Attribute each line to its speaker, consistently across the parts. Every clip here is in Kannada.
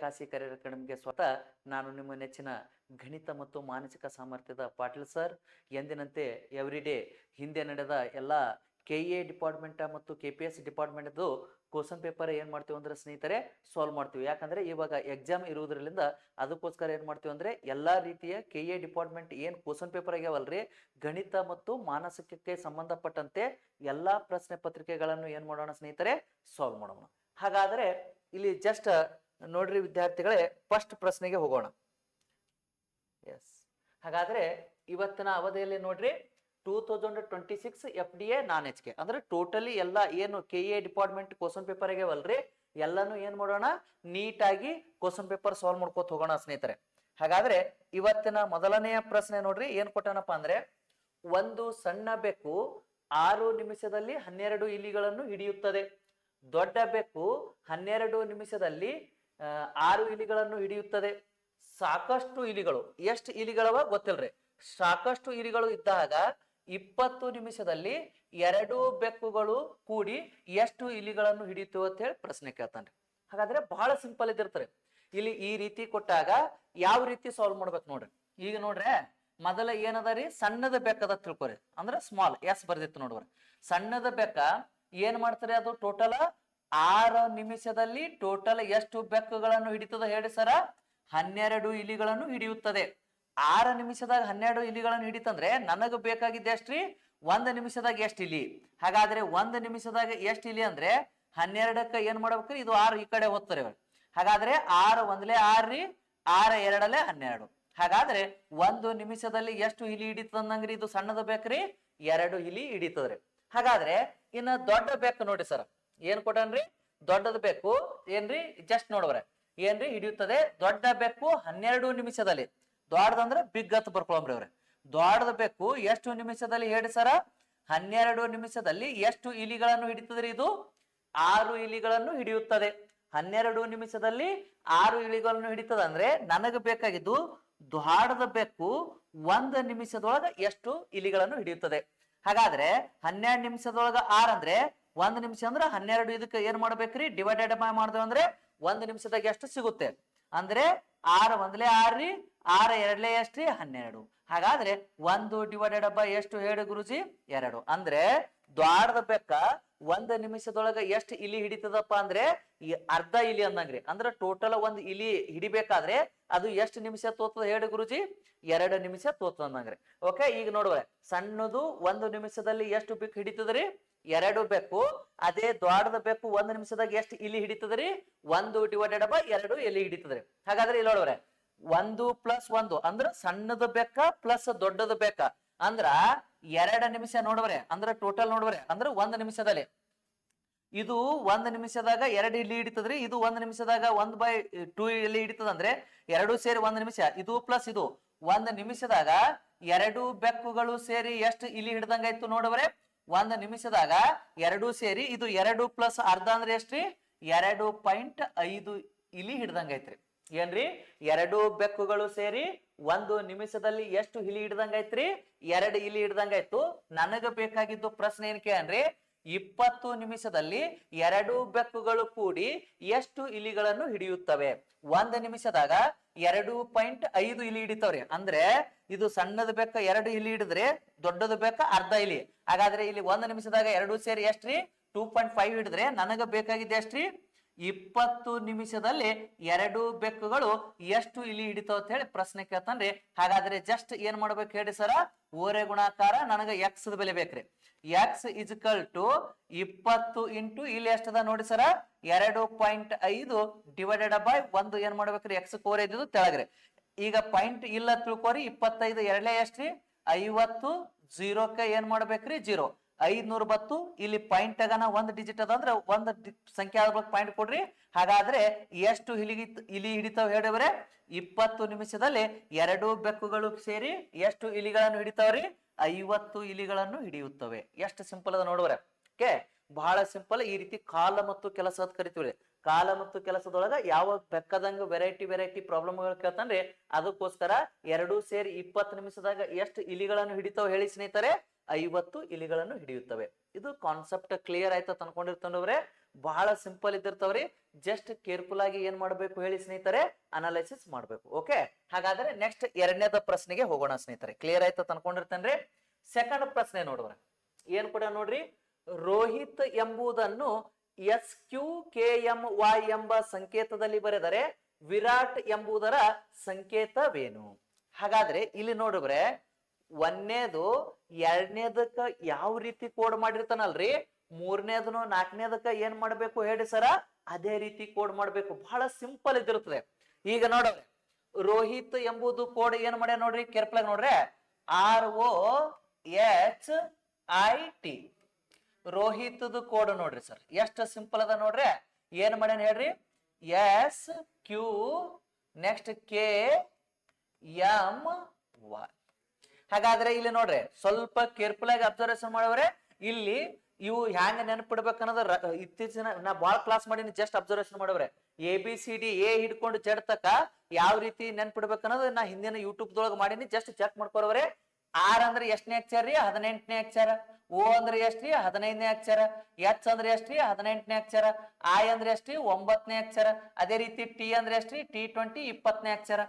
Speaker 1: ಖಾಸಿ ಕರಿಯರ್ ಅಕಾಡೆಮಿಗೆ ಸ್ವತಃ ನಾನು ನಿಮ್ಮ ನೆಚ್ಚಿನ ಗಣಿತ ಮತ್ತು ಮಾನಸಿಕ ಸಾಮರ್ಥ್ಯದ ಪಾಟೀಲ್ ಸರ್. ಎಂದಿನಂತೆ ಎವ್ರಿಡೇ ಹಿಂದೆ ನಡೆದ ಎಲ್ಲ KA ಡಿಪಾರ್ಟ್ಮೆಂಟ್ ಮತ್ತು KPS ಡಿಪಾರ್ಟ್ಮೆಂಟ್ದು ಕ್ವಶನ್ ಪೇಪರ್ ಏನು ಮಾಡ್ತೀವಿ ಅಂದ್ರೆ ಸ್ನೇಹಿತರೆ ಸಾಲ್ವ್ ಮಾಡ್ತೀವಿ. ಯಾಕಂದರೆ ಇವಾಗ ಎಕ್ಸಾಮ್ ಇರುವುದರಿಂದ ಅದಕ್ಕೋಸ್ಕರ ಏನು ಮಾಡ್ತೀವಿ ಅಂದರೆ ಎಲ್ಲ ರೀತಿಯ KA ಡಿಪಾರ್ಟ್ಮೆಂಟ್ ಏನು ಕ್ವಶನ್ ಪೇಪರ್ ಆಗ್ಯಾವಲ್ರಿ, ಗಣಿತ ಮತ್ತು ಮಾನಸಿಕಕ್ಕೆ ಸಂಬಂಧಪಟ್ಟಂತೆ ಎಲ್ಲ ಪ್ರಶ್ನೆ ಪತ್ರಿಕೆಗಳನ್ನು ಏನು ಮಾಡೋಣ ಸ್ನೇಹಿತರೆ, ಸಾಲ್ವ್ ಮಾಡೋಣ. ಹಾಗಾದರೆ ಇಲ್ಲಿ ಜಸ್ಟ್ ನೋಡ್ರಿ ವಿದ್ಯಾರ್ಥಿಗಳೇ, ಫಸ್ಟ್ ಪ್ರಶ್ನೆಗೆ ಹೋಗೋಣ. ಎಸ್, ಹಾಗಾದ್ರೆ ಇವತ್ತಿನ ಅವಧಿಯಲ್ಲಿ ನೋಡ್ರಿ 2026 FDA non-HK ಅಂದ್ರೆ ಟೋಟಲಿ ಎಲ್ಲ ಏನು KA ಡಿಪಾರ್ಟ್ಮೆಂಟ್ ಕ್ವಶನ್ ಪೇಪರ್ ಆಗ್ಯಾವಲ್ರಿ, ಎಲ್ಲಾನು ಏನ್ ಮಾಡೋಣ, ನೀಟಾಗಿ ಕ್ವಶನ್ ಪೇಪರ್ ಸಾಲ್ವ್ ಮಾಡ್ಕೋತ ಹೋಗೋಣ ಸ್ನೇಹಿತರೆ. ಹಾಗಾದ್ರೆ ಇವತ್ತಿನ ಮೊದಲನೆಯ ಪ್ರಶ್ನೆ ನೋಡ್ರಿ, ಏನ್ ಕೊಟ್ಟಾನಪ್ಪ ಅಂದ್ರೆ, ಒಂದು ಸಣ್ಣ ಬೆಕ್ಕು 6 ನಿಮಿಷದಲ್ಲಿ 12 ಇಲಿಗಳನ್ನು ಹಿಡಿಯುತ್ತದೆ. ದೊಡ್ಡ ಬೆಕ್ಕು 12 ನಿಮಿಷದಲ್ಲಿ 6 ಇಲಿಗಳನ್ನು ಹಿಡಿಯುತ್ತದೆ. ಸಾಕಷ್ಟು ಇಲಿಗಳು, ಎಷ್ಟು ಇಲಿಗಳವ ಗೊತ್ತಿಲ್ರಿ, ಸಾಕಷ್ಟು ಇಲಿಗಳು ಇದ್ದಾಗ 20 ನಿಮಿಷದಲ್ಲಿ 2 ಬೆಕ್ಕುಗಳು ಕೂಡಿ ಎಷ್ಟು ಇಲಿಗಳನ್ನು ಹಿಡಿಯುತ್ತವೆ ಅಂತ ಹೇಳಿ ಪ್ರಶ್ನೆ ಕೇಳ್ತಾನ್ರಿ. ಹಾಗಾದ್ರೆ ಬಹಳ ಸಿಂಪಲ್ ಇದಿರ್ತಾರೆ. ಇಲ್ಲಿ ಈ ರೀತಿ ಕೊಟ್ಟಾಗ ಯಾವ ರೀತಿ ಸಾಲ್ವ್ ಮಾಡ್ಬೇಕು ನೋಡ್ರಿ. ಈಗ ನೋಡ್ರೆ ಮೊದಲ ಏನದ ರೀ, ಸಣ್ಣದ ಬೆಕ್ಕದ ತಿಳ್ಕೊರಿ, ಅಂದ್ರೆ ಸ್ಮಾಲ್ ಎಸ್ ಬರ್ದಿತ್ತು ನೋಡ್ರಿ. ಸಣ್ಣದ ಬೆಕ್ಕ ಏನ್ ಮಾಡ್ತಾರೆ, ಅದು ಟೋಟಲ್ 6 ನಿಮಿಷದಲ್ಲಿ ಟೋಟಲ್ ಎಷ್ಟು ಬೆಕ್ಕುಗಳನ್ನು ಹಿಡಿತದ ಹೇಳಿ ಸರ, 12 ಇಲಿಗಳನ್ನು ಹಿಡಿಯುತ್ತದೆ. 6 ನಿಮಿಷದಾಗ 12 ಇಲಿಗಳನ್ನು ಹಿಡಿತಂದ್ರೆ ನನಗೆ ಬೇಕಾಗಿದ್ದೆ ಎಷ್ಟ್ರಿ, 1 ನಿಮಿಷದಾಗ ಎಷ್ಟು ಇಲಿ. ಹಾಗಾದ್ರೆ 1 ನಿಮಿಷದಾಗ ಎಷ್ಟು ಇಲಿ ಅಂದ್ರೆ 12ಕ್ಕೆ ಏನ್ ಮಾಡ್ಬೇಕ್ರಿ, ಇದು 6 ಈ ಕಡೆ ಹೋಗ್ತಾರೆ. ಹಾಗಾದ್ರೆ 6 ಒಂದ್ಲೆ 6 ರೀ, 6 ಎರಡಲೆ 12. ಹಾಗಾದ್ರೆ 1 ನಿಮಿಷದಲ್ಲಿ ಎಷ್ಟು ಇಲಿ ಹಿಡಿತಂದಂಗ್ರಿ, ಇದು ಸಣ್ಣದ ಬೇಕ್ರಿ 2 ಇಲಿ ಹಿಡಿತದ್ರಿ. ಹಾಗಾದ್ರೆ ಇನ್ನ ದೊಡ್ಡ ಬೆಕ್ಕು ನೋಡಿ ಸರ್, ಏನ್ ಕೊಟ್ಟನ್ರಿ, ದೊಡ್ಡದ ಬೆಕ್ಕು ಏನ್ರಿ, ಜಸ್ಟ್ ನೋಡ್ರೆ ಏನ್ರಿ ಹಿಡಿಯುತ್ತದೆ. ದೊಡ್ಡ ಬೆಕ್ಕು 12 ನಿಮಿಷದಲ್ಲಿ, ದೊಡ್ಡದಂದ್ರೆ ಬಿಗ್ ಅಂತ ಬರ್ಕೊಳಂಬ್ರಿ ಅವ್ರೆ. ದೊಡ್ಡದ ಬೆಕ್ಕು ಎಷ್ಟು ನಿಮಿಷದಲ್ಲಿ ಹೇಳಿ ಸರ, 12 ನಿಮಿಷದಲ್ಲಿ ಎಷ್ಟು ಇಲಿಗಳನ್ನು ಹಿಡಿತದ್ರಿ, ಇದು 6 ಇಲಿಗಳನ್ನು ಹಿಡಿಯುತ್ತದೆ. 12 ನಿಮಿಷದಲ್ಲಿ 6 ಇಲಿಗಳನ್ನು ಹಿಡಿತದ ಅಂದ್ರೆ ನನಗೆ ಬೇಕಾಗಿದ್ದು ದೊಡ್ಡದ ಬೆಕ್ಕು 1 ನಿಮಿಷದೊಳಗ ಎಷ್ಟು ಇಲಿಗಳನ್ನು ಹಿಡಿಯುತ್ತದೆ. ಹಾಗಾದ್ರೆ 12 ನಿಮಿಷದೊಳಗ 6 ಅಂದ್ರೆ 1 ನಿಮಿಷ ಅಂದ್ರೆ 12, ಇದಕ್ಕೆ ಏನ್ ಮಾಡ್ಬೇಕ್ರಿ, ಡಿವೈಡೆಡ್ ಮಾಡಿದ್ವಿ ಅಂದ್ರೆ 1 ನಿಮಿಷದಾಗ ಎಷ್ಟು ಸಿಗುತ್ತೆ ಅಂದ್ರೆ 6 ಒಂದ್ಲೆ 6 ರೀ, 6 ಎರಡ್ಲೆ ಎಷ್ಟ್ರಿ 12. ಹಾಗಾದ್ರೆ 1 ಡಿವೈಡೆಡ್ ಬೈ ಎಷ್ಟು ಹೇಳಿ ಗುರುಜಿ, 2. ಅಂದ್ರೆ ದ್ವಾರದ ಬೆಕ್ಕ 1 ನಿಮಿಷದೊಳಗ ಎಷ್ಟು ಇಲಿ ಹಿಡಿತದಪ್ಪ ಅಂದ್ರೆ ಅರ್ಧ ಇಲಿ ಅಂದಂಗ್ರಿ. ಅಂದ್ರೆ ಟೋಟಲ್ 1 ಇಲಿ ಹಿಡಿಬೇಕಾದ್ರೆ ಅದು ಎಷ್ಟು ನಿಮಿಷ ತೋತದ ಹೇಳಿ ಗುರುಜಿ, 2 ನಿಮಿಷ ತೋತದ ಅಂದಂಗ್ರಿ. ಓಕೆ, ಈಗ ನೋಡುವ ಸಣ್ಣದು 1 ನಿಮಿಷದಲ್ಲಿ ಎಷ್ಟು ಬೆಕ್ಕು ಹಿಡಿತದ್ರಿ, 2 ಬೆಕ್ಕು. ಅದೇ ದೊಡ್ಡದ ಬೆಕ್ಕು 1 ನಿಮಿಷದಾಗ ಎಷ್ಟು ಇಲಿ ಹಿಡಿತದ್ರಿ, 1 ಡಿವೈಡೆಡ್ ಬೈ 2 ಇಲಿ ಹಿಡಿತದ್ರಿ. ಹಾಗಾದ್ರೆ ಇಲ್ಲಿ ನೋಡ್ರೆ 1 + 1 ಅಂದ್ರ ಸಣ್ಣದ ಬೆಕ್ಕ ಪ್ಲಸ್ ದೊಡ್ಡದ ಬೆಕ್ಕ ಅಂದ್ರ 2 ನಿಮಿಷ ನೋಡ್ರೆ, ಅಂದ್ರೆ ಟೋಟಲ್ ನೋಡ್ರೆ ಅಂದ್ರೆ 1 ನಿಮಿಷದಲ್ಲಿ ಇದು 1 ನಿಮಿಷದಾಗ 2 ಇಲಿ ಹಿಡಿತದ್ರಿ, ಇದು 1 ನಿಮಿಷದಾಗ 1/2 ಇಲಿ ಹಿಡಿತದ ಅಂದ್ರೆ 2 ಸೇರಿ 1 ನಿಮಿಷ, ಇದು ಪ್ಲಸ್ ಇದು 1 ನಿಮಿಷದಾಗ 2 ಬೆಕ್ಕುಗಳು ಸೇರಿ ಎಷ್ಟು ಇಲಿ ಹಿಡ್ದಂಗಾಯ್ತು ನೋಡ್ರೆ, 1 ನಿಮಿಷದಾಗ 2 ಸೇರಿ ಇದು 2 + ಅರ್ಧ ಅಂದ್ರೆ ಎಷ್ಟ್ರಿ, 2.5 ಇಲಿ ಹಿಡ್ದಂಗೈತ್ರಿ. ಏನ್ರಿ, 2 ಬೆಕ್ಕುಗಳು ಸೇರಿ 1 ನಿಮಿಷದಲ್ಲಿ ಎಷ್ಟು ಇಲಿ ಹಿಡ್ದಂಗೈತ್ರಿ, 2 ಇಲಿ ಹಿಡ್ದಂಗಾಯ್ತು. ನನಗ ಬೇಕಾಗಿದ್ದು ಪ್ರಶ್ನೆ ಏನ್ ಕೇಳ್ರಿ, 20 ನಿಮಿಷದಲ್ಲಿ 2 ಬೆಕ್ಕುಗಳು ಕೂಡಿ ಎಷ್ಟು ಇಲಿಗಳನ್ನು ಹಿಡಿಯುತ್ತವೆ. 1 ನಿಮಿಷದಾಗ 2.5 ಇಲಿ ಹಿಡಿತವ್ರಿ. ಅಂದ್ರೆ ಇದು ಸಣ್ಣದ ಬೆಕ್ಕ 2 ಇಲಿ ಹಿಡಿದ್ರೆ ದೊಡ್ಡದ ಬೆಕ್ಕ ಅರ್ಧ ಇಲಿ. ಹಾಗಾದ್ರೆ ಇಲ್ಲಿ 1 ನಿಮಿಷದಾಗ 2 ಸೇರಿ ಎಷ್ಟ್ರಿ, 2.5 ಹಿಡಿದ್ರೆ ನನಗ ಬೇಕಾಗಿದ್ದೆ ಎಷ್ಟ್ರಿ, 20 ನಿಮಿಷದಲ್ಲಿ 2 ಬೆಕ್ಕುಗಳು ಎಷ್ಟು ಇಲಿ ಹಿಡಿತಾವ ಅಂತ ಹೇಳಿ ಪ್ರಶ್ನೆ ಕೇಳ್ತಾನ್ರಿ. ಹಾಗಾದ್ರೆ ಜಸ್ಟ್ ಏನ್ ಮಾಡ್ಬೇಕು ಹೇಳಿ ಸರ, ಓರೆ ಗುಣಾಕಾರ ನನಗ ಎಕ್ಸ್ ಬೆಲೆ ಬೇಕ್ರಿ. ಎಕ್ಸ್ ಇಜ್ಕಲ್ ಟು 20 ಇಂಟು ಇಲ್ಲಿ ಎಷ್ಟದ ನೋಡಿ ಸರ, 2.5 ಡಿವೈಡೆಡ್ ಬೈ 1 ಏನ್ ಮಾಡ್ಬೇಕ್ರಿ, ಎಕ್ಸ್ ಕೋರ್ ಇದ್ದು ತೆಳಗ್ರಿ. ಈಗ ಪಾಯಿಂಟ್ ಇಲ್ಲ ತಿಳ್ಕೊರಿ, 25 ಎರಡ್ಲೆ ಎಷ್ಟ್ರಿ 50, 0ಕ್ಕೆ ಏನ್ ಮಾಡ್ಬೇಕ್ರಿ 0, 500 ಬತ್ತು. ಇಲ್ಲಿ ಪಾಯಿಂಟ್ ಆಗನ 1 ಡಿಜಿಟ್ ಅದ ಅಂದ್ರೆ 1 ಸಂಖ್ಯೆ ಆಗ್ಬೇಕು, ಪಾಯಿಂಟ್ ಕೊಡ್ರಿ. ಹಾಗಾದ್ರೆ ಎಷ್ಟು ಇಲಿ ಹಿಡಿತಾವ್ ಹೇಳಿದ್ರೆ, 20 ನಿಮಿಷದಲ್ಲಿ 2 ಬೆಕ್ಕುಗಳು ಸೇರಿ ಎಷ್ಟು ಇಲಿಗಳನ್ನು ಹಿಡಿತಾವ್ರಿ, 50 ಇಲಿಗಳನ್ನು ಹಿಡಿಯುತ್ತವೆ. ಎಷ್ಟು ಸಿಂಪಲ್ ಅದ ನೋಡುವ್ರೆ. ಓಕೆ, ಬಹಳ ಸಿಂಪಲ್. ಈ ರೀತಿ ಕಾಲ ಮತ್ತು ಕೆಲಸ ಅಂತ ಕರಿತೀವ್ರಿ. ಕಾಲ ಮತ್ತು ಕೆಲಸದೊಳಗ ಯಾವ ಬೆಕ್ಕದಂಗ ವೆರೈಟಿ ಪ್ರಾಬ್ಲಮ್ಗಳು ಕೇಳ್ತಾನ್ರಿ. ಅದಕ್ಕೋಸ್ಕರ 2 ಸೇರಿ 20 ನಿಮಿಷದಾಗ ಎಷ್ಟು ಇಲಿಗಳನ್ನು ಹಿಡಿತಾವ್ ಹೇಳಿ ಸ್ನೇಹಿತರೆ, 50 ಇಲಿಗಳನ್ನು ಹಿಡಿಯುತ್ತವೆ. ಇದು ಕಾನ್ಸೆಪ್ಟ್ ಕ್ಲಿಯರ್ ಆಯ್ತಾ ಅನ್ಕೊಂಡಿರ್ತವ್ರೆ. ಬಹಳ ಸಿಂಪಲ್ ಇದ್ದಿರ್ತಾವ್ರಿ. ಜಸ್ಟ್ ಕೇರ್ಫುಲ್ ಆಗಿ ಏನ್ ಮಾಡ್ಬೇಕು ಹೇಳಿ ಸ್ನೇಹಿತರೆ, ಅನಾಲಿಸಿಸ್ ಮಾಡ್ಬೇಕು. ಓಕೆ, ಹಾಗಾದ್ರೆ ನೆಕ್ಸ್ಟ್ ಎರಡನೇದ ಪ್ರಶ್ನೆಗೆ ಹೋಗೋಣ ಸ್ನೇಹಿತರೆ. ಕ್ಲಿಯರ್ ಆಯ್ತು ಅನ್ಕೊಂಡಿರ್ತೇನ್ರಿ. ಸೆಕೆಂಡ್ ಪ್ರಶ್ನೆ ನೋಡುವ ಏನ್ ಕೂಡ ನೋಡ್ರಿ. ರೋಹಿತ್ ಎಂಬುದನ್ನು SQKMY ಎಂಬ ಸಂಕೇತದಲ್ಲಿ ಬರೆದರೆ ವಿರಾಟ್ ಎಂಬುದರ ಸಂಕೇತವೇನು? ಹಾಗಾದ್ರೆ ಇಲ್ಲಿ ನೋಡಿದ್ರೆ ಒಂದನೇದು ಎರಡನೇದಕ್ಕ ಯಾವ ರೀತಿ ಕೋಡ್ ಮಾಡಿರ್ತಾನಲ್ರಿ, ಮೂರನೇದನು ನಾಲ್ಕನೇದಕ್ಕ ಏನ್ ಮಾಡ್ಬೇಕು ಹೇಳಿ ಸರ, ಅದೇ ರೀತಿ ಕೋಡ್ ಮಾಡ್ಬೇಕು. ಬಹಳ ಸಿಂಪಲ್ ಇದಿರ್ತದೆ. ಈಗ ನೋಡ್ರಿ, ರೋಹಿತ್ ಎಂಬುದು ಕೋಡ್ ಏನ್ ಮಾಡ್ಯ ನೋಡ್ರಿ, ಕೇರ್ಫುಲ್ ಆಗಿ ನೋಡ್ರಿ, ROHIT. ರೋಹಿತ್ದು ಕೋಡ್ ನೋಡ್ರಿ ಸರ್, ಎಷ್ಟು ಸಿಂಪಲ್ ಅದ ನೋಡ್ರಿ. ಏನ್ ಮಾಡ್ಯಾನ ಹೇಳ್ರಿ, SQ ನೆಕ್ಸ್ಟ್ KMY. ಹಾಗಾದ್ರೆ ಇಲ್ಲಿ ನೋಡ್ರಿ, ಸ್ವಲ್ಪ ಕೇರ್ಫುಲ್ ಆಗಿ ಅಬ್ಸರ್ವೇಷನ್ ಮಾಡವ್ರೆ. ಇಲ್ಲಿ ಇವು ಹ್ಯಾಂಗ ನೆನಪಿಡ್ಬೇಕನ್ನೋದು ಇತ್ತೀಚಿನ ನಾ ಬಾಳ ಕ್ಲಾಸ್ ಮಾಡೀನಿ, ಜಸ್ಟ್ ಅಬ್ಸರ್ವೇಷನ್ ಮಾಡವ್ರೆ. ABCD A ಹಿಡ್ಕೊಂಡು ಜಡ್ ತಕ ಯಾವ ರೀತಿ ನೆನ್ಪಿಡ್ಬೇಕನ್ನೋದು ನಾ ಹಿಂದಿನ ಯೂಟ್ಯೂಬ್ ದೊಳಗೆ ಮಾಡೀನಿ, ಜಸ್ಟ್ ಚೆಕ್ ಮಾಡ್ಕೊರವ್ರೆ. R ಅಂದ್ರೆ ಎಷ್ಟನೇ ಅಕ್ಷರ ರೀ, 18ನೇ ಅಕ್ಷರ. O ಅಂದ್ರೆ ಎಷ್ಟ್ರಿ, 15ನೇ ಅಕ್ಷರ. H ಅಂದ್ರೆ ಎಷ್ಟ್ರಿ, 18ನೇ ಅಕ್ಷರ. I ಅಂದ್ರೆ ಎಷ್ಟ್ರಿ, 9ನೇ ಅಕ್ಷರ. ಅದೇ ರೀತಿ T ಅಂದ್ರೆ ಎಷ್ಟ್ರಿ, T20 20ನೇ ಅಕ್ಷರ.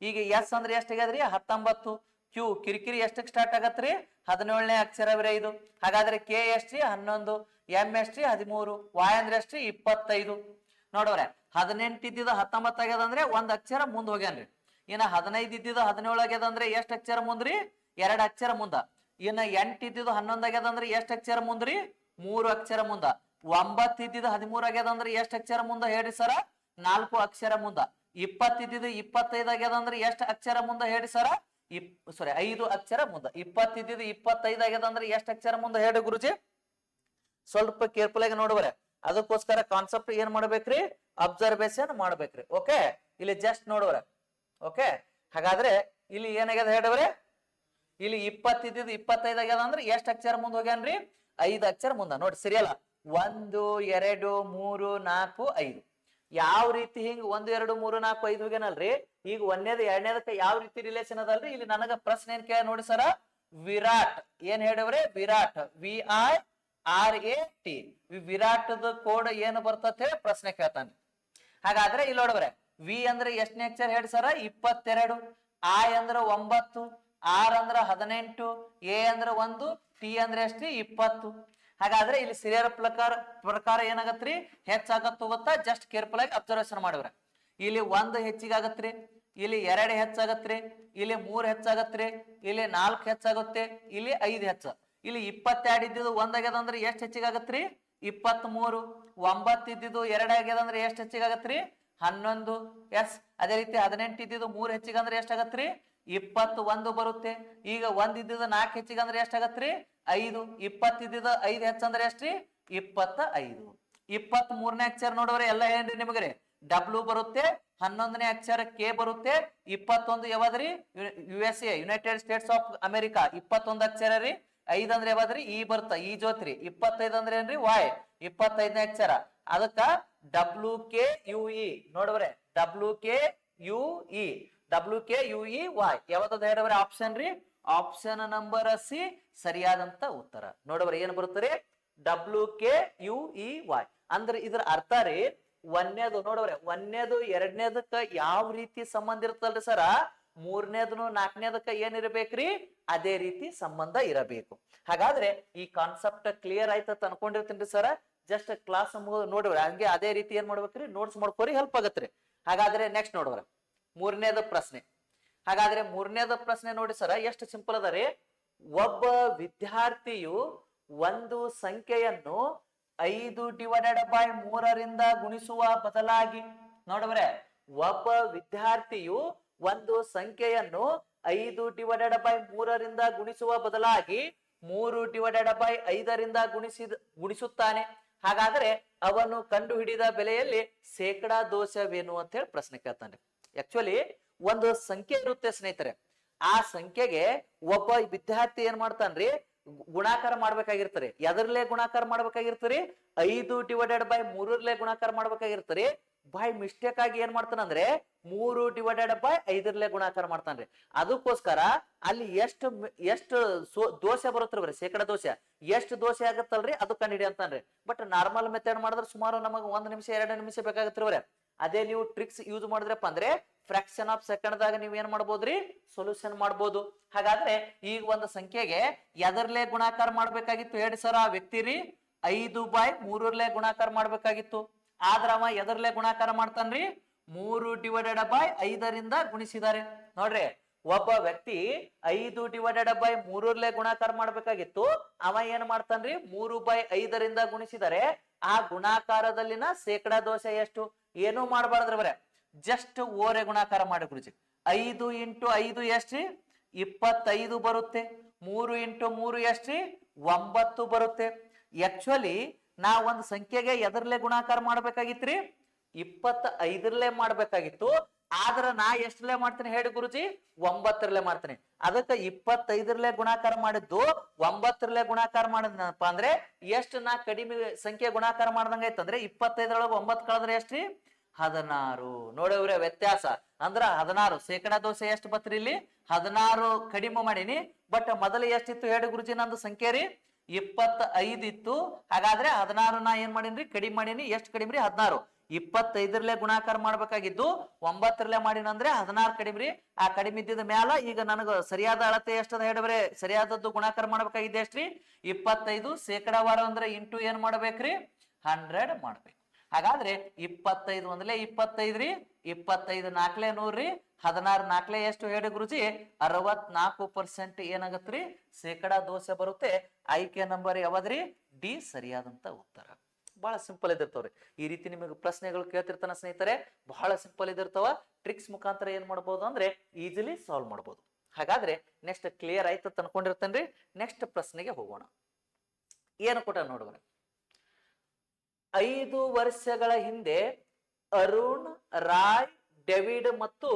Speaker 1: ಈಗ S ಅಂದ್ರೆ ಎಷ್ಟಾಗದ್ರಿ, 19. Q ಕಿರಿಕಿರಿ ಎಷ್ಟಕ್ಕೆ ಸ್ಟಾರ್ಟ್ ಆಗತ್ರಿ, 17ನೇ ಅಕ್ಷರವೇ ಇದು. ಹಾಗಾದ್ರೆ K ಎಷ್ಟ್ರಿ, 11. M ಎಷ್ಟ್ರಿ, 13. Y ಅಂದ್ರೆ ಎಷ್ಟ್ರಿ, 25. ನೋಡವ್ರೆ, 18 ಇದ್ದಿದ್ದು 19 ಆಗ್ಯದ ಅಂದ್ರೆ ಒಂದ್ ಅಕ್ಷರ ಮುಂದ್ ಹೋಗ್ಯಾನ್ರಿ. ಇನ್ನ 15 ಇದ್ದಿದ್ದು 17 ಆಗ್ಯದ ಅಂದ್ರೆ ಎಷ್ಟ್ ಅಕ್ಷರ ಮುಂದ್ರಿ, 2 ಅಕ್ಷರ ಮುಂದ. ಇನ್ನ 8 ಇದ್ದಿದ್ದು 11 ಆಗ್ಯದ ಅಂದ್ರೆ ಎಷ್ಟ್ ಅಕ್ಷರ ಮುಂದ್ರಿ, 3 ಅಕ್ಷರ ಮುಂದ. 9 ಇದ್ದಿದ್ದು 13 ಆಗ್ಯದ ಅಂದ್ರೆ ಎಷ್ಟ್ ಅಕ್ಷರ ಮುಂದ ಹೇಳ್ರಿ ಸರ, 4 ಅಕ್ಷರ ಮುಂದ. 20 ಇದ್ದಿದ್ದು 25 ಆಗ್ಯದ ಅಂದ್ರೆ ಎಷ್ಟ್ ಅಕ್ಷರ ಮುಂದ ಹೇಳ್ರಿ ಸರ, 5 ಅಕ್ಷರ ಮುಂದ. 20 ಇದ್ದಿದ್ದು 25 ಆಗ್ಯದ ಅಂದ್ರೆ ಎಷ್ಟ್ ಅಕ್ಷರ ಮುಂದ ಹೇಳ್ರಿ ಗುರುಜಿ. ಸ್ವಲ್ಪ ಕೇರ್ಫುಲ್ ಆಗಿ ನೋಡುವರೆ. ಅದಕ್ಕೋಸ್ಕರ ಕಾನ್ಸೆಪ್ಟ್ ಏನ್ ಮಾಡ್ಬೇಕ್ರಿ, ಅಬ್ಸರ್ವೇಷನ್ ಮಾಡ್ಬೇಕ್ರಿ. ಓಕೆ, ಇಲ್ಲಿ ಜಸ್ಟ್ ನೋಡುವರೆ. ಓಕೆ, ಹಾಗಾದ್ರೆ ಇಲ್ಲಿ ಏನಾಗ್ಯದ ಹೇಳವ್ರೆ, ಇಲ್ಲಿ 20 ಇದ್ದಿದ್ದು 25 ಆಗ್ಯದ ಅಂದ್ರೆ ಎಷ್ಟ್ ಅಕ್ಷರ ಮುಂದೆ ಹೋಗ್ಯಾನ್ರಿ, 5 ಅಕ್ಷರ ಮುಂದ. ನೋಡಿ ಸರಿಯಲ್ಲ, 1 2 3 4 5. ಯಾವ ರೀತಿ ಹಿಂಗ್ 1 2 3 4 5 ಹೋಗ್ಯಾನಲ್ರಿ. ಈಗ ಒಂದೇದು ಎರಡನೇದಕ್ಕೆ ಯಾವ ರೀತಿ ರಿಲೇಷನ್ ಅದಲ್ರಿ. ಇಲ್ಲಿ ನನಗ ಪ್ರಶ್ನೆ ಏನ್ ಕೇಳ ನೋಡಿ ಸರ, ವಿರಾಟ್ ಏನ್ ಹೇಳವ್ರೆ, ವಿರಾಟ್ VIRAT. ವಿರಾಟದ ಕೋಡ್ ಏನು ಬರ್ತದೆ ಹೇಳಿ ಪ್ರಶ್ನೆ ಕೇಳ್ತಾನೆ. ಹಾಗಾದ್ರೆ ಇಲ್ಲಿ ನೋಡವ್ರೆ, ವಿ ಅಂದ್ರೆ ಎಷ್ಟನೇ ಅಕ್ಷರ ಹೇಳಿ ಸರ, 22. I ಅಂದ್ರೆ 9. R ಅಂದ್ರೆ 18. A ಅಂದ್ರೆ 1. T ಅಂದ್ರೆ ಎಷ್ಟ್ರಿ, 20. ಹಾಗಾದ್ರೆ ಇಲ್ಲಿ ಸಿರಿಯರ ಪ್ರಕಾರ ಏನಾಗತ್ರಿ, ಹೆಚ್ಚಾಗತ್ತ ಗೊತ್ತಾ. ಜಸ್ಟ್ ಕೇರ್ಫುಲ್ ಆಗಿ ಅಬ್ಸರ್ವೇಷನ್ ಮಾಡಿವ್ರೆ. ಇಲ್ಲಿ 1 ಹೆಚ್ಚಿಗೆ ಆಗತ್ರಿ, ಇಲ್ಲಿ 2 ಹೆಚ್ಚಾಗತ್ರಿ, ಇಲ್ಲಿ 3 ಹೆಚ್ಚಾಗತ್ರಿ, ಇಲ್ಲಿ 4 ಹೆಚ್ಚಾಗುತ್ತೆ, ಇಲ್ಲಿ 5 ಹೆಚ್ಚ. ಇಲ್ಲಿ 22 ಇದ್ದಿದ್ದು 1 ಆಗ್ಯದ ಅಂದ್ರೆ ಎಷ್ಟ್ ಹೆಚ್ಚಿಗೆ ಆಗತ್ರಿ, 23. 9 ಇದ್ದಿದ್ದು 2 ಆಗ್ಯದ ಅಂದ್ರೆ ಎಷ್ಟ್ ಹೆಚ್ಚಿಗೆ ಆಗತ್ರಿ, 11. ಎಸ್, ಅದೇ ರೀತಿ 18 ಇದ್ದಿದ್ದು 3 ಹೆಚ್ಚಿಗೆ ಅಂದ್ರೆ ಎಷ್ಟಾಗತ್ರಿ, 21 ಬರುತ್ತೆ. ಈಗ 1 ಇದ್ದಿದ್ದು 4 ಹೆಚ್ಚಿಗೆ ಅಂದ್ರೆ ಎಷ್ಟಾಗತ್ರಿ, 5. 20 ಇದ್ದಿದ್ದು 5 ಹೆಚ್ಚಂದ್ರೆ ಎಷ್ಟ್ರಿ, 25. 23ನೇ ಅಕ್ಷರ ನೋಡವ್ರೆ ಎಲ್ಲ ಏನ್ರಿ ನಿಮಗ್ರಿ, W ಬರುತ್ತೆ. 11ನೇ ಅಕ್ಷರ K ಬರುತ್ತೆ. 21 ಯಾವದ್ರಿ, USA United States of America. 21 ಅಕ್ಷರ ರೀ. 5 ಅಂದ್ರೆ ಯಾವದ್ರಿ, E ಬರ್ತ, ಈ ಜೋತ್ರಿ. 25 ಅಂದ್ರೆ ಏನ್ರಿ, Y. 25ನೇ ಅಕ್ಷರ. ಅದಕ್ಕ WKUE ನೋಡವ್ರೆ, WKUE WKUEY ಯಾವತ್ತದ ಹೇಳವ್ರೆ, ಆಪ್ಷನ್ ರೀ, ಆಪ್ಷನ್ ನಂಬರ್ C ಸರಿಯಾದಂತ ಉತ್ತರ. ನೋಡವ್ರೆ ಏನ್ ಬರುತ್ತಾರೆ, WKUEY. ಅಂದ್ರೆ ಇದ್ರ ಅರ್ಥ ರೀ, ಒಂದೇದು ನೋಡವ್ರೆ, ಒಂದೇದು ಎರಡನೇದಕ್ಕ ಯಾವ ರೀತಿ ಸಂಬಂಧ ಇರುತ್ತಲ್ರಿ ಸರ, ಮೂರನೇದನು ನಾಲ್ಕನೇದಕ್ಕ ಏನಿರ್ಬೇಕ್ರಿ, ಅದೇ ರೀತಿ ಸಂಬಂಧ ಇರಬೇಕು. ಹಾಗಾದ್ರೆ ಈ ಕಾನ್ಸೆಪ್ಟ್ ಕ್ಲಿಯರ್ ಆಯ್ತ ಅನ್ಕೊಂಡಿರ್ತೀನಿ ಸರ. ಜಸ್ಟ್ ಕ್ಲಾಸ್ ನೋಡ್ರಿ, ಹಂಗೆ ಅದೇ ರೀತಿ ಏನ್ ಮಾಡ್ಬೇಕ್ರಿ, ನೋಟ್ಸ್ ಮಾಡ್ಕೋರಿ, ಹೆಲ್ಪ್ ಆಗತ್ರಿ. ಹಾಗಾದ್ರೆ ನೆಕ್ಸ್ಟ್ ನೋಡ್ರಿ, ಮೂರನೇದ ಪ್ರಶ್ನೆ. ಹಾಗಾದ್ರೆ ಮೂರನೇದ ಪ್ರಶ್ನೆ ನೋಡಿ ಸರ, ಎಷ್ಟು ಸಿಂಪಲ್ ಅದ ರೀ. ಒಬ್ಬ ವಿದ್ಯಾರ್ಥಿಯು ಒಂದು ಸಂಖ್ಯೆಯನ್ನು 5/3 ಗುಣಿಸುವ ಬದಲಾಗಿ, ನೋಡ್ರೆ, ಒಬ್ಬ ವಿದ್ಯಾರ್ಥಿಯು ಒಂದು ಸಂಖ್ಯೆಯನ್ನು 5/3 ಗುಣಿಸುವ ಬದಲಾಗಿ 3/5 ಗುಣಿಸುತ್ತಾನೆ. ಹಾಗಾದ್ರೆ ಅವನು ಕಂಡು ಹಿಡಿದ ಬೆಲೆಯಲ್ಲಿ ಶೇಕಡಾ ದೋಷವೇನು ಅಂತ ಹೇಳಿ ಪ್ರಶ್ನೆ ಕೇಳ್ತಾನೆ. ಆಕ್ಚುಲಿ ಒಂದು ಸಂಖ್ಯೆ ಇರುತ್ತೆ ಸ್ನೇಹಿತರೆ, ಆ ಸಂಖ್ಯೆಗೆ ಒಬ್ಬ ವಿದ್ಯಾರ್ಥಿ ಏನ್ ಮಾಡ್ತಾನ್ರಿ, ಗುಣಾಕಾರ ಮಾಡ್ಬೇಕಾಗಿರ್ತಾರೆ. ಎದರ್ಲೆ ಗುಣಾಕಾರ ಮಾಡ್ಬೇಕಾಗಿರ್ತೀರಿ, 5/3 ಗುಣಾಕಾರ ಮಾಡ್ಬೇಕಾಗಿರ್ತೀರಿ. ಬೈ ಮಿಸ್ಟೇಕ್ ಆಗಿ ಏನ್ ಮಾಡ್ತಾನಂದ್ರೆ 3/5 ಗುಣಾಕಾರ ಮಾಡ್ತಾನ್ರಿ. ಅದಕ್ಕೋಸ್ಕರ ಅಲ್ಲಿ ಎಷ್ಟು ದೋಷ ಬರುತ್ತರಿ ಬರೀ ಶೇಕಡ ದೋಷ ಎಷ್ಟು ದೋಷ ಆಗತ್ತಲ್ರಿ ಅದು ಕಂಡಿಡಿ ಅಂತಾನ್ರಿ. ಬಟ್ ನಾರ್ಮಲ್ ಮೆಥಡ್ ಮಾಡಿದ್ರೆ ಸುಮಾರು ನಮಗ್ 1 ನಿಮಿಷ 2 ನಿಮಿಷ ಬೇಕಾಗತ್ರಿ ಬರೇ. ಅದೇ ನೀವು ಟ್ರಿಕ್ಸ್ ಯೂಸ್ ಮಾಡಿದ್ರಪ್ಪ ಅಂದ್ರೆ ಫ್ರಾಕ್ಷನ್ ಆಫ್ ಸೆಕೆಂಡ್ ದಾಗ ನೀವ್ ಏನ್ ಮಾಡ್ಬೋದ್ರಿ ಸೊಲ್ಯೂಷನ್ ಮಾಡ್ಬೋದು. ಹಾಗಾದ್ರೆ ಈಗ ಒಂದು ಸಂಖ್ಯೆಗೆ ಎದರ್ಲೆ ಗುಣಾಕಾರ ಮಾಡ್ಬೇಕಾಗಿತ್ತು ಹೇಳಿ ಸರ್? ಆ ವ್ಯಕ್ತಿ ರೀ 5/3 ಗುಣಾಕಾರ ಮಾಡ್ಬೇಕಾಗಿತ್ತು. ಆದ್ರ ಅವ ಎದರ್ಲೆ ಗುಣಾಕಾರ ಮಾಡ್ತಾನ್ರಿ 3/5 ಗುಣಿಸಿದ್ದಾರೆ. ನೋಡ್ರಿ, ಒಬ್ಬ ವ್ಯಕ್ತಿ 5/3 ಗುಣಾಕಾರ ಮಾಡ್ಬೇಕಾಗಿತ್ತು, ಅವ ಏನ್ ಮಾಡ್ತಾನ್ರಿ 3/5 ಗುಣಿಸಿದರೆ ಆ ಗುಣಾಕಾರದಲ್ಲಿನ ಶೇಕಡಾ ದೋಷ ಎಷ್ಟು? ಏನೂ ಮಾಡಬಾರ್ದ್ರ ಬರೇ ಜಸ್ಟ್ ಓರೆ ಗುಣಾಕಾರ ಮಾಡಿ ಗುರುಜಿ. 5 × 5 ಎಷ್ಟ್ರಿ 25 ಬರುತ್ತೆ. 3 × 3 ಎಷ್ಟ್ರಿ 9 ಬರುತ್ತೆ. ಆಕ್ಚುಲಿ ನಾ ಒಂದ್ ಸಂಖ್ಯೆಗೆ ಎದರ್ಲೆ ಗುಣಾಕಾರ ಮಾಡ್ಬೇಕಾಗಿತ್ರಿ 25 ಮಾಡ್ಬೇಕಾಗಿತ್ತು. ಆದ್ರ ನಾ ಎಷ್ಟರಲ್ಲೇ ಮಾಡ್ತೀನಿ ಹೇಳಿ ಗುರುಜಿ? 9 ಮಾಡ್ತೀನಿ. ಅದಕ್ಕೆ 25 ಗುಣಾಕಾರ ಮಾಡಿದ್ದು 9 ಗುಣಾಕಾರ ಮಾಡಿದ್ನಪ್ಪ ಅಂದ್ರೆ ಎಷ್ಟು ನಾ ಕಡಿಮೆ ಸಂಖ್ಯೆ ಗುಣಾಕಾರ ಮಾಡ್ದಂಗ ಐತಂದ್ರೆ 25 9 ಕಳೆದ್ರೆ ಎಷ್ಟ್ರಿ 16. ನೋಡವ್ರೆ ವ್ಯತ್ಯಾಸ ಅಂದ್ರ 16 ಶೇಕಡಾ ದೋಷ ಎಷ್ಟು ಬತ್ರಿ ಇಲ್ಲಿ 16 ಕಡಿಮೆ ಮಾಡೀನಿ. ಬಟ್ ಮೊದಲು ಎಷ್ಟಿತ್ತು ಹೇಳಿ ಗುರುಜಿ? ನಂದು ಸಂಖ್ಯೆ ರೀ 25 ಇತ್ತು. ಹಾಗಾದ್ರೆ 16 ನಾ ಏನ್ ಮಾಡೀನ್ರಿ ಕಡಿಮೆ ಮಾಡೀನಿ. ಎಷ್ಟು ಕಡಿಮೆ ರೀ 16. 25 ಗುಣಾಕಾರ ಮಾಡ್ಬೇಕಾಗಿದ್ದು 9 ಮಾಡಿನಂದ್ರೆ 16 ಕಡಿಮೆ ರೀ. ಆ ಕಡಿಮೆ ಇದ್ದಿದ ಮ್ಯಾಲ ಈಗ ನನಗ ಸರಿಯಾದ ಅಳತೆ ಎಷ್ಟದ ಹೇಳಿಬ್ರೆ ಸರಿಯಾದದ್ದು ಗುಣಾಕಾರ ಮಾಡ್ಬೇಕಾಗಿದ್ದೆ ಎಷ್ಟ್ರಿ 25. ಶೇಕಡಾವಾರ ಅಂದ್ರೆ ಇಂಟು ಏನ್ ಮಾಡ್ಬೇಕ್ರಿ 100 ಮಾಡ್ಬೇಕು. ಹಾಗಾದ್ರೆ 25 ಒಂದ್ಲೆ 25 ರೀ, 25 4 100 ರೀ, 16 4 ಎಷ್ಟು ಹೇಳಿ ಗುರುಜಿ? 64% ಏನಾಗತ್ರಿ ಶೇಕಡಾ ದೋಷ ಬರುತ್ತೆ. ಆಯ್ಕೆ ನಂಬರ್ ಯಾವದ್ರಿ? ಡಿ ಸರಿಯಾದಂತ ಉತ್ತರ. ಬಹಳ ಸಿಂಪಲ್ ಇದಿರ್ತಾವ್ರಿ. ಈ ರೀತಿ ನಿಮಗೆ ಪ್ರಶ್ನೆಗಳು ಕೇಳ್ತಿರ್ತಾನ ಸ್ನೇಹಿತರೆ, ಬಹಳ ಸಿಂಪಲ್ ಇದಿರ್ತಾವ. ಟ್ರಿಕ್ಸ್ ಮುಖಾಂತರ ಏನ್ ಮಾಡ್ಬೋದು ಅಂದ್ರೆ ಈಸಿಲಿ ಸಾಲ್ವ್ ಮಾಡ್ಬೋದು. ಹಾಗಾದ್ರೆ ನೆಕ್ಸ್ಟ್ ಕ್ಲಿಯರ್ ಆಯ್ತು ಅನ್ಕೊಂಡಿರ್ತೇನ್ರಿ. ನೆಕ್ಸ್ಟ್ ಪ್ರಶ್ನೆಗೆ ಹೋಗೋಣ. ಏನು ಕೊಟ್ಟ ನೋಡುವ. 5 ವರ್ಷಗಳ ಹಿಂದೆ ಅರುಣ್, ರಾಯ್, ಡೇವಿಡ್ ಮತ್ತು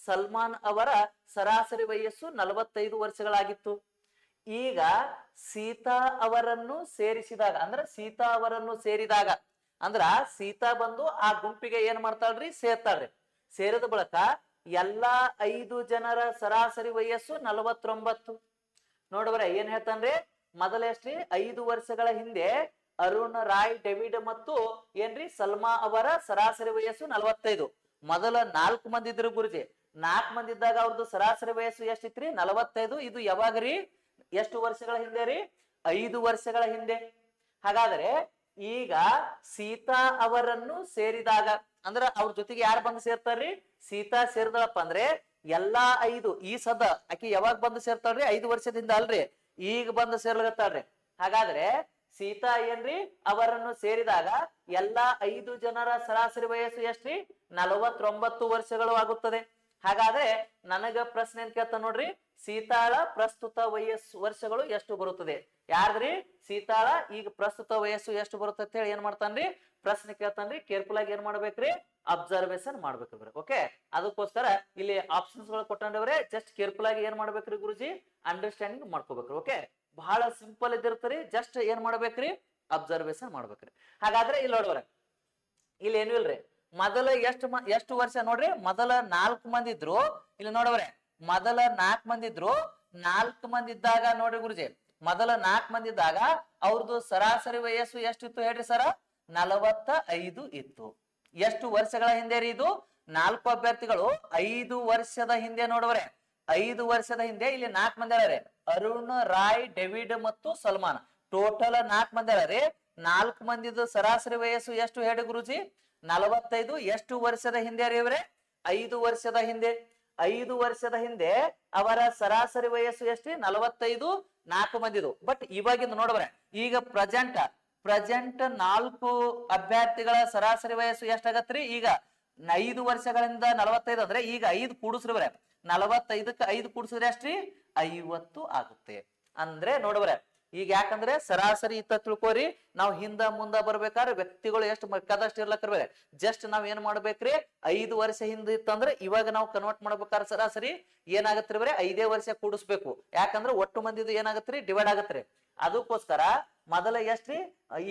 Speaker 1: ಸಲ್ಮಾನ್ ಅವರ ಸರಾಸರಿ ವಯಸ್ಸು 45 ವರ್ಷಗಳಾಗಿತ್ತು. ಈಗ ಸೀತಾ ಅವರನ್ನು ಸೇರಿಸಿದಾಗ ಅಂದ್ರ ಸೀತಾ ಅವರನ್ನು ಸೇರಿದಾಗ ಅಂದ್ರ ಸೀತಾ ಬಂದು ಆ ಗುಂಪಿಗೆ ಏನ್ ಮಾಡ್ತಾಳ್ರಿ ಸೇರ್ತಾಳ್ರಿ. ಸೇರಿದ ಬಳಿಕ ಎಲ್ಲಾ 5 ಜನರ ಸರಾಸರಿ ವಯಸ್ಸು 49. ನೋಡ್ಬರ ಏನ್ ಹೇಳ್ತಾನ್ರಿ? ಮೊದಲ ಎಷ್ಟ್ರಿ 5 ವರ್ಷಗಳ ಹಿಂದೆ ಅರುಣ್, ರಾಯ್, ಡೇವಿಡ್ ಮತ್ತು ಏನ್ರಿ ಸಲ್ಮಾ ಅವರ ಸರಾಸರಿ ವಯಸ್ಸು 45. ಮೊದಲ 4 ಮಂದಿ ಇದ್ರು ಗುರುಜಿ. 4 ಮಂದಿ ಇದ್ದಾಗ ಅವ್ರದ್ದು ಸರಾಸರಿ ವಯಸ್ಸು ಎಷ್ಟಿತ್ರಿ 45. ಇದು ಯಾವಾಗ್ರಿ ಎಷ್ಟು ವರ್ಷಗಳ ಹಿಂದೆ ರೀ 5 ವರ್ಷಗಳ ಹಿಂದೆ. ಹಾಗಾದ್ರೆ ಈಗ ಸೀತಾ ಅವರನ್ನು ಸೇರಿದಾಗ ಅಂದ್ರ ಅವ್ರ ಜೊತೆಗೆ ಯಾರು ಬಂದು ಸೇರ್ತಾರ್ರಿ? ಸೀತಾ ಸೇರಿದಳಪ್ಪ ಅಂದ್ರೆ ಎಲ್ಲಾ 5 ಈ ಸದ ಆಕಿ ಯಾವಾಗ ಬಂದು ಸೇರ್ತಾಳ್ರಿ 5 ವರ್ಷದಿಂದ ಅಲ್ರಿ, ಈಗ ಬಂದು ಸೇರ್ಲಗತ್ತಾಳ್ರಿ. ಹಾಗಾದ್ರೆ ಸೀತಾ ಏನ್ರಿ ಅವರನ್ನು ಸೇರಿದಾಗ ಎಲ್ಲಾ 5 ಜನರ ಸರಾಸರಿ ವಯಸ್ಸು ಎಷ್ಟ್ರಿ 49 ವರ್ಷಗಳು ಆಗುತ್ತದೆ. ಹಾಗಾದ್ರೆ ನನಗ ಪ್ರಶ್ನೆ ಏನ್ ಕೇಳ್ತ ನೋಡ್ರಿ, ಸೀತಾಳ ಪ್ರಸ್ತುತ ವರ್ಷಗಳು ಎಷ್ಟು ಬರುತ್ತದೆ? ಯಾರ್ದ್ರಿ ಸೀತಾಳ ಈಗ ಪ್ರಸ್ತುತ ವಯಸ್ಸು ಎಷ್ಟು ಬರುತ್ತೆ ಅಂತ ಹೇಳಿ ಏನ್ ಮಾಡ್ತಾನ್ರಿ ಪ್ರಶ್ನೆ ಕೇಳ್ತಾನ್ರಿ. ಕೇರ್ಫುಲ್ ಆಗಿ ಏನ್ ಮಾಡ್ಬೇಕ್ರಿ ಅಬ್ಸರ್ವೇಷನ್ ಮಾಡ್ಬೇಕ್ರಿ. ಓಕೆ, ಅದಕ್ಕೋಸ್ಕರ ಇಲ್ಲಿ ಆಪ್ಷನ್ಸ್ ಗಳು ಕೊಟ್ಟಂಡವ್ರೆ. ಜಸ್ಟ್ ಕೇರ್ಫುಲ್ ಆಗಿ ಏನ್ ಮಾಡ್ಬೇಕ್ರಿ ಗುರುಜಿ ಅಂಡರ್ಸ್ಟ್ಯಾಂಡಿಂಗ್ ಮಾಡ್ಕೋಬೇಕ್ರಿ. ಓಕೆ, ಬಹಳ ಸಿಂಪಲ್ ಇದಿರ್ತರಿ. ಜಸ್ಟ್ ಏನ್ ಮಾಡ್ಬೇಕ್ರಿ ಅಬ್ಸರ್ವೇಷನ್ ಮಾಡ್ಬೇಕ್ರಿ. ಹಾಗಾದ್ರೆ ಇಲ್ಲಿ ನೋಡ್ರಿ, ಇಲ್ಲಿ ಏನು ಇಲ್ರಿ ಮೊದಲ ಎಷ್ಟು ವರ್ಷ ನೋಡ್ರಿ. ಮೊದಲ 4 ಮಂದಿ ಇದ್ರು. ಇಲ್ಲಿ ನೋಡವ್ರೆ ಮೊದಲ 4 ಮಂದಿ ಇದ್ರು. 4 ಮಂದಿ ಇದ್ದಾಗ ನೋಡ್ರಿ ಗುರುಜಿ, ಮೊದಲ 4 ಮಂದಿ ಇದ್ದಾಗ ಅವ್ರದ್ದು ಸರಾಸರಿ ವಯಸ್ಸು ಎಷ್ಟಿತ್ತು ಹೇಳ್ರಿ ಸರ? 45 ಇತ್ತು. ಎಷ್ಟು ವರ್ಷಗಳ ಹಿಂದೆ ರೀ ಇದು? 4 ಅಭ್ಯರ್ಥಿಗಳು 5 ವರ್ಷದ ಹಿಂದೆ ನೋಡವ್ರೆ. 5 ವರ್ಷದ ಹಿಂದೆ ಇಲ್ಲಿ 4 ಮಂದಿ ಅಲ್ರಿ, ಅರುಣ್, ರಾಯ್, ಡೇವಿಡ್ ಮತ್ತು ಸಲ್ಮಾನ್. ಟೋಟಲ್ 4 ಮಂದಿ ಅಲ್ರಿ. 4 ಮಂದಿದು ಸರಾಸರಿ ವಯಸ್ಸು ಎಷ್ಟು ಹೇಳಿ ಗುರುಜಿ? 45. ಎಷ್ಟು ವರ್ಷದ ಹಿಂದೆ ರೀ ಇವ್ರೆ? 5 ವರ್ಷದ ಹಿಂದೆ. 5 ವರ್ಷದ ಹಿಂದೆ ಅವರ ಸರಾಸರಿ ವಯಸ್ಸು ಎಷ್ಟ್ರಿ 45. 4 ಮಂದಿದು. ಬಟ್ ಇವಾಗಿಂದ ನೋಡ್ರೆ ಈಗ ಪ್ರೆಸೆಂಟ್ 4 ಅಭ್ಯರ್ಥಿಗಳ ಸರಾಸರಿ ವಯಸ್ಸು ಎಷ್ಟಾಗತ್ರಿ? ಈಗ 5 ವರ್ಷಗಳಿಂದ 45 ಅಂದ್ರೆ ಈಗ 5 ಕೂಡಿಸ್ರಿ ಬರ 45ಕ್ಕೆ 5 ಕೂಡಿಸಿದ್ರೆ ಅಷ್ಟ್ರಿ 50 ಆಗುತ್ತೆ. ಅಂದ್ರೆ ನೋಡ್ರೆ ಈಗ ಯಾಕಂದ್ರೆ ಸರಾಸರಿ ಇತ್ತ ತಿಳ್ಕೋರಿ. ನಾವ್ ಹಿಂದ ಮುಂದ ಬರ್ಬೇಕಾದ್ರೆ ವ್ಯಕ್ತಿಗಳು ಎಷ್ಟು ಬೇಕಾದಷ್ಟು ಇರ್ಲಕ್ಕಿರ್ಬೇಕು. ಜಸ್ಟ್ ನಾವ್ ಏನ್ ಮಾಡ್ಬೇಕ್ರಿ 5 ವರ್ಷ ಹಿಂದ ಇತ್ತಂದ್ರೆ ಇವಾಗ ನಾವು ಕನ್ವರ್ಟ್ ಮಾಡ್ಬೇಕಾದ್ರೆ ಸರಾಸರಿ ಏನಾಗತ್ರಿ ಬರೀ 5 ವರ್ಷ ಕೂಡಿಸ್ಬೇಕು. ಯಾಕಂದ್ರೆ ಒಟ್ಟು ಮಂದಿದು ಏನಾಗತ್ರಿ ಡಿವೈಡ್ ಆಗತ್ರಿ. ಅದಕ್ಕೋಸ್ಕರ ಮೊದಲ ಎಷ್ಟ್ರಿ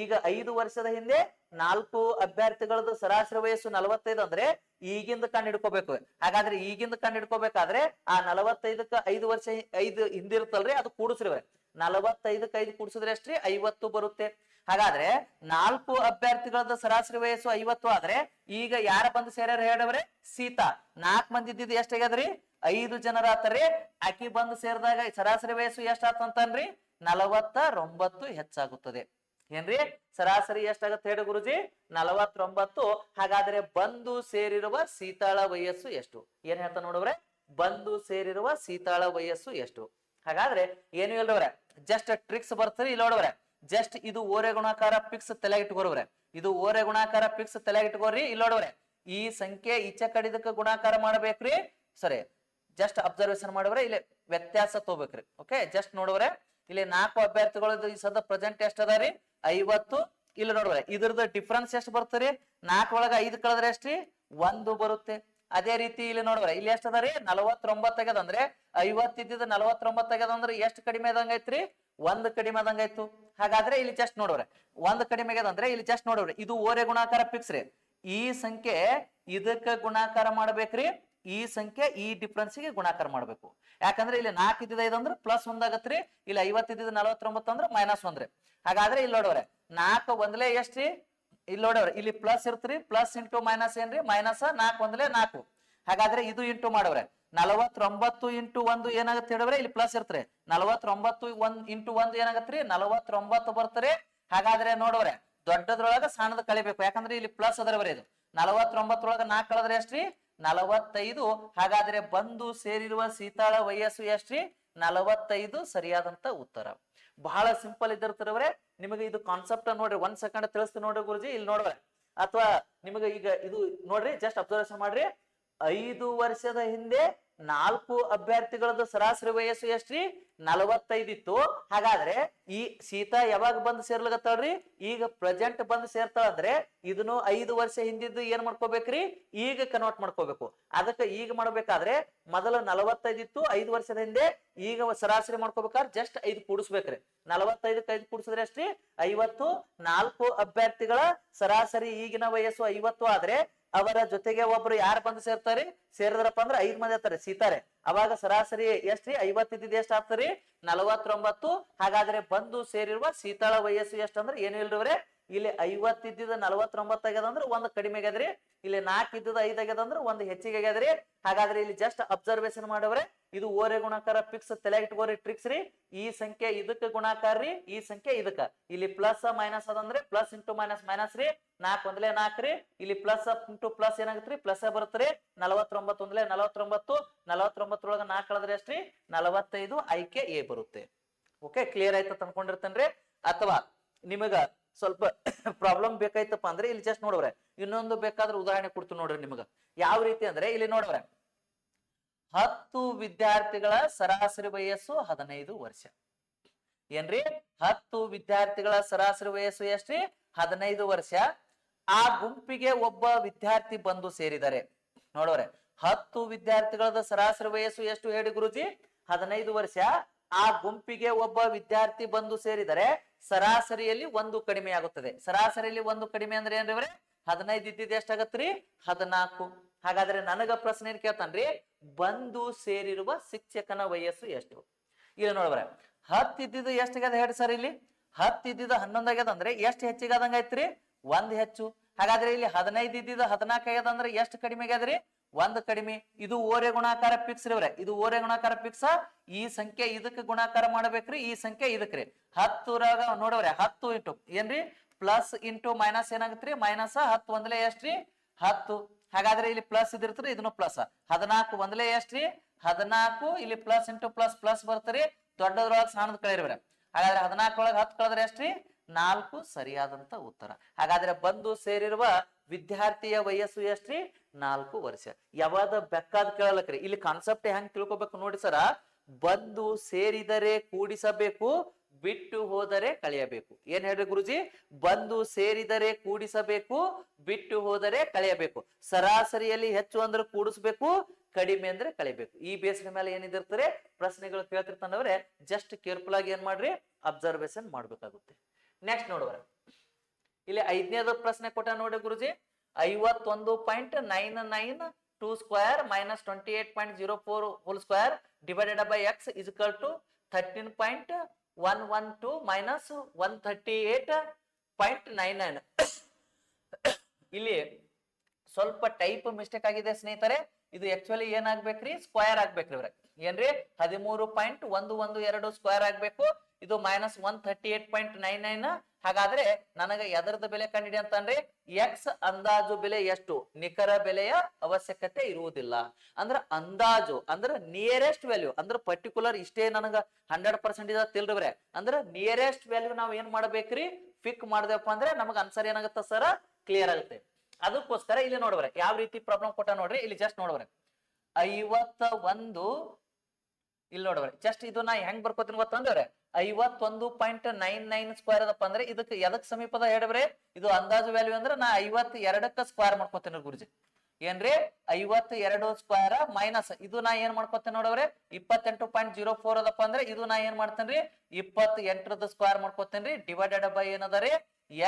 Speaker 1: ಈಗ 5 ವರ್ಷದ ಹಿಂದೆ 4 ಅಭ್ಯರ್ಥಿಗಳದ್ದು ಸರಾಸರಿ ವಯಸ್ಸು 45 ಅಂದ್ರೆ ಈಗಿಂದ ಕಂಡು ಹಿಡ್ಕೋಬೇಕು. ಹಾಗಾದ್ರೆ ಈಗಿಂದ ಕಂಡು ಹಿಡ್ಕೋಬೇಕಾದ್ರೆ ಆ 45ಕ್ಕ 5 ವರ್ಷ 5 ಹಿಂದಿರುತ್ತಲ್ರಿ ಅದು ಕೂಡಿಸ್ರಿ. 45ಕ್ಕೆ 5 ಕೂಡಿಸಿದ್ರೆ ಎಷ್ಟ್ರಿ 50 ಬರುತ್ತೆ. ಹಾಗಾದ್ರೆ 4 ಅಭ್ಯರ್ಥಿಗಳದ್ದು ಸರಾಸರಿ ವಯಸ್ಸು 50 ಆದ್ರೆ ಈಗ ಯಾರ ಬಂದು ಸೇರ್ಯಾರ ಹೇಳವ್ರೆ? ಸೀತಾ. 4 ಮಂದಿ ಇದ್ದಿದ್ದು ಎಷ್ಟಾಗ್ಯದ್ರಿ? 5 ಜನರ ಆತರಿ. ಆಕಿ ಬಂದು ಸೇರಿದಾಗ ಸರಾಸರಿ ವಯಸ್ಸು ಎಷ್ಟ್ ಆತಂತನ್ರಿ? 49 ಹೆಚ್ಚಾಗುತ್ತದೆ. ಏನ್ರಿ ಸರಾಸರಿ ಎಷ್ಟಾಗತ್ತೆ ಹೇಳಿ ಗುರುಜಿ? 49. ಹಾಗಾದ್ರೆ ಬಂದು ಸೇರಿರುವ ಸೀತಾಳ ವಯಸ್ಸು ಎಷ್ಟು? ಏನ್ ಹೇಳ್ತಾ ನೋಡವ್ರೆ? ಬಂದು ಸೇರಿರುವ ಸೀತಾಳ ವಯಸ್ಸು ಎಷ್ಟು? ಹಾಗಾದ್ರೆ ಏನು ಇಲ್ರವ್ರೆ, ಜಸ್ಟ್ ಟ್ರಿಕ್ಸ್ ಬರ್ತಾರೆ ಇಲ್ಲಿ ನೋಡವ್ರೆ. ಜಸ್ಟ್ ಇದು ಓರೆ ಗುಣಾಕಾರ ಪಿಕ್ಸ್ ತಲೆ ಇಟ್ಕೋರವ್ರೆ. ಇದು ಓರೆ ಗುಣಾಕಾರ ಪಿಕ್ಸ್ ತಲೆ ಇಟ್ಕೋರಿ. ಇಲ್ಲಿ ನೋಡವ್ರೆ, ಈ ಸಂಖ್ಯೆ ಈಚೆ ಕಡಿದಕ್ಕೆ ಗುಣಾಕಾರ ಮಾಡ್ಬೇಕ್ರಿ. ಸರಿ, ಜಸ್ಟ್ ಅಬ್ಸರ್ವೇಷನ್ ಮಾಡವ್ರೆ, ಇಲ್ಲಿ ವ್ಯತ್ಯಾಸ ತಗೋಬೇಕ್ರಿ. ಓಕೆ, ಜಸ್ಟ್ ನೋಡವ್ರೆ, ಇಲ್ಲಿ 4 ಅಭ್ಯರ್ಥಿಗಳದ್ದು ಈ ಸದ ಪ್ರೆಸೆಂಟ್ ಎಷ್ಟ್ ಅದಾರಿ? 50. ಇಲ್ಲಿ ನೋಡ್ರಿ ಇದ್ರದ್ದು ಡಿಫ್ರೆನ್ಸ್ ಎಷ್ಟು ಬರ್ತರಿ? 4 ಒಳಗ 5 ಕಳೆದ್ರೆ ಎಷ್ಟ್ರಿ? 1 ಬರುತ್ತೆ. ಅದೇ ರೀತಿ ಇಲ್ಲಿ ನೋಡ್ರಿ ಇಲ್ಲಿ ಎಷ್ಟ್ ಅದಾರಿ? 49 ಆಗ್ಯದ. ಅಂದ್ರೆ 50 ಇದ್ದಿದ್ದು 49 ಆಗ್ಯದ ಅಂದ್ರೆ ಎಷ್ಟು ಕಡಿಮೆ ಆದಂಗ ಐತ್ರಿ? 1 ಕಡಿಮೆ ಆದಂಗ ಆಯ್ತು. ಹಾಗಾದ್ರೆ ಇಲ್ಲಿ ಜಸ್ಟ್ ನೋಡ್ರಿ 1 ಕಡಿಮೆ ಆಗ್ಯದ ಅಂದ್ರೆ ಇಲ್ಲಿ ಜಸ್ಟ್ ನೋಡ್ರಿ ಇದು ಓರೆ ಗುಣಾಕಾರ ಫಿಕ್ಸ್ ರೀ. ಈ ಸಂಖ್ಯೆ ಇದಕ್ಕ ಗುಣಾಕಾರ ಮಾಡ್ಬೇಕ್ರಿ, ಈ ಸಂಖ್ಯೆ ಈ ಡಿಫ್ರೆನ್ಸ್ ಗೆ ಗುಣಾಕಾರ ಮಾಡ್ಬೇಕು. ಯಾಕಂದ್ರೆ ಇಲ್ಲಿ 4 ಇದ್ದಿದ್ದು 5 ಅಂದ್ರೆ ಪ್ಲಸ್ 1 ಆಗತ್ರಿ. ಇಲ್ಲಿ 50 ಇದ್ದಿದ್ದು 49 ಅಂದ್ರೆ -1 ರೀ. ಹಾಗಾದ್ರೆ ಇಲ್ಲಿ ನೋಡವ್ರೆ 4 ಒಂದ್ಲೆ ಎಷ್ಟ್ರಿ? ಇಲ್ಲಿ ನೋಡವ್ರೆ ಇಲ್ಲಿ ಪ್ಲಸ್ ಇರ್ತ್ರಿ. ಪ್ಲಸ್ ಇಂಟು ಮೈನಸ್ ಏನ್ರಿ? -4 ಒಂದ್ಲೆ 4. ಹಾಗಾದ್ರೆ ಇದು ಇಂಟು ಮಾಡವ್ರೆ 49 ಇಂಟು 1 ಏನಾಗತ್ತೆ ಹೇಳಿದ್ರೆ ಇಲ್ಲಿ ಪ್ಲಸ್ ಇರ್ತ್ರಿ. 49 ಇಂಟು 1 ಏನಾಗತ್ರಿ? 49 ಬರ್ತಾರೆ. ಹಾಗಾದ್ರೆ ನೋಡವ್ರೆ ದೊಡ್ಡದ್ರೊಳಗ ಸಣ್ಣದ ಕಳಿಬೇಕು. ಯಾಕಂದ್ರೆ ಇಲ್ಲಿ ಪ್ಲಸ್ ಅದರವರೆ ಇದು 49 ಒಳಗ 4 ಕಳೆದ್ರೆ ಎಷ್ಟ್ರಿ? 45. ಹಾಗಾದ್ರೆ ಬಂದು ಸೇರಿರುವ ಸೀತಾಳ ವಯಸ್ಸು ಎಷ್ಟ್ರಿ? 45 ಸರಿಯಾದಂತ ಉತ್ತರ. ಬಹಳ ಸಿಂಪಲ್ ಇದ್ದಿರ್ತಾರವ್ರೆ. ನಿಮಗೆ ಇದು ಕಾನ್ಸೆಪ್ಟ್ ನೋಡ್ರಿ 1 ಸೆಕೆಂಡ್ ತಿಳಿಸ್ತೀನಿ ನೋಡ್ರಿ ಗುರುಜಿ. ಇಲ್ಲಿ ನೋಡ್ರಿ, ಅಥವಾ ನಿಮಗೆ ಈಗ ಇದು ನೋಡ್ರಿ, ಜಸ್ಟ್ ಅಬ್ಸರ್ವೇಷನ್ ಮಾಡ್ರಿ. 5 ವರ್ಷದ ಹಿಂದೆ 4 ಅಭ್ಯರ್ಥಿಗಳದ್ದು ಸರಾಸರಿ ವಯಸ್ಸು ಎಷ್ಟ್ರಿ? 45 ಇತ್ತು. ಹಾಗಾದ್ರೆ ಈ ಸೀತಾ ಯಾವಾಗ ಬಂದು ಸೇರ್ಲಗತ್ತಾಳ್ರಿ? ಈಗ ಪ್ರೆಸೆಂಟ್ ಬಂದು ಸೇರ್ತಾಳ. ಅಂದ್ರೆ ಇದನ್ನು 5 ವರ್ಷ ಹಿಂದಿದ್ದು ಏನ್ ಮಾಡ್ಕೋಬೇಕ್ರಿ? ಈಗ ಕನ್ವರ್ಟ್ ಮಾಡ್ಕೋಬೇಕು. ಅದಕ್ಕೆ ಈಗ ಮಾಡ್ಬೇಕಾದ್ರೆ ಮೊದಲು 45 ಇತ್ತು 5 ವರ್ಷದ ಹಿಂದೆ. ಈಗ ಸರಾಸರಿ ಮಾಡ್ಕೋಬೇಕಾದ್ರೆ ಜಸ್ಟ್ 5 ಕೂಡಿಸ್ಬೇಕ್ರಿ. 45ಕ್ಕೆ 5 ಕೂಡಿಸಿದ್ರೆ ಎಷ್ಟ್ರಿ? 50. 4 ಅಭ್ಯರ್ಥಿಗಳ ಸರಾಸರಿ ಈಗಿನ ವಯಸ್ಸು 50 ಆದ್ರೆ ಅವರ ಜೊತೆಗೆ ಒಬ್ರು ಯಾರು ಬಂದು ಸೇರ್ತಾರೆ? ಸೇರಿದ್ರಪ್ಪ ಅಂದ್ರೆ 5 ಮಂದಿ ಇರ್ತಾರೆ ಸೀತಾರೆ. ಅವಾಗ ಸರಾಸರಿ ಎಷ್ಟ್ರಿ? 50 ಇದ್ದಿದ್ದು ಎಷ್ಟ್ ಆಗ್ತಾರಿ? 49. ಹಾಗಾದ್ರೆ ಬಂದು ಸೇರಿರುವ ಸೀತಾಳ ವಯಸ್ಸು ಎಷ್ಟ್ ಅಂದ್ರೆ ಏನು ಇಲ್ರವ್ರೆ, ಇಲ್ಲಿ 50 ಇದ್ದಿದ್ದು 49 ಆಗ್ಯದ ಅಂದ್ರೆ 1 ಕಡಿಮೆ ಆಗ್ಯದ್ರಿ. ಇಲ್ಲಿ 4 ಇದ್ದಿದ್ದು 5 ಆಗ್ಯದ ಅಂದ್ರೆ 1 ಹೆಚ್ಚಿಗೆ ಆಗ್ಯದ್ರಿ. ಹಾಗಾದ್ರೆ ಇಲ್ಲಿ ಜಸ್ಟ್ ಅಬ್ಸರ್ವೇಷನ್ ಮಾಡವ್ರೆ, ಇದು ಓರೆ ಗುಣಾಕಾರ ಫಿಕ್ಸ್ ತಲೆ ಇಟ್ಕೋರಿ ಟ್ರಿಕ್ಸ್ ರೀ. ಈ ಸಂಖ್ಯೆ ಇದಕ್ಕೆ ಗುಣಾಕಾರ ರೀ, ಈ ಸಂಖ್ಯೆ ಇದಕ್ಕ. ಇಲ್ಲಿ ಪ್ಲಸ್ ಮೈನಸ್ ಅದಂದ್ರೆ ಪ್ಲಸ್ ಇಂಟು ಮೈನಸ್ ಮೈನಸ್ ರೀ. 4 ಒಂದ್ಲೆ 4 ರೀ. ಇಲ್ಲಿ ಪ್ಲಸ್ ಇಂಟು ಪ್ಲಸ್ ಏನಾಗತ್ರಿ? ಪ್ಲಸ್ ಬರುತ್ತ್ರಿ. 49 ಒಂದ್ಲೆ 49. 49 ಒಳಗ 4 ಕಳೆದ್ರೆ ಎಷ್ಟ್ರಿ? 45. ಆಯ್ಕೆ ಎ ಬರುತ್ತೆ. ಓಕೆ, ಕ್ಲಿಯರ್ ಆಯ್ತು ಅನ್ಕೊಂಡಿರ್ತೇನ್ರಿ. ಅಥವಾ ನಿಮಗ ಸ್ವಲ್ಪ ಪ್ರಾಬ್ಲಮ್ ಬೇಕಾಯ್ತಪ್ಪ ಅಂದ್ರೆ ಇಲ್ಲಿ ಜಸ್ಟ್ ನೋಡ್ರೆ ಇನ್ನೊಂದು ಬೇಕಾದ್ರೆ ಉದಾಹರಣೆ ಕೊಡ್ತು ನೋಡ್ರಿ ನಿಮಗ. ಯಾವ ರೀತಿ ಅಂದ್ರೆ ಇಲ್ಲಿ ನೋಡ್ರೆ 10 ವಿದ್ಯಾರ್ಥಿಗಳ ಸರಾಸರಿ ವಯಸ್ಸು 15 ವರ್ಷ. ಏನ್ರಿ? 10 ವಿದ್ಯಾರ್ಥಿಗಳ ಸರಾಸರಿ ವಯಸ್ಸು ಎಷ್ಟ್ರಿ? 15 ವರ್ಷ. ಆ ಗುಂಪಿಗೆ ಒಬ್ಬ ವಿದ್ಯಾರ್ಥಿ ಬಂದು ಸೇರಿದರೆ ನೋಡೋರೆ 10 ವಿದ್ಯಾರ್ಥಿಗಳದ ಸರಾಸರಿ ವಯಸ್ಸು ಎಷ್ಟು ಹೇಳಿ ಗುರುಜಿ? 15 ವರ್ಷ. ಆ ಗುಂಪಿಗೆ ಒಬ್ಬ ವಿದ್ಯಾರ್ಥಿ ಬಂದು ಸೇರಿದರೆ ಸರಾಸರಿಯಲ್ಲಿ 1 ಕಡಿಮೆ ಆಗುತ್ತದೆ. ಸರಾಸರಿಯಲ್ಲಿ 1 ಕಡಿಮೆ ಅಂದ್ರೆ ಏನ್ರಿ? 15 ಇದ್ದಿದ್ದು ಎಷ್ಟಾಗತ್ರಿ? 14. ಹಾಗಾದ್ರೆ ನನಗ ಪ್ರಶ್ನೆ ಏನ್ ಕೇಳ್ತಾನ್ರಿ? ಬಂದು ಸೇರಿರುವ ಶಿಕ್ಷಕನ ವಯಸ್ಸು ಎಷ್ಟು? ಇಲ್ಲಿ ನೋಡ್ರೆ 10 ಇದ್ದಿದ್ದು ಎಷ್ಟಾಗ್ಯದ ಹೇಳಿ ಸರ್? ಇಲ್ಲಿ 10 ಇದ್ದಿದ್ದು 11 ಆಗ್ಯದ ಅಂದ್ರೆ ಎಷ್ಟು ಹೆಚ್ಚಿಗಾದಂಗ ಐತ್ರಿ? 1 ಹೆಚ್ಚು. ಹಾಗಾದ್ರೆ ಇಲ್ಲಿ 15 ಇದ್ದಿದ್ದು 14 ಆಗ್ಯದ ಅಂದ್ರೆ ಎಷ್ಟು ಕಡಿಮೆ ಆಗ್ಯದ್ರಿ? 1 ಕಡಿಮೆ. ಇದು ಓರೆ ಗುಣಾಕಾರ ಫಿಕ್ಸ್ ರೀ. ಇದು ಓರೆ ಗುಣಾಕಾರ ಫಿಕ್ಸ್. ಈ ಸಂಖ್ಯೆ ಇದಕ್ಕೆ ಗುಣಾಕಾರ ಮಾಡಬೇಕ್ರಿ, ಈ ಸಂಖ್ಯೆ ಇದಕ್ರಿ. 10 ರಾಗ ನೋಡವ್ರೆ 10 ಇಂಟು ಏನ್ರಿ? ಪ್ಲಸ್ ಇಂಟು ಮೈನಸ್ ಏನಾಗತ್ರಿ? ಮೈನಸ್. 10 ಒಂದ್ಲೆ ಎಷ್ಟ್ರಿ? 10. ಹಾಗಾದ್ರೆ ಇಲ್ಲಿ ಪ್ಲಸ್ ಇದಿರ್ತ್ರಿ, ಇದನ್ನು ಪ್ಲಸ್. 14 ಒಂದ್ಲೆ ಎಷ್ಟ್ರಿ? 14. ಇಲ್ಲಿ ಪ್ಲಸ್ ಇಂಟು ಪ್ಲಸ್ ಪ್ಲಸ್ ಬರ್ತರಿ. ದೊಡ್ಡದ್ರೊಳಗೆ ಸಣ್ಣದ ಕಳಿರ್ಬೇಡ. ಹಾಗಾದ್ರೆ 14 ಒಳಗೆ 10 ಕಳೆದ್ರೆ ಎಷ್ಟ್ರಿ? 4 ಸರಿಯಾದಂತ ಉತ್ತರ. ಹಾಗಾದ್ರೆ ಬಂದು ಸೇರಿರುವ ವಿದ್ಯಾರ್ಥಿಯ ವಯಸ್ಸು ಎಷ್ಟ್ರಿ? 4 ವರ್ಷ. ಯಾವಾಗ ಬೇಕಾದ್ ಕೇಳಲಕ್ರಿ. ಇಲ್ಲಿ ಕಾನ್ಸೆಪ್ಟ್ ಹೆಂಗ್ ತಿಳ್ಕೊಬೇಕು ನೋಡಿ ಸರ. ಬಂದು ಸೇರಿದರೆ ಕೂಡಿಸಬೇಕು, ಬಿಟ್ಟು ಹೋದರೆ ಕಳೆಯಬೇಕು. ಏನ್ ಹೇಳ್ರಿ ಗುರುಜಿ? ಬಂದು ಸೇರಿದರೆ ಕೂಡಿಸಬೇಕು, ಬಿಟ್ಟು ಹೋದರೆ ಕಳೆಯಬೇಕು. ಸರಾಸರಿಯಲ್ಲಿ ಹೆಚ್ಚು ಅಂದ್ರೆ ಕೂಡಿಸ್ಬೇಕು, ಕಡಿಮೆ ಅಂದ್ರೆ ಕಳಿಬೇಕು. ಈ ಬೇಸಿನ ಮೇಲೆ ಏನಿದಿರ್ತಾರೆ ಪ್ರಶ್ನೆಗಳು ಕೇಳ್ತಿರ್ತಾನವ್ರೆ ಜಸ್ಟ್ ಕೇರ್ಫುಲ್ ಆಗಿ ಏನ್ ಮಾಡ್ರಿ? ಅಬ್ಸರ್ವೇಷನ್ ಮಾಡ್ಬೇಕಾಗುತ್ತೆ. ನೆಕ್ಸ್ಟ್ ನೋಡುವ, ಇಲ್ಲಿ 5ನೇದು ಪ್ರಶ್ನೆ ಕೊಟ್ಟ ನೋಡಿ ಗುರುಜಿ, 51.99 square minus 28.04 whole square divided by X is equal to 13.112 minus 138.99. ಇಲ್ಲಿ ಸ್ವಲ್ಪ ಟೈಪ್ ಮಿಸ್ಟೇಕ್ ಆಗಿದೆ ಸ್ನೇಹಿತರೆ. ಇದು ಆಕ್ಚುಲಿ ಏನಾಗ್ಬೇಕ್ರಿ, ಸ್ಕ್ವೇರ್ ಆಗ್ಬೇಕ್ರಿ ಇವ್ರೆ. ಏನ್ರಿ 13.112 ಸ್ಕ್ವೇರ್ ಆಗ್ಬೇಕು. ಇದು ಮೈನಸ್ 138.99. ಹಾಗಾದ್ರೆ ನನಗೆ ಎದರದ ಬೆಲೆ ಕಂಡಿಡಿ ಅಂತಂದ್ರೆ ಎಕ್ಸ್ ಅಂದಾಜು ಬೆಲೆ ಎಷ್ಟು, ನಿಖರ ಬೆಲೆಯ ಅವಶ್ಯಕತೆ ಇರುವುದಿಲ್ಲ. ಅಂದ್ರ ಅಂದಾಜು ಅಂದ್ರ ನಿಯರೆಸ್ಟ್ ವ್ಯಾಲ್ಯೂ, ಅಂದ್ರೆ ಪರ್ಟಿಕ್ಯುಲರ್ ಇಷ್ಟೇ ನನಗ 100% ತಿಳ್ರಿವ್ರೆ. ಅಂದ್ರೆ ನಿಯರೆಸ್ಟ್ ವ್ಯಾಲ್ಯೂ ನಾವ್ ಏನ್ ಮಾಡ್ಬೇಕ್ರಿ, ಫಿಕ್ ಮಾಡ್ದೇವಪ್ಪ ಅಂದ್ರೆ ನಮಗ ಆನ್ಸರ್ ಏನಾಗುತ್ತೆ ಸರ್, ಕ್ಲಿಯರ್ ಆಗುತ್ತೆ. ಅದಕ್ಕೋಸ್ಕರ ಇಲ್ಲಿ ನೋಡ್ಬಾರೆ ಯಾವ ರೀತಿ ಪ್ರಾಬ್ಲಮ್ ಕೊಟ್ಟ ನೋಡ್ರಿ. ಇಲ್ಲಿ ಜಸ್ಟ್ ನೋಡ್ಬಾರೆ 51, ಇಲ್ಲಿ ನೋಡ್ಬಾರೆ ಜಸ್ಟ್ ಇದು ನಾ ಹೆಂಗ್ ಬರ್ಕೋತೀನಿ ಗೊತ್ತಂದ್ರೆ 51.99 ಸ್ಕ್ವೇರ್ ಅದಪ್ಪ ಅಂದ್ರೆ ಇದಕ್ಕೆ ಎದಕ್ ಸಮೀಪದ ಹೇಳ್ಬ್ರೆ, ಇದು ಅಂದಾಜು ವ್ಯಾಲ್ಯೂ ಅಂದ್ರೆ ನಾ 52ಕ್ಕ ಸ್ಕ್ವೇರ್ ಮಾಡ್ಕೋತೀನಿ ಗುರುಜಿ. ಏನ್ರಿ 52 ಸ್ಕ್ವೇರ್ ಮೈನಸ್ ಇದು ನಾ ಏನ್ ಮಾಡ್ಕೋತೇನೆ ನೋಡವ್ರೆ 28.04 ಅದಪ್ಪ ಅಂದ್ರೆ ಇದು ನಾ ಏನ್ ಮಾಡ್ತೇನ್ರಿ 28ರದ ಸ್ಕ್ವೇರ್ ಮಾಡ್ಕೋತೇನ್ರಿ. ಡಿವೈಡೆಡ್ ಬೈ ಏನದರಿ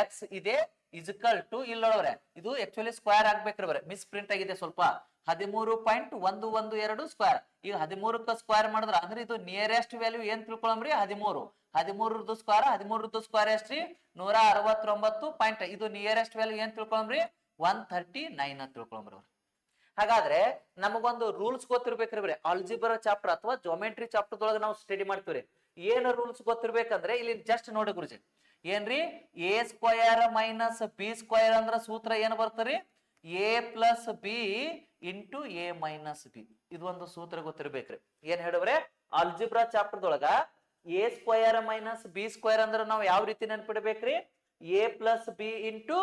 Speaker 1: ಎಕ್ಸ್ ಇದೆ ಇಸ್ಕಲ್ ಟು, ಇಲ್ಲಿ ನೋಡವ್ರೆ ಇದು ಆಕ್ಚುಲಿ ಸ್ಕ್ವೇರ್ ಆಗ್ಬೇಕ್ರಿ ಬರ ಮಿಸ್ ಪ್ರಿಂಟ್ ಆಗಿದೆ ಸ್ವಲ್ಪ. 13.112 ಸ್ಕ್ವೇರ್. ಈಗ 13ಕ್ಕ ಸ್ಕ್ವೇರ್ ಮಾಡಿದ್ರ ಅಂದ್ರೆ ಇದು ನಿಯರೆಸ್ಟ್ ವ್ಯಾಲ್ಯೂ ಏನ್ ತಿಳ್ಕೊಳಮ್ರಿ 13. 13ರದ್ದು ಸ್ಕ್ವೇರ್ ಎಷ್ಟ್ರಿ 169. ಇದು ನಿಯರೆಸ್ಟ್ ವ್ಯಾಲ್ಯೂ ಏನ್ ತಿಳ್ಕೊಳಮ್ರಿ 139 ಅಂತ ತಿಳ್ಕೊಳಮ್ರಿ. ಹಾಗಾದ್ರೆ ನಮಗೊಂದು ರೂಲ್ಸ್ ಗೊತ್ತಿರ್ಬೇಕ್ರಿ ಬರೀ ಆಲ್ಜಿಬ್ರಾ ಚಾಪ್ಟರ್ ಅಥವಾ ಜೋಮೆಟ್ರಿ ಚಾಪ್ಟರ್ ದೊಳಗೆ ನಾವು ಸ್ಟಡಿ ಮಾಡ್ತೀವ್ರಿ. ಏನ್ ರೂಲ್ಸ್ ಗೊತ್ತಿರ್ಬೇಕಂದ್ರೆ ಇಲ್ಲಿ ಜಸ್ಟ್ ನೋಡಿ ಗುರುಜಿ, ಏನ್ರಿ A square minus B square ಅಂದ್ರ ಸೂತ್ರ ಏನ್ ಬರ್ತರಿ, A plus B into A minus B. ಇದು ಒಂದು ಸೂತ್ರ ಗೊತ್ತಿರ್ಬೇಕ್ರಿ. ಏನ್ ಹೇಳಿವ್ರೆ ಆಲ್ಜಿಬ್ರಾ ಚಾಪ್ಟರ್ ದೊಳಗ A square minus B square ಅಂದ್ರೆ ನಾವು ಯಾವ ರೀತಿ ನೆನ್ಪಿಡ್ಬೇಕ್ರಿ, A plus B into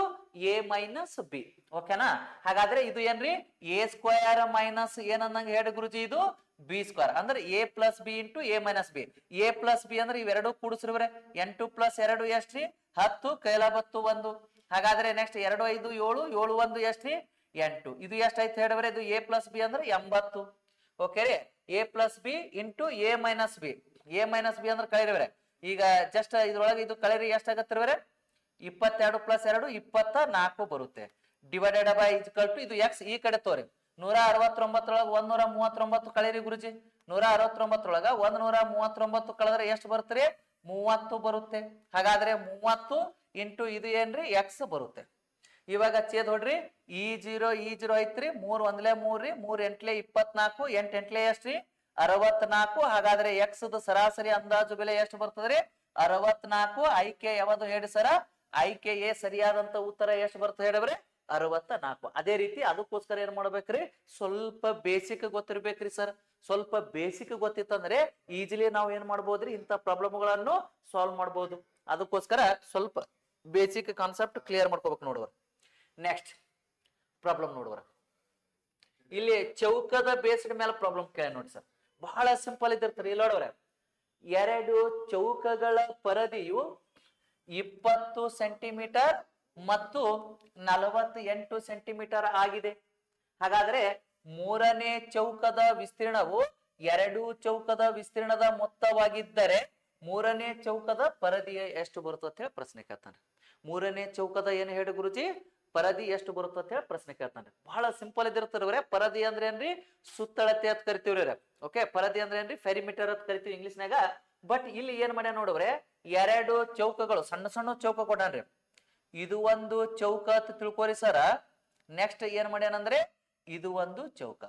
Speaker 1: A minus B. ಓಕೆನಾ? ಹಾಗಾದ್ರೆ ಇದು ಏನ್ರಿ ಎ ಸ್ಕ್ವಯರ್ ಮೈನಸ್ ಏನಂದಂಗ ಹೇಳಿ ಗುರುಜಿ, ಇದು ಬಿ ಸ್ಕ್ವೇರ್ ಅಂದ್ರೆ A plus B into A minus B. A plus B ಅಂದ್ರೆ ಇವೆರಡು ಕೂಡಿಸ್ರಿವ್ರೆ 8 ಪ್ಲಸ್ 2 ಎಷ್ಟ್ರಿ 10 ಕೈಲಾಬತ್ತು 1. ಹಾಗಾದ್ರೆ ನೆಕ್ಸ್ಟ್ 2 5 7 7 1 ಎಷ್ಟ್ರಿ 8. ಇದು ಎಷ್ಟಾಯ್ತು ಹೇಳಿವ್ರೆ, ಇದು ಎ ಪ್ಲಸ್ ಬಿ ಅಂದ್ರೆ 80. ಓಕೆ ರೀ, A plus B into A minus B. A minus B ಅಂದ್ರೆ ಕಳಿರಿವ್ರೆ. ಈಗ ಜಸ್ಟ್ ಇದ್ರೊಳಗೆ ಇದು ಕಳಿರಿ ಎಷ್ಟಾಗತ್ತಿರ್ವ್ರೆ 22 ಪ್ಲಸ್ 2 24 ಬರುತ್ತೆ. ಡಿವೈಡೆಡ್ ಬೈ ಇಸ್ಕಲ್ ಟು ಇದು ಎಕ್ಸ್ ಈ ಕಡೆ ತೋರಿ 169 139 ಕಳಿರಿ ಗುರುಜಿ. 169 139 ಕಳೆದ್ರೆ ಎಷ್ಟು ಬರುತ್ತೆ 30 ಬರುತ್ತೆ. ಹಾಗಾದ್ರೆ 30 ಇಂಟು ಇದು ಏನ್ರಿ ಎಕ್ಸ್ ಬರುತ್ತೆ. ಇವಾಗ ಛೇದ್ ಹೊಡ್ರಿ, ಈ 0 ಐತ್ರಿ, 3 1 3 ರೀ, 3 8 24, 8 8 ಎಷ್ಟ್ರಿ 64. ಹಾಗಾದ್ರೆ ಎಕ್ಸ್ ಸರಾಸರಿ ಅಂದಾಜು ಬೆಲೆ ಎಷ್ಟು ಬರ್ತದ್ರಿ 64. ಆಯ್ಕೆ ಯಾವುದು ಹೇಳಿ ಸರ, ಆಯ್ಕೆ ಎ ಸರಿಯಾದಂತ ಉತ್ತರ ಎಷ್ಟು ಬರ್ತದೆ ಹೇಳಿವ್ರಿ 64. ಅದೇ ರೀತಿ ಅದಕ್ಕೋಸ್ಕರ ಏನ್ ಮಾಡ್ಬೇಕ್ರಿ, ಸ್ವಲ್ಪ ಬೇಸಿಕ್ ಗೊತ್ತಿರ್ಬೇಕ್ರಿ ಸರ್. ಸ್ವಲ್ಪ ಬೇಸಿಕ್ ಗೊತ್ತಿತ್ತಂದ್ರೆ ಈಜಿಲಿ ನಾವು ಏನ್ ಮಾಡ್ಬೋದ್ರಿ, ಇಂಥ ಪ್ರಾಬ್ಲಮ್ಗಳನ್ನು ಸಾಲ್ವ್ ಮಾಡ್ಬೋದು. ಅದಕ್ಕೋಸ್ಕರ ಸ್ವಲ್ಪ ಬೇಸಿಕ್ ಕಾನ್ಸೆಪ್ಟ್ ಕ್ಲಿಯರ್ ಮಾಡ್ಕೋಬೇಕು ನೋಡುವ. ನೆಕ್ಸ್ಟ್ ಪ್ರಾಬ್ಲಮ್ ನೋಡುವ, ಇಲ್ಲಿ ಚೌಕದ ಬೇಸ್ಡ್ ಮೇಲೆ ಪ್ರಾಬ್ಲಮ್ ಕೇಳ ನೋಡಿ ಸರ್. ಬಹಳ ಸಿಂಪಲ್ ಇದ್ದಿರ್ತಾರೆ. ಇಲ್ಲಿ ನೋಡವ್ರೆ, ಎರಡು ಚೌಕಗಳ ಪರದಿಯು 20 ಸೆಂಟಿಮೀಟರ್ ಮತ್ತು 48 ಸೆಂಟಿಮೀಟರ್ ಆಗಿದೆ. ಹಾಗಾದ್ರೆ ಮೂರನೇ ಚೌಕದ ವಿಸ್ತೀರ್ಣವು ಎರಡು ಚೌಕದ ವಿಸ್ತೀರ್ಣದ ಮೊತ್ತವಾಗಿದ್ದರೆ ಮೂರನೇ ಚೌಕದ ಪರದಿಯ ಎಷ್ಟು ಬರುತ್ತೆ ಹೇಳಿ ಪ್ರಶ್ನೆ ಕೇಳ್ತಾನೆ. ಮೂರನೇ ಚೌಕದ ಏನ್ ಹೇಳಿ ಗುರುಜಿ, ಪರದಿ ಎಷ್ಟು ಬರುತ್ತೆ ಅಂತ ಹೇಳಿ ಪ್ರಶ್ನೆ ಕೇಳ್ತಾನೆ. ಬಹಳ ಸಿಂಪಲ್ ಇದಿರ್ತಾರವ್ರೆ. ಪರದಿ ಅಂದ್ರೆ ಏನ್ರಿ ಸುತ್ತಳತೆ ಅಂತ ಕರಿತೀವ್ರಿ. ಓಕೆ, ಪರದಿ ಅಂದ್ರೆ ಏನ್ರಿ ಪೆರಿಮೀಟರ್ ಅಂತ ಕರಿತೀವಿ ಇಂಗ್ಲಿಷ್ನಾಗ. ಬಟ್ ಇಲ್ಲಿ ಏನ್ ಮಾಡ್ಯ ನೋಡ್ರೆ, ಎರಡು ಚೌಕಗಳು ಸಣ್ಣ ಸಣ್ಣ ಚೌಕ ಕೊಟ್ಟಾನ್ರಿ. ಇದು ಒಂದು ಚೌಕ ಅಂತ ತಿಳ್ಕೊರಿ ಸರ. ನೆಕ್ಸ್ಟ್ ಏನ್ ಮಾಡ್ಯಾನಂದ್ರೆ ಇದು ಒಂದು ಚೌಕ.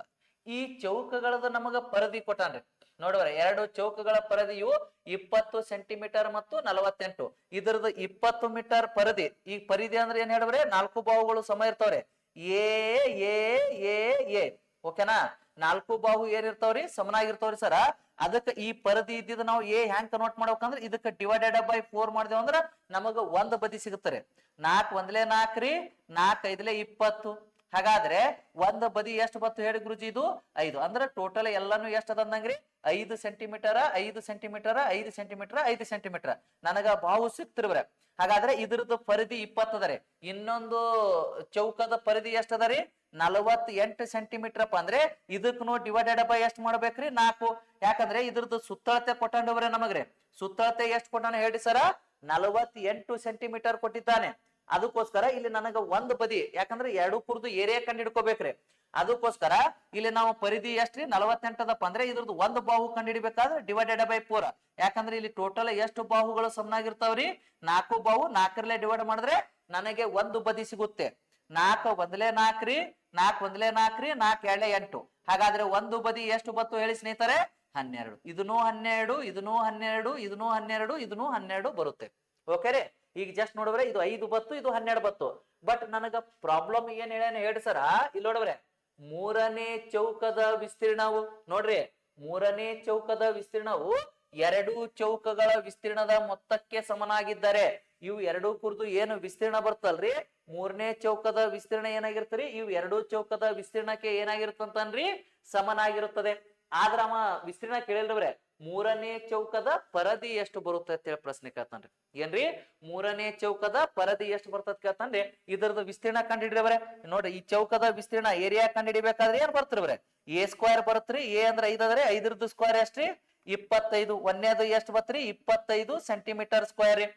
Speaker 1: ಈ ಚೌಕಗಳದ ನಮಗ ಪರದಿ ಕೊಟ್ಟಾನ್ರಿ. ನೋಡ್ರಿ, ಎರಡು ಚೌಕಗಳ ಪರದಿಯು 20 ಸೆಂಟಿಮೀಟರ್ ಮತ್ತು 48. ಇದರದ್ದು 20 ಮೀಟರ್ ಪರದಿ. ಈ ಪರಿಧಿ ಅಂದ್ರೆ ಏನ್ ಹೇಳ್ರಿ, 4 ಬಾಹುಗಳು ಸಮ ಇರ್ತಾವ್ರಿ. A A A A. ಓಕೆನಾ? 4 ಬಾಹು ಏನಿರ್ತಾವ್ರಿ ಸಮನಾಗಿರ್ತಾವ್ರಿ ಸರ. ಅದಕ್ಕೆ ಈ ಪರದಿ ಇದ್ದಿದ್ದು ನಾವು ಎ ಹ್ಯಾಂಗ್ ಕನ್ವರ್ಟ್ ಮಾಡ್ಬೇಕಂದ್ರೆ ಇದಕ್ಕೆ ಡಿವೈಡೆಡ್ ಬೈ 4 ಮಾಡಿದೇವ್ ಅಂದ್ರ ನಮಗ ಒಂದ್ ಬದಿ ಸಿಗುತ್ತಾರೆ. 4 1 4 ರೀ, 4 5 20. ಹಾಗಾದ್ರೆ ಒಂದ್ ಬದಿ ಎಷ್ಟು ಬತ್ತು ಹೇಳಿ ಗುರುಜಿ, ಇದು 5. ಅಂದ್ರೆ ಟೋಟಲ್ ಎಲ್ಲಾನು ಎಷ್ಟು ಅದಂದ್ರಿ 5 ಸೆಂಟಿಮೀಟರ್ 5 ಸೆಂಟಿಮೀಟರ್ 5 ಸೆಂಟಿಮೀಟರ್ 5 ಸೆಂಟಿಮೀಟರ್ ನನಗ ಬಾಹು ಸಿಕ್ತಿರ್ಬ್ರೆ. ಹಾಗಾದ್ರೆ ಇದ್ರದ್ದು ಪರಿಧಿ 20 ಅದರಿ. ಇನ್ನೊಂದು ಚೌಕದ ಪರಿಧಿ ಎಷ್ಟ್ ಅದರಿ 48 ಸೆಂಟಿಮೀಟರ್ ಅಪ್ಪ ಅಂದ್ರೆ ಇದಕ್ಕೂ ಡಿವೈಡೆಡ್ ಬೈ ಎಷ್ಟು ಮಾಡ್ಬೇಕ್ರಿ 4. ಯಾಕಂದ್ರೆ ಇದ್ರದ್ದು ಸುತ್ತಳತೆ ಕೊಟ್ಟಂಡವ್ರೆ ನಮಗ್ರಿ. ಸುತ್ತಳತೆ ಎಷ್ಟು ಕೊಟ್ಟಾನ ಹೇಳಿ ಸರ 48 ಸೆಂಟಿಮೀಟರ್ ಕೊಟ್ಟಿದ್ದಾನೆ. ಅದಕ್ಕೋಸ್ಕರ ಇಲ್ಲಿ ನನಗ ಒಂದು ಬದಿ, ಯಾಕಂದ್ರೆ ಎರಡು ಕುರ್ದು ಏರಿಯಾ ಕಂಡು ಹಿಡ್ಕೋಬೇಕ್ರಿ. ಅದಕ್ಕೋಸ್ಕರ ಇಲ್ಲಿ ನಾವು ಪರಿಧಿ ಎಷ್ಟ್ರಿ 48 ಅಂದ್ರೆ ಇದ್ರದ್ದು ಒಂದು ಬಾಹು ಕಂಡು ಹಿಡಿಬೇಕಾದ್ರೆ ಡಿವೈಡೆಡ್ ಬೈ 4. ಯಾಕಂದ್ರೆ ಇಲ್ಲಿ ಟೋಟಲ್ ಎಷ್ಟು ಬಾಹುಗಳು ಸಮನಾಗಿರ್ತಾವ್ರಿ? 4 ಬಾಹು. 4 ಡಿವೈಡ್ ಮಾಡಿದ್ರೆ ನನಗೆ ಒಂದು ಬದಿ ಸಿಗುತ್ತೆ. 4 ಒಂದಲೇ 4 ರೀ, 4 ಒಂದಲೇ 4 ರೀ, 4 ಎರಡೇ 8. ಹಾಗಾದ್ರೆ ಒಂದು ಬದಿ ಎಷ್ಟು ಬತ್ತು ಹೇಳಿ ಸ್ನೇಹಿತರೆ? 12. ಇದನ್ನೂ 12, ಇದನ್ನೂ 12, ಇದನ್ನೂ 12, ಇದನ್ನೂ 12 ಬರುತ್ತೆ. ಓಕೆ ರೀ. ಈಗ ಜಸ್ಟ್ ನೋಡಿದ್ರೆ ಇದು 5 ಬತ್ತು, ಇದು 12 ಬತ್ತು. ಬಟ್ ನನಗ ಪ್ರಾಬ್ಲಮ್ ಏನ್ ಹೇಳಿ ಸರ, ಇಲ್ಲಿ ನೋಡ್ರೆ ಮೂರನೇ ಚೌಕದ ವಿಸ್ತೀರ್ಣವು ನೋಡ್ರಿ, ಮೂರನೇ ಚೌಕದ ವಿಸ್ತೀರ್ಣವು ಎರಡು ಚೌಕಗಳ ವಿಸ್ತೀರ್ಣದ ಮೊತ್ತಕ್ಕೆ ಸಮನಾಗಿದ್ದಾರೆ. ಇವು ಎರಡು ಕುರಿತು ಏನು ವಿಸ್ತೀರ್ಣ ಬರ್ತಲ್ರಿ, ಮೂರನೇ ಚೌಕದ ವಿಸ್ತೀರ್ಣ ಏನಾಗಿರ್ತರಿ, ಇವು ಎರಡು ಚೌಕದ ವಿಸ್ತೀರ್ಣಕ್ಕೆ ಏನಾಗಿರುತ್ತಂತನ್ರಿ? ಸಮನಾಗಿರುತ್ತದೆ. ಆದ್ರ ಅವ ವಿಸ್ತೀರ್ಣ ಕೇಳಿಲ್ರವ್ರೆ, ಮೂರನೇ ಚೌಕದ ಪರದಿ ಎಷ್ಟು ಬರುತ್ತೆ ಅಂತ ಹೇಳಿ ಪ್ರಶ್ನೆ ಕೇಳ್ತಾನ್ರಿ. ಏನ್ರಿ? ಮೂರನೇ ಚೌಕದ ಪರದಿ ಎಷ್ಟು ಬರ್ತದ ಕೇಳ್ತಾನ್ರಿ. ಇದರದ ವಿಸ್ತೀರ್ಣ ಕಂಡಿಡ್ರವ್ರೆ. ನೋಡ್ರಿ, ಈ ಚೌಕದ ವಿಸ್ತೀರ್ಣ ಏರಿಯಾ ಕಂಡಿಡಿಬೇಕಾದ್ರೆ ಏನ್ ಬರ್ತಿರ್ವ್ರೆ? ಎ ಸ್ಕ್ವೇರ್ ಬರುತ್ತ್ರಿ. ಎ ಅಂದ್ರೆ 5 ಅದ್ರಿ, 5ರದ್ದು ಸ್ಕ್ವೇರ್ ಎಷ್ಟ್ರಿ? 25. ಒಂದನೇದು ಎಷ್ಟು ಬತ್ರಿ? 25 ಸೆಂಟಿಮೀಟರ್ ಸ್ಕ್ವೇರ್ ರೀ.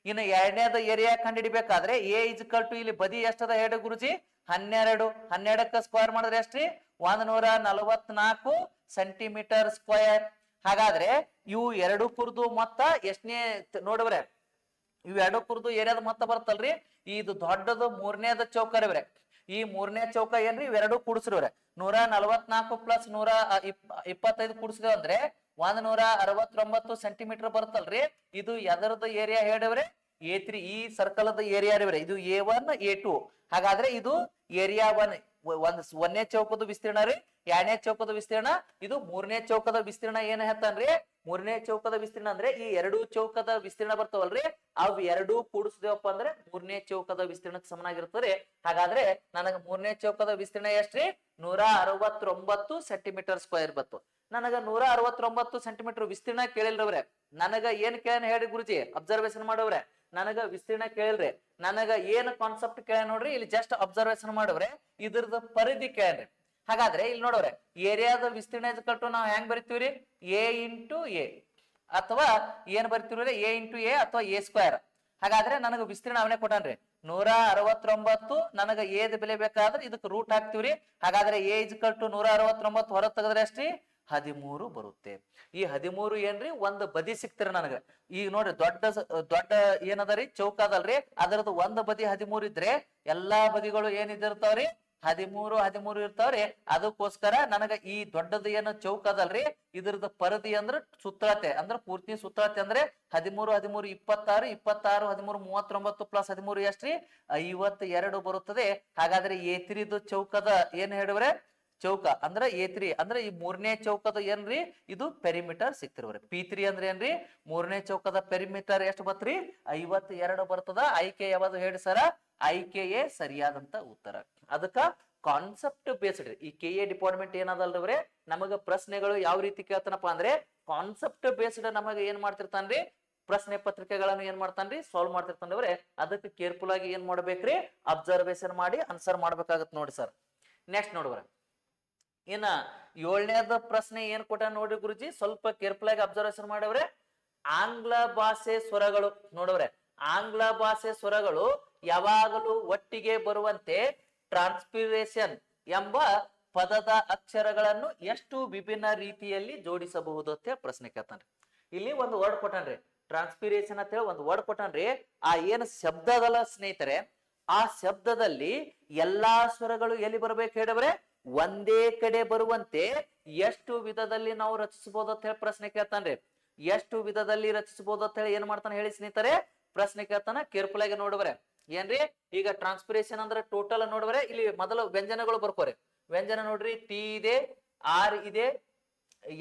Speaker 1: ಇನ್ನು ಎರಡನೇದು ಏರಿಯಾ ಕಂಡಿಡಿಬೇಕಾದ್ರೆ ಎ ಇಜ್ಕಲ್ ಟು ಇಲ್ಲಿ ಬದಿ ಎಷ್ಟದ ಹೇಳಿ ಗುರುಜಿ? 12. 12ಕ್ಕ ಸ್ಕ್ವೇರ್ ಮಾಡಿದ್ರೆ ಎಷ್ಟ್ರಿ? 144 ಸೆಂಟಿಮೀಟರ್ ಸ್ಕ್ವೇರ್. ಹಾಗಾದ್ರೆ ಇವು ಎರಡು ಕುರ್ದು ಮೊತ್ತ ಎಷ್ಟನೇ ನೋಡ್ರೆ, ಇವು ಎರಡು ಕುರ್ದು ಏರಿಯಾದ ಮೊತ್ತ ಬರ್ತಲ್ರಿ. ಇದು ದೊಡ್ಡದು ಮೂರನೇದ ಚೌಕ ರೀ. ಈ ಮೂರನೇ ಚೌಕ ಏನ್ರಿ? ಇವೆರಡು ಕೂಡಿಸ್ರಿವ್ರೆ. 144 ಪ್ಲಸ್ 125 ಕೂಡಿಸಿದೇವ್ ಅಂದ್ರೆ 169 ಸೆಂಟಿಮೀಟರ್ ಬರುತ್ತಲ್ರಿ. ಇದು ಎದರದ ಏರಿಯಾ ಹೇಳಿವ್ರೆ? A3. ಈ ಸರ್ಕಲ್ ಅದ ಏರಿಯಾ ರೀ. ಇದು A1 A2. ಹಾಗಾದ್ರೆ ಇದು ಏರಿಯಾ 1. ಒಂದನೇ ಚೌಕದ ವಿಸ್ತೀರ್ಣ ರೀ, ಎರಡನೇ ಚೌಕದ ವಿಸ್ತೀರ್ಣ, ಇದು ಮೂರನೇ ಚೌಕದ ವಿಸ್ತೀರ್ಣ. ಏನ್ ಹೇಳ್ತಾನ್ರಿ? ಮೂರನೇ ಚೌಕದ ವಿಸ್ತೀರ್ಣ ಅಂದ್ರೆ ಈ ಎರಡು ಚೌಕದ ವಿಸ್ತೀರ್ಣ ಬರ್ತಾವಲ್ರಿ, ಅವ್ ಎರಡು ಕೂಡಿಸಿದೇವಪ್ಪ ಅಂದ್ರೆ ಮೂರನೇ ಚೌಕದ ವಿಸ್ತೀರ್ಣಕ್ಕೆ ಸಮನಾಗಿರ್ತದೆ. ಹಾಗಾದ್ರೆ ನನಗ ಮೂರನೇ ಚೌಕದ ವಿಸ್ತೀರ್ಣ ಎಷ್ಟ್ರಿ? 169 ಸೆಂಟಿಮೀಟರ್ ಸ್ಕ್ವೇರ್ ಬತ್ತು. ನನಗ 169 ಸೆಂಟಿಮೀಟರ್ ವಿಸ್ತೀರ್ಣ ಕೇಳಿಲ್ರವ್ರೆ. ನನಗ ಏನ್ ಕೇಳ ಹೇಳಿ ಗುರುಜಿ? ಅಬ್ಸರ್ವೇಷನ್ ಮಾಡವ್ರೆ. ನನಗ ವಿಸ್ತೀರ್ಣ ಕೇಳಿಲ್ರಿ, ನನಗ ಏನ್ ಕಾನ್ಸೆಪ್ಟ್ ಕೇಳ ನೋಡ್ರಿ. ಇಲ್ಲಿ ಜಸ್ಟ್ ಅಬ್ಸರ್ವೇಷನ್ ಮಾಡವ್ರೆ, ಇದ್ರದ ಪರಿಧಿ ಕೇಳ್ರಿ. ಹಾಗಾದ್ರೆ ಇಲ್ಲಿ ನೋಡವ್ರೆ, ಏರಿಯಾದ ವಿಸ್ತೀರ್ಣ ಕಟ್ಟು ನಾವು ಹೆಂಗ್ ಬರಿತೀವ್ರಿ? ಎ ಇಂಟು ಎ, ಅಥವಾ ಏನ್ ಬರಿತೀವ್ರಿ? ಎ ಇಂಟು ಎ ಅಥವಾ ಎ ಸ್ಕ್ವೇರ್. ಹಾಗಾದ್ರೆ ನನಗ ವಿಸ್ತೀರ್ಣ ಅವನೇ ಕೊಟ್ಟಾನ್ರಿ 169. ನನಗ ಏದ್ ಬೆಲೆ ಬೇಕಾದ್ರೆ ಇದಕ್ಕೆ ರೂಟ್ ಹಾಕ್ತಿವ್ರಿ. ಹಾಗಾದ್ರೆ ಎ ಇಜ್ಕಲ್ ಟು 169 ಹೊರ ತೆಗೆದ್ರೆ ಅಷ್ಟ್ರಿ? 13 ಬರುತ್ತೆ. ಈ 13 ಏನ್ರಿ? ಒಂದು ಬದಿ ಸಿಕ್ತಿರ ನನಗ. ಈಗ ನೋಡ್ರಿ, ದೊಡ್ಡ ಏನದರಿ? ಚೌಕ ಅದಲ್ರಿ, ಅದರದ್ದು ಒಂದು ಬದಿ 13 ಇದ್ರೆ ಎಲ್ಲಾ ಬದಿಗಳು ಏನಿದಿರ್ತಾವ್ರಿ? 13 ಇರ್ತಾವ್ರಿ. ಅದಕ್ಕೋಸ್ಕರ ನನಗ ಈ ದೊಡ್ಡದು ಏನು ಚೌಕ ಅದಲ್ರಿ, ಇದ್ರದ್ದು ಪರಿಧಿ ಅಂದ್ರ ಸುತ್ತಳತೆ ಅಂದ್ರೆ ಪೂರ್ತಿ ಸುತ್ತಳತೆ ಅಂದ್ರೆ 13 26 26 13 39 ಪ್ಲಸ್ 13 ಎಷ್ಟ್ರಿ? 52 ಬರುತ್ತದೆ. ಹಾಗಾದ್ರೆ A3 ಚೌಕದ ಏನ್ ಹೇಳಿವ್ರೆ? ಚೌಕ ಅಂದ್ರೆ A3 ಅಂದ್ರೆ ಈ ಮೂರನೇ ಚೌಕದ ಏನ್ರಿ? ಇದು ಪೆರಿಮೀಟರ್ ಸಿಕ್ತಿರ್ವ್ರಿ. P3 ಅಂದ್ರೆ ಏನ್ರಿ? ಮೂರನೇ ಚೌಕದ ಪೆರಿಮೀಟರ್ ಎಷ್ಟು ಬತ್ರಿ? 52 ಬರ್ತದ. ಆಯ್ಕೆ ಯಾವುದು ಹೇಳಿ ಸರ? ಆಯ್ಕೆಯೇ ಸರಿಯಾದಂತ ಉತ್ತರ. ಅದಕ್ಕ ಕಾನ್ಸೆಪ್ಟ್ ಬೇಸ್ಡ್ ಈ KA ಡಿಪಾರ್ಟ್ಮೆಂಟ್ ಏನದಲ್ರಿ, ನಮಗ ಪ್ರಶ್ನೆಗಳು ಯಾವ ರೀತಿ ಕೇಳ್ತಾನಪ್ಪ ಅಂದ್ರೆ ಕಾನ್ಸೆಪ್ಟ್ ಬೇಸ್ಡ್ ನಮಗ ಏನ್ ಮಾಡ್ತಿರ್ತಾನ್ರಿ? ಪ್ರಶ್ನೆ ಪತ್ರಿಕೆಗಳನ್ನು ಏನ್ ಮಾಡ್ತಾನ್ರಿ? ಸಾಲ್ವ್ ಮಾಡ್ತಿರ್ತಾನ್ರಿ. ಅದಕ್ಕೆ ಕೇರ್ಫುಲ್ ಆಗಿ ಏನ್ ಮಾಡ್ಬೇಕ್ರಿ? ಅಬ್ಸರ್ವೇಷನ್ ಮಾಡಿ ಆನ್ಸರ್ ಮಾಡ್ಬೇಕಾಗತ್ ನೋಡಿ ಸರ್. ನೆಕ್ಸ್ಟ್ ನೋಡ್ರ, ಇನ್ನ 7ನೇದ ಪ್ರಶ್ನೆ ಏನ್ ಕೊಟ್ಟ ನೋಡ್ರಿ ಗುರುಜಿ, ಸ್ವಲ್ಪ ಕೇರ್ಫುಲ್ ಆಗಿ ಅಬ್ಸರ್ವೇಷನ್ ಮಾಡವ್ರೆ. ಆಂಗ್ಲ ಭಾಷೆ ಸ್ವರಗಳು ನೋಡವ್ರೆ. ಆಂಗ್ಲ ಭಾಷೆ ಸ್ವರಗಳು ಯಾವಾಗಲೂ ಒಟ್ಟಿಗೆ ಬರುವಂತೆ ಟ್ರಾನ್ಸ್ಪಿರೇಷನ್ ಎಂಬ ಪದದ ಅಕ್ಷರಗಳನ್ನು ಎಷ್ಟು ವಿಭಿನ್ನ ರೀತಿಯಲ್ಲಿ ಜೋಡಿಸಬಹುದು ಅಂತ ಪ್ರಶ್ನೆ ಕೇಳ್ತಾನ್ರಿ. ಇಲ್ಲಿ ಒಂದು ವರ್ಡ್ ಕೊಟ್ಟಾನ್ರಿ, ಟ್ರಾನ್ಸ್ಪಿರೇಷನ್ ಅಂತ ಹೇಳಿ ಒಂದು ವರ್ಡ್ ಕೊಟ್ಟಾನ್ರಿ. ಆ ಏನು ಶಬ್ದದಲ್ಲ ಸ್ನೇಹಿತರೆ, ಆ ಶಬ್ದದಲ್ಲಿ ಎಲ್ಲಾ ಸ್ವರಗಳು ಎಲ್ಲಿ ಬರ್ಬೇಕು ಹೇಳಿದ್ರೆ ಒಂದೇ ಕಡೆ ಬರುವಂತೆ ಎಷ್ಟು ವಿಧದಲ್ಲಿ ನಾವು ರಚಿಸಬಹುದು ಅಂತ ಹೇಳಿ ಪ್ರಶ್ನೆ ಕೇಳ್ತಾನ್ರಿ. ಎಷ್ಟು ವಿಧದಲ್ಲಿ ರಚಿಸಬಹುದು ಅಂತ ಹೇಳಿ ಏನ್ ಮಾಡ್ತಾನೆ ಹೇಳಿ ಸ್ನೇಹಿತರೆ? ಪ್ರಶ್ನೆ ಕೇಳ್ತಾನ. ಕೇರ್ಫುಲ್ ಆಗಿ ನೋಡ್ರೆ ಏನ್ರಿ? ಈಗ ಟ್ರಾನ್ಸ್ಪಿರೇಷನ್ ಅಂದ್ರೆ ಟೋಟಲ್ ನೋಡ್ರೆ ಇಲ್ಲಿ ಮೊದಲು ವ್ಯಂಜನಗಳು ಬರ್ಕೋರಿ. ವ್ಯಂಜನ ನೋಡ್ರಿ, ಟಿ ಇದೆ, ಆರ್ ಇದೆ,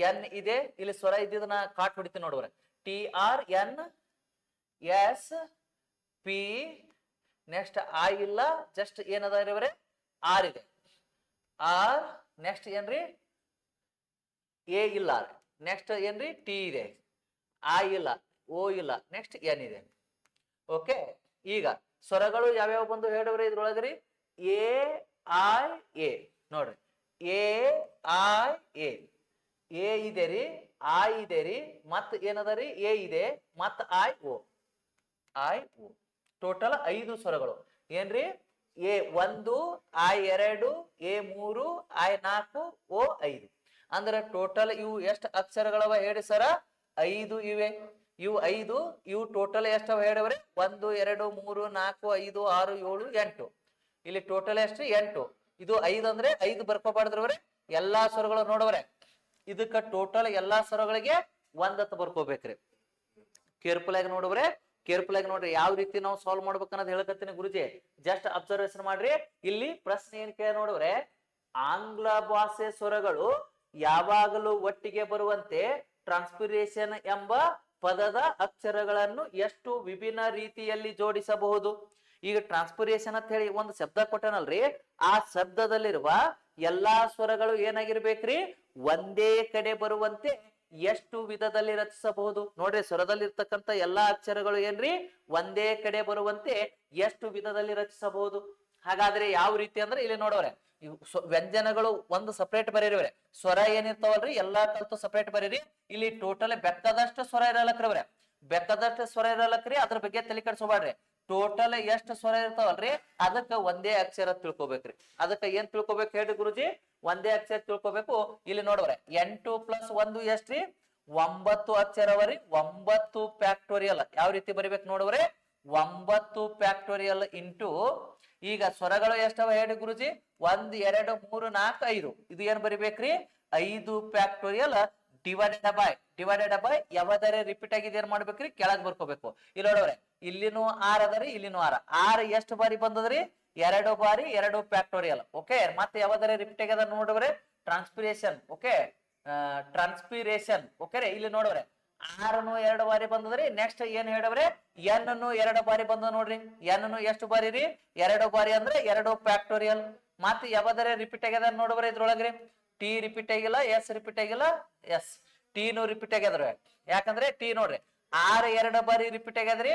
Speaker 1: ಎನ್ ಇದೆ. ಇಲ್ಲಿ ಸ್ವರ ಇದ್ದಿದ್ದನ್ನ ಕಾಟ್ ಹೊಡಿತೀನಿ ನೋಡ್ರೆ. TRN S P, next I ಇಲ್ಲ, ಜಸ್ಟ್ ಏನದ ಇರವ್ರೆ ಆರ್ ಇದೆ. ಆರ್ ನೆಕ್ಸ್ಟ್ ಏನ್ರಿ? ಎ ಇಲ್ಲ. ನೆಕ್ಸ್ಟ್ ಏನ್ರಿ? ಟಿ ಇದೆ. ಐ ಇಲ್ಲ, ಓ ಇಲ್ಲ, ನೆಕ್ಸ್ಟ್ ಎನ್ ಇದೆ. ಓಕೆ, ಈಗ ಸ್ವರಗಳು ಯಾವ್ಯಾವ ಬಂದು ಹೇಳಿವ್ರಿ ಇದ್ರೊಳಗ್ರಿ? ಎ ಐ ಎ ನೋಡ್ರಿ. ಎ ಐ ಎ, ಎ ಇದೆ ರೀ, ಐ ಇದೆ ರೀ, ಮತ್ ಏನದ ರೀ? ಎ ಇದೆ, ಮತ್ ಐ ಓ. ಐ ಉ ಟೋಟಲ್ 5 ಸ್ವರಗಳು ಏನ್ರಿ ಎ 1 ಐ 2 ಎ 3 ಐ 4 ಓ 5 ಅಂದ್ರೆ ಟೋಟಲ್ ಇವು ಎಷ್ಟು ಅಕ್ಷರಗಳವ ಹೇಳಿ ಸರ 5 ಇವೆ ಇವು 5 ಇವು ಟೋಟಲ್ ಎಷ್ಟವ ಹೇಳಿವ್ರೆ 1 2 3 4 5 6 7 8 ಇಲ್ಲಿ ಟೋಟಲ್ ಎಷ್ಟು 8 ಇದು 5 ಅಂದ್ರೆ 5 ಬರ್ಕೋಬಾರ್ದ್ರವ್ರೆ ಎಲ್ಲಾ ಸ್ವರಗಳು ನೋಡವ್ರೆ ಇದಕ್ಕ ಟೋಟಲ್ ಎಲ್ಲಾ ಸ್ವರಗಳಿಗೆ ಒಂದತ್ತು ಬರ್ಕೋಬೇಕ್ರಿ ಕೇರ್ಫುಲ್ ಆಗಿ ನೋಡವ್ರೆ ಕೇರ್ಫುಲ್ ಆಗಿ ನೋಡ್ರಿ ಯಾವ ರೀತಿ ನಾವು ಸಾಲ್ವ್ ಮಾಡ್ಬೇಕನ್ನೋದು ಹೇಳಕತ್ತೀನಿ ಗುರುಜಿ ಜಸ್ಟ್ ಅಬ್ಸರ್ವೇಷನ್ ಮಾಡ್ರಿ ಇಲ್ಲಿ ಪ್ರಶ್ನೆ ಏನ್ ಕೇಳ ನೋಡ್ರೆ ಆಂಗ್ಲ ಭಾಷೆ ಸ್ವರಗಳು ಯಾವಾಗಲೂ ಒಟ್ಟಿಗೆ ಬರುವಂತೆ ಟ್ರಾನ್ಸ್ಪಿರೇಷನ್ ಎಂಬ ಪದದ ಅಕ್ಷರಗಳನ್ನು ಎಷ್ಟು ವಿಭಿನ್ನ ರೀತಿಯಲ್ಲಿ ಜೋಡಿಸಬಹುದು ಈಗ ಟ್ರಾನ್ಸ್ಪಿರೇಷನ್ ಅಂತ ಹೇಳಿ ಒಂದು ಶಬ್ದ ಕೊಟ್ಟನಲ್ರಿ ಆ ಶಬ್ದದಲ್ಲಿರುವ ಎಲ್ಲಾ ಸ್ವರಗಳು ಏನಾಗಿರ್ಬೇಕ್ರಿ ಒಂದೇ ಕಡೆ ಬರುವಂತೆ ಎಷ್ಟು ವಿಧದಲ್ಲಿ ರಚಿಸಬಹುದು ನೋಡ್ರಿ ಸ್ವರದಲ್ಲಿ ಇರ್ತಕ್ಕಂಥ ಎಲ್ಲಾ ಅಕ್ಷರಗಳು ಏನ್ರಿ ಒಂದೇ ಕಡೆ ಬರುವಂತೆ ಎಷ್ಟು ವಿಧದಲ್ಲಿ ರಚಿಸಬಹುದು ಹಾಗಾದ್ರೆ ಯಾವ ರೀತಿ ಅಂದ್ರೆ ಇಲ್ಲಿ ನೋಡವ್ರೆ ವ್ಯಂಜನಗಳು ಒಂದು ಸಪರೇಟ್ ಬರೀರಿವ್ರೆ ಸ್ವರ ಏನಿರ್ತಾವಲ್ರಿ ಎಲ್ಲಾ ಕಲ್ತು ಸಪರೇಟ್ ಬರೀರಿ ಇಲ್ಲಿ ಟೋಟಲ್ ಬೆಕ್ಕದಷ್ಟು ಸ್ವರ ಇರಲಕ್ರವ್ರೆ ಬೆಕ್ಕದಷ್ಟು ಸ್ವರ ಇರಲಕ್ರಿ ಅದ್ರ ಬಗ್ಗೆ ತಲೆ ಕೆಡ್ಸೋಬ್ಯಾಡ್ರಿ ಟೋಟಲ್ ಎಷ್ಟು ಸ್ವರ ಇರ್ತಾವಲ್ರಿ ಅದಕ್ಕ ಒಂದೇ ಅಕ್ಷರ ತಿಳ್ಕೊಬೇಕ್ರಿ ಅದಕ್ಕ ಏನ್ ತಿಳ್ಕೊಬೇಕು ಹೇಳ್ರಿ ಗುರುಜಿ ಒಂದೇ ಅಕ್ಷರ ತಿಳ್ಕೊಬೇಕು ಇಲ್ಲಿ ನೋಡವ್ರೆ 8 + 1 ಎಷ್ಟ್ರಿ 9 ಅಕ್ಷರವರಿ 9 ಫ್ಯಾಕ್ಟೋರಿಯಲ್ ಯಾವ ರೀತಿ ಬರಿಬೇಕು ನೋಡವ್ರೆ 9 ಫ್ಯಾಕ್ಟೋರಿಯಲ್ ಇಂಟು ಈಗ ಸ್ವರಗಳು ಎಷ್ಟವ ಹೇಳಿ ಗುರುಜಿ 1 2 3 4 5 ಇದು ಏನ್ ಬರಿಬೇಕ್ರಿ 5 ಫ್ಯಾಕ್ಟೋರಿಯಲ್ ಡಿವೈಡೆಡ್ ಬೈ ಯಾವ್ದಾರೆ ರಿಪೀಟ್ ಆಗಿದೆ ಏನ್ ಮಾಡ್ಬೇಕ್ರಿ ಕೆಳಗ್ ಬರ್ಕೋಬೇಕು ಇಲ್ಲಿ ನೋಡವ್ರೆ ಇಲ್ಲಿನೂ 6 ಅದರಿ ಇಲ್ಲಿನೂ 6 ಎಷ್ಟು ಬಾರಿ ಬಂದದ್ರಿ 2 ಬಾರಿ 2 ಫ್ಯಾಕ್ಟೋರಿಯಲ್ ಓಕೆ ಮತ್ತೆ ಯಾವ್ದಾರೆ ರಿಪೀಟ್ ಆಗ್ಯದ ನೋಡವ್ರೆ ಟ್ರಾನ್ಸ್ಪಿರೇಷನ್ ಓಕೆ ಟ್ರಾನ್ಸ್ಪಿರೇಷನ್ ಓಕೆ ಇಲ್ಲಿ ನೋಡವ್ರೆ 6 2 ಬಾರಿ ಬಂದದ್ರಿ ನೆಕ್ಸ್ಟ್ ಏನ್ ಹೇಳವ್ರೆ n 2 ಬಾರಿ ಬಂದ ನೋಡ್ರಿ n ಎಷ್ಟು ಬಾರಿ ರೀ 2 ಬಾರಿ ಅಂದ್ರೆ 2 ಫ್ಯಾಕ್ಟೋರಿಯಲ್ ಮತ್ತೆ ಯಾವ್ದಾರೆ ರಿಪೀಟ್ ಆಗ್ಯದ ನೋಡವ್ರೆ ಇದ್ರೊಳಗ್ರಿ ಟಿ ರಿಪೀಟ್ ಆಗಿಲ್ಲ ಎಸ್ ರಿಪೀಟ್ ಆಗಿಲ್ಲ ಎಸ್ ಟಿನು ರಿಪೀಟ್ ಆಗ್ಯದ್ರಿ ಯಾಕಂದ್ರೆ ಟಿ ನೋಡ್ರಿ 6 2 ಬಾರಿ ರಿಪೀಟ್ ಆಗ್ಯದ್ರಿ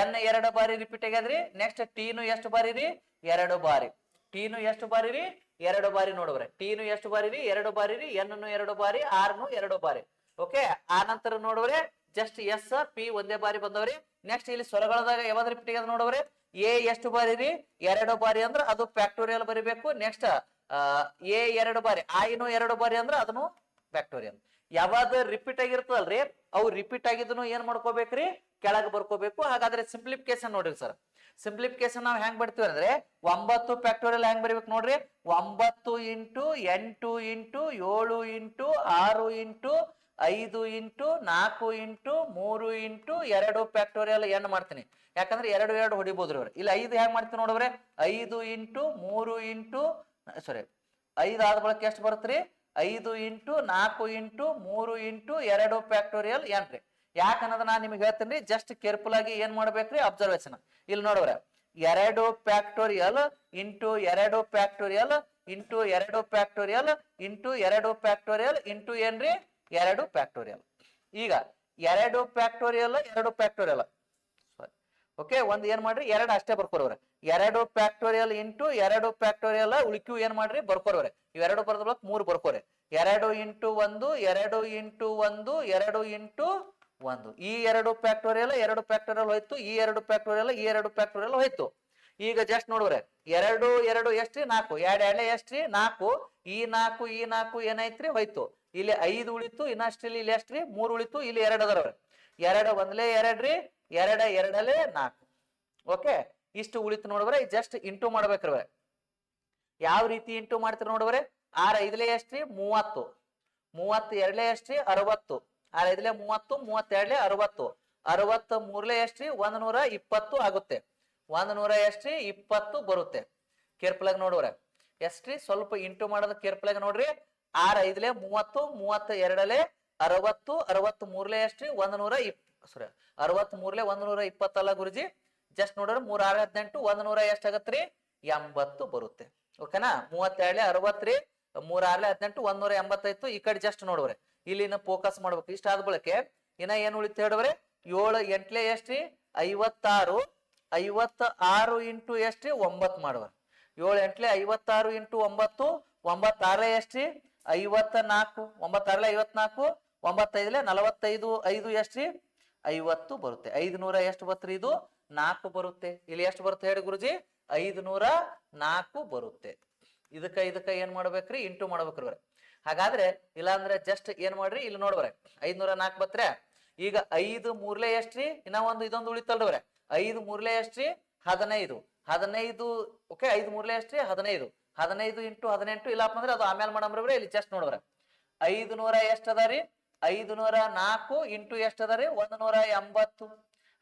Speaker 1: n 2 ಬಾರಿ ರಿಪೀಟ್ ಆಗ್ಯದ್ರಿ ನೆಕ್ಸ್ಟ್ ಟಿನು ಎಷ್ಟು ಬಾರಿ ರೀ 2 ಬಾರಿ ಟಿನು ಎಷ್ಟು ಬಾರಿ ರೀ 2 ಬಾರಿ ನೋಡವ್ರೆ ಟಿನು ಎಷ್ಟು ಬಾರಿ ರೀ 2 ಬಾರಿ ರೀ n 2 ಬಾರಿ r 2 ಬಾರಿ ಓಕೆ ಆ ನಂತರ ನೋಡವ್ರೆ ಜಸ್ಟ್ ಎಸ್ ಪಿ ಒಂದೇ ಬಾರಿ ಬಂದವ್ರಿ ನೆಕ್ಸ್ಟ್ ಇಲ್ಲಿ ಸ್ವರಗಳದಾಗ ಯಾವ್ದು ರಿಪೀಟ್ ಆಗ್ಯದ ನೋಡವ್ರೆ ಎ ಎಷ್ಟು ಬಾರಿ ರೀ 2 ಬಾರಿ ಅಂದ್ರೆ ಅದು ಫ್ಯಾಕ್ಟೋರಿಯಲ್ ಬರಿಬೇಕು ನೆಕ್ಸ್ಟ್ ಎ 2 ಬಾರಿ ಐನು 2 ಬಾರಿ ಅಂದ್ರೆ ಅದನ್ನು ಫ್ಯಾಕ್ಟೋರಿಯಲ್ ಯಾವಾಗ ರಿಪೀಟ್ ಆಗಿರ್ತದಲ್ರಿ ಅವು ರಿಪೀಟ್ ಆಗಿದ್ದನು ಏನ್ ಮಾಡ್ಕೋಬೇಕ್ರಿ ಕೆಳಗೆ ಬರ್ಕೋಬೇಕು ಹಾಗಾದ್ರೆ ಸಿಂಪ್ಲಿಫಿಕೇಶನ್ ನೋಡ್ರಿ ಸರ್ ಸಿಂಪ್ಲಿಫಿಕೇಶನ್ ನಾವ್ ಹೆಂಗ್ ಬರ್ತೀವಿ ಅಂದ್ರೆ 9 ಫ್ಯಾಕ್ಟೋರಿಯಲ್ ಹೆಂಗ್ ಬರಿಬೇಕು ನೋಡ್ರಿ 9 into 8 into 7 into 6 into 5 into 4 into 3 into 2 factorial ಏನ್ ಮಾಡ್ತೀನಿ ಯಾಕಂದ್ರೆ 2 2 ಹೊಡಿಬೋದ್ರಿ ಅವ್ರು ಇಲ್ಲಿ 5 ಹೆಂಗ್ ಮಾಡ್ತೀವಿ ನೋಡ್ರಿ 5 ಇಂಟು 3 ಇಂಟು ಸಾರಿ 5 ಆದ ಬಳಕ ಎಷ್ಟು ಬರುತ್ತ್ರಿ 5 ಇಂಟು 4 ಇಂಟು 3 ಇಂಟು 2 ಫ್ಯಾಕ್ಟೋರಿಯಲ್ ಏನ್ರಿ ಯಾಕನ್ನೋದು ನಾನು ನಿಮ್ಗೆ ಹೇಳ್ತೀನಿ ಜಸ್ಟ್ ಕೇರ್ಫುಲ್ ಆಗಿ ಏನ್ ಮಾಡ್ಬೇಕ್ರಿ ಅಬ್ಸರ್ವೇಷನ್ ಇಲ್ಲಿ ನೋಡವ್ರೆ 2 factorial into 2 factorial into 2 factorial into 2 factorial into ಏನ್ರಿ 2 ಫ್ಯಾಕ್ಟೋರಿಯಲ್ ಈಗ 2 ಫ್ಯಾಕ್ಟೋರಿಯಲ್ 2 ಫ್ಯಾಕ್ಟೋರಿಯಲ್ ಓಕೆ ಒಂದ್ ಏನ್ ಮಾಡ್ರಿ 2 ಅಷ್ಟೇ ಬರ್ಕೋರವ್ರೆ 2 ಫ್ಯಾಕ್ಟೋರಿಯಲ್ ಇಂಟು 2 ಫ್ಯಾಕ್ಟೋರಿಯಲ್ ಉಳಿಕ್ಯೂ ಏನ್ ಮಾಡ್ರಿ ಬರ್ಕೋರವ್ರೆ ಇವೆರಡು ಬರ್ದ ಬಳಕ 3 ಬರ್ಕೋರೆ 2 ಇಂಟು 1 2 ಇಂಟು 1 2 ಇಂಟು 1 ಈ 2 ಫ್ಯಾಕ್ಟೋರಿಯಲ್ 2 ಫ್ಯಾಕ್ಟೋರಿಯಲ್ ಹೋಯ್ತು ಈ 2 ಫ್ಯಾಕ್ಟೋರಿಯಲ್ ಈ 2 ಫ್ಯಾಕ್ಟೋರಿಯಲ್ ಹೋಯ್ತು ಈಗ ಜಸ್ಟ್ ನೋಡ್ರೆ 2 2 ಎಷ್ಟ್ರಿ 4 2 2 ಎಷ್ಟ್ರಿ 4 ಈ 4 ಈ 4 ಏನೈತ್ರಿ ಹೋಯ್ತು ಇಲ್ಲಿ 5 ಉಳಿತು ಇನ್ನಷ್ಟ್ರಲ್ಲಿ ಇಲ್ಲಿ ಎಷ್ಟ್ರಿ 3 ಉಳಿತು ಇಲ್ಲಿ 2 ಅದರವ್ರೆ 2 ಒಂದ್ಲೇ 2 ರೀ 2 2ಲೇ 4 ಓಕೆ ಇಷ್ಟು ಉಳಿತು ನೋಡ್ರೆ ಜಸ್ಟ್ ಇಂಟು ಮಾಡ್ಬೇಕ್ರವ ಯಾವ ರೀತಿ ಇಂಟು ಮಾಡ್ತೀರಿ ನೋಡ್ರೆ 6 5ಲೇ ಎಷ್ಟ್ರಿ 30 32ಲೇ ಎಷ್ಟ್ರಿ 60 6 5ಲೇ 30 32ಲೇ 60 63ಲೇ ಎಷ್ಟ್ರಿ 120 ಆಗುತ್ತೆ 100 ಎಷ್ಟ್ರಿ 20 ಬರುತ್ತೆ ಕೇರ್ಫುಲ್ ಆಗಿ ನೋಡ್ರೆ ಎಷ್ಟ್ರಿ ಸ್ವಲ್ಪ ಇಂಟು ಮಾಡೋದು ಕೇರ್ಫುಲ್ ಆಗಿ ನೋಡ್ರಿ 6 5ಲೇ 30 32ಲೇ 60 63ಲೇ ಎಷ್ಟ್ರಿ 120 ಸಾರಿ 63ಲೇ 120 ಅಲ್ಲ ಗುರುಜಿ ಜಸ್ಟ್ ನೋಡ್ರಿ 3 6 18 100 ಎಷ್ಟಾಗತ್ರಿ 80 ಬರುತ್ತೆ ಓಕೆನಾ 32ಲೇ 60 ರೀ 3 6ಲೇ 18 185 ಈ ಕಡೆ ಜಸ್ಟ್ ನೋಡ್ರಿ ಇಲ್ಲಿನ ಫೋಕಸ್ ಮಾಡ್ಬೇಕು ಇಷ್ಟ ಆದ ಬಳಕೆ ಇನ್ನ ಏನ್ ಉಳಿತು ಹೇಳಿದ್ರೆ 7 8ಲೇ ಎಷ್ಟ್ರಿ 56 56 ಇಂಟು ಎಷ್ಟ್ರಿ 9 ಮಾಡುವ 7 8ಲೇ 56 ಇಂಟು 9 96ಲೇ ಎಷ್ಟ್ರಿ 54 96ಲೇ 54 95ಲೇ 45 5 ಎಷ್ಟ್ರಿ 50 ಬರುತ್ತೆ. 500 ಎಷ್ಟು ಬತ್ರಿ ಇದು 4 ಬರುತ್ತೆ. ಇಲ್ಲಿ ಎಷ್ಟು ಬರುತ್ತೆ ಹೇಳಿ ಗುರುಜಿ 504 ಬರುತ್ತೆ. ಇದಕ್ಕ ಏನ್ ಮಾಡ್ಬೇಕ್ರಿ ಇಂಟು ಮಾಡ್ಬೇಕ್ರಿ ಬರ. ಹಾಗಾದ್ರೆ ಇಲ್ಲಾಂದ್ರೆ ಜಸ್ಟ್ ಏನ್ ಮಾಡ್ರಿ ಇಲ್ಲಿ ನೋಡ್ಬರ 504 ಬತ್ರೆ. ಈಗ 5 ಮೂರ್ಲೆ ಎಷ್ಟ್ರಿ ಇನ್ನ ಒಂದು ಇದೊಂದು ಉಳಿತಲ್ರಿ 5 ಮೂರ್ಲೆ ಎಷ್ಟ್ರಿ 15 15 ಓಕೆ 5 ಮೂರ್ಲೆ ಎಷ್ಟ್ರಿ 15 15 ಇಂಟು 18 ಇಲ್ಲಪ್ಪ ಅಂದ್ರೆ ಅದು ಆಮೇಲೆ ಮಾಡಮ್ರಿ. ಇಲ್ಲಿ ಜಸ್ಟ್ ನೋಡ್ಬರ 500 ಎಷ್ಟ್ ಅದಾರಿ 504 ಇಂಟು ಎಷ್ಟ್ ಅದಾರಿ 180.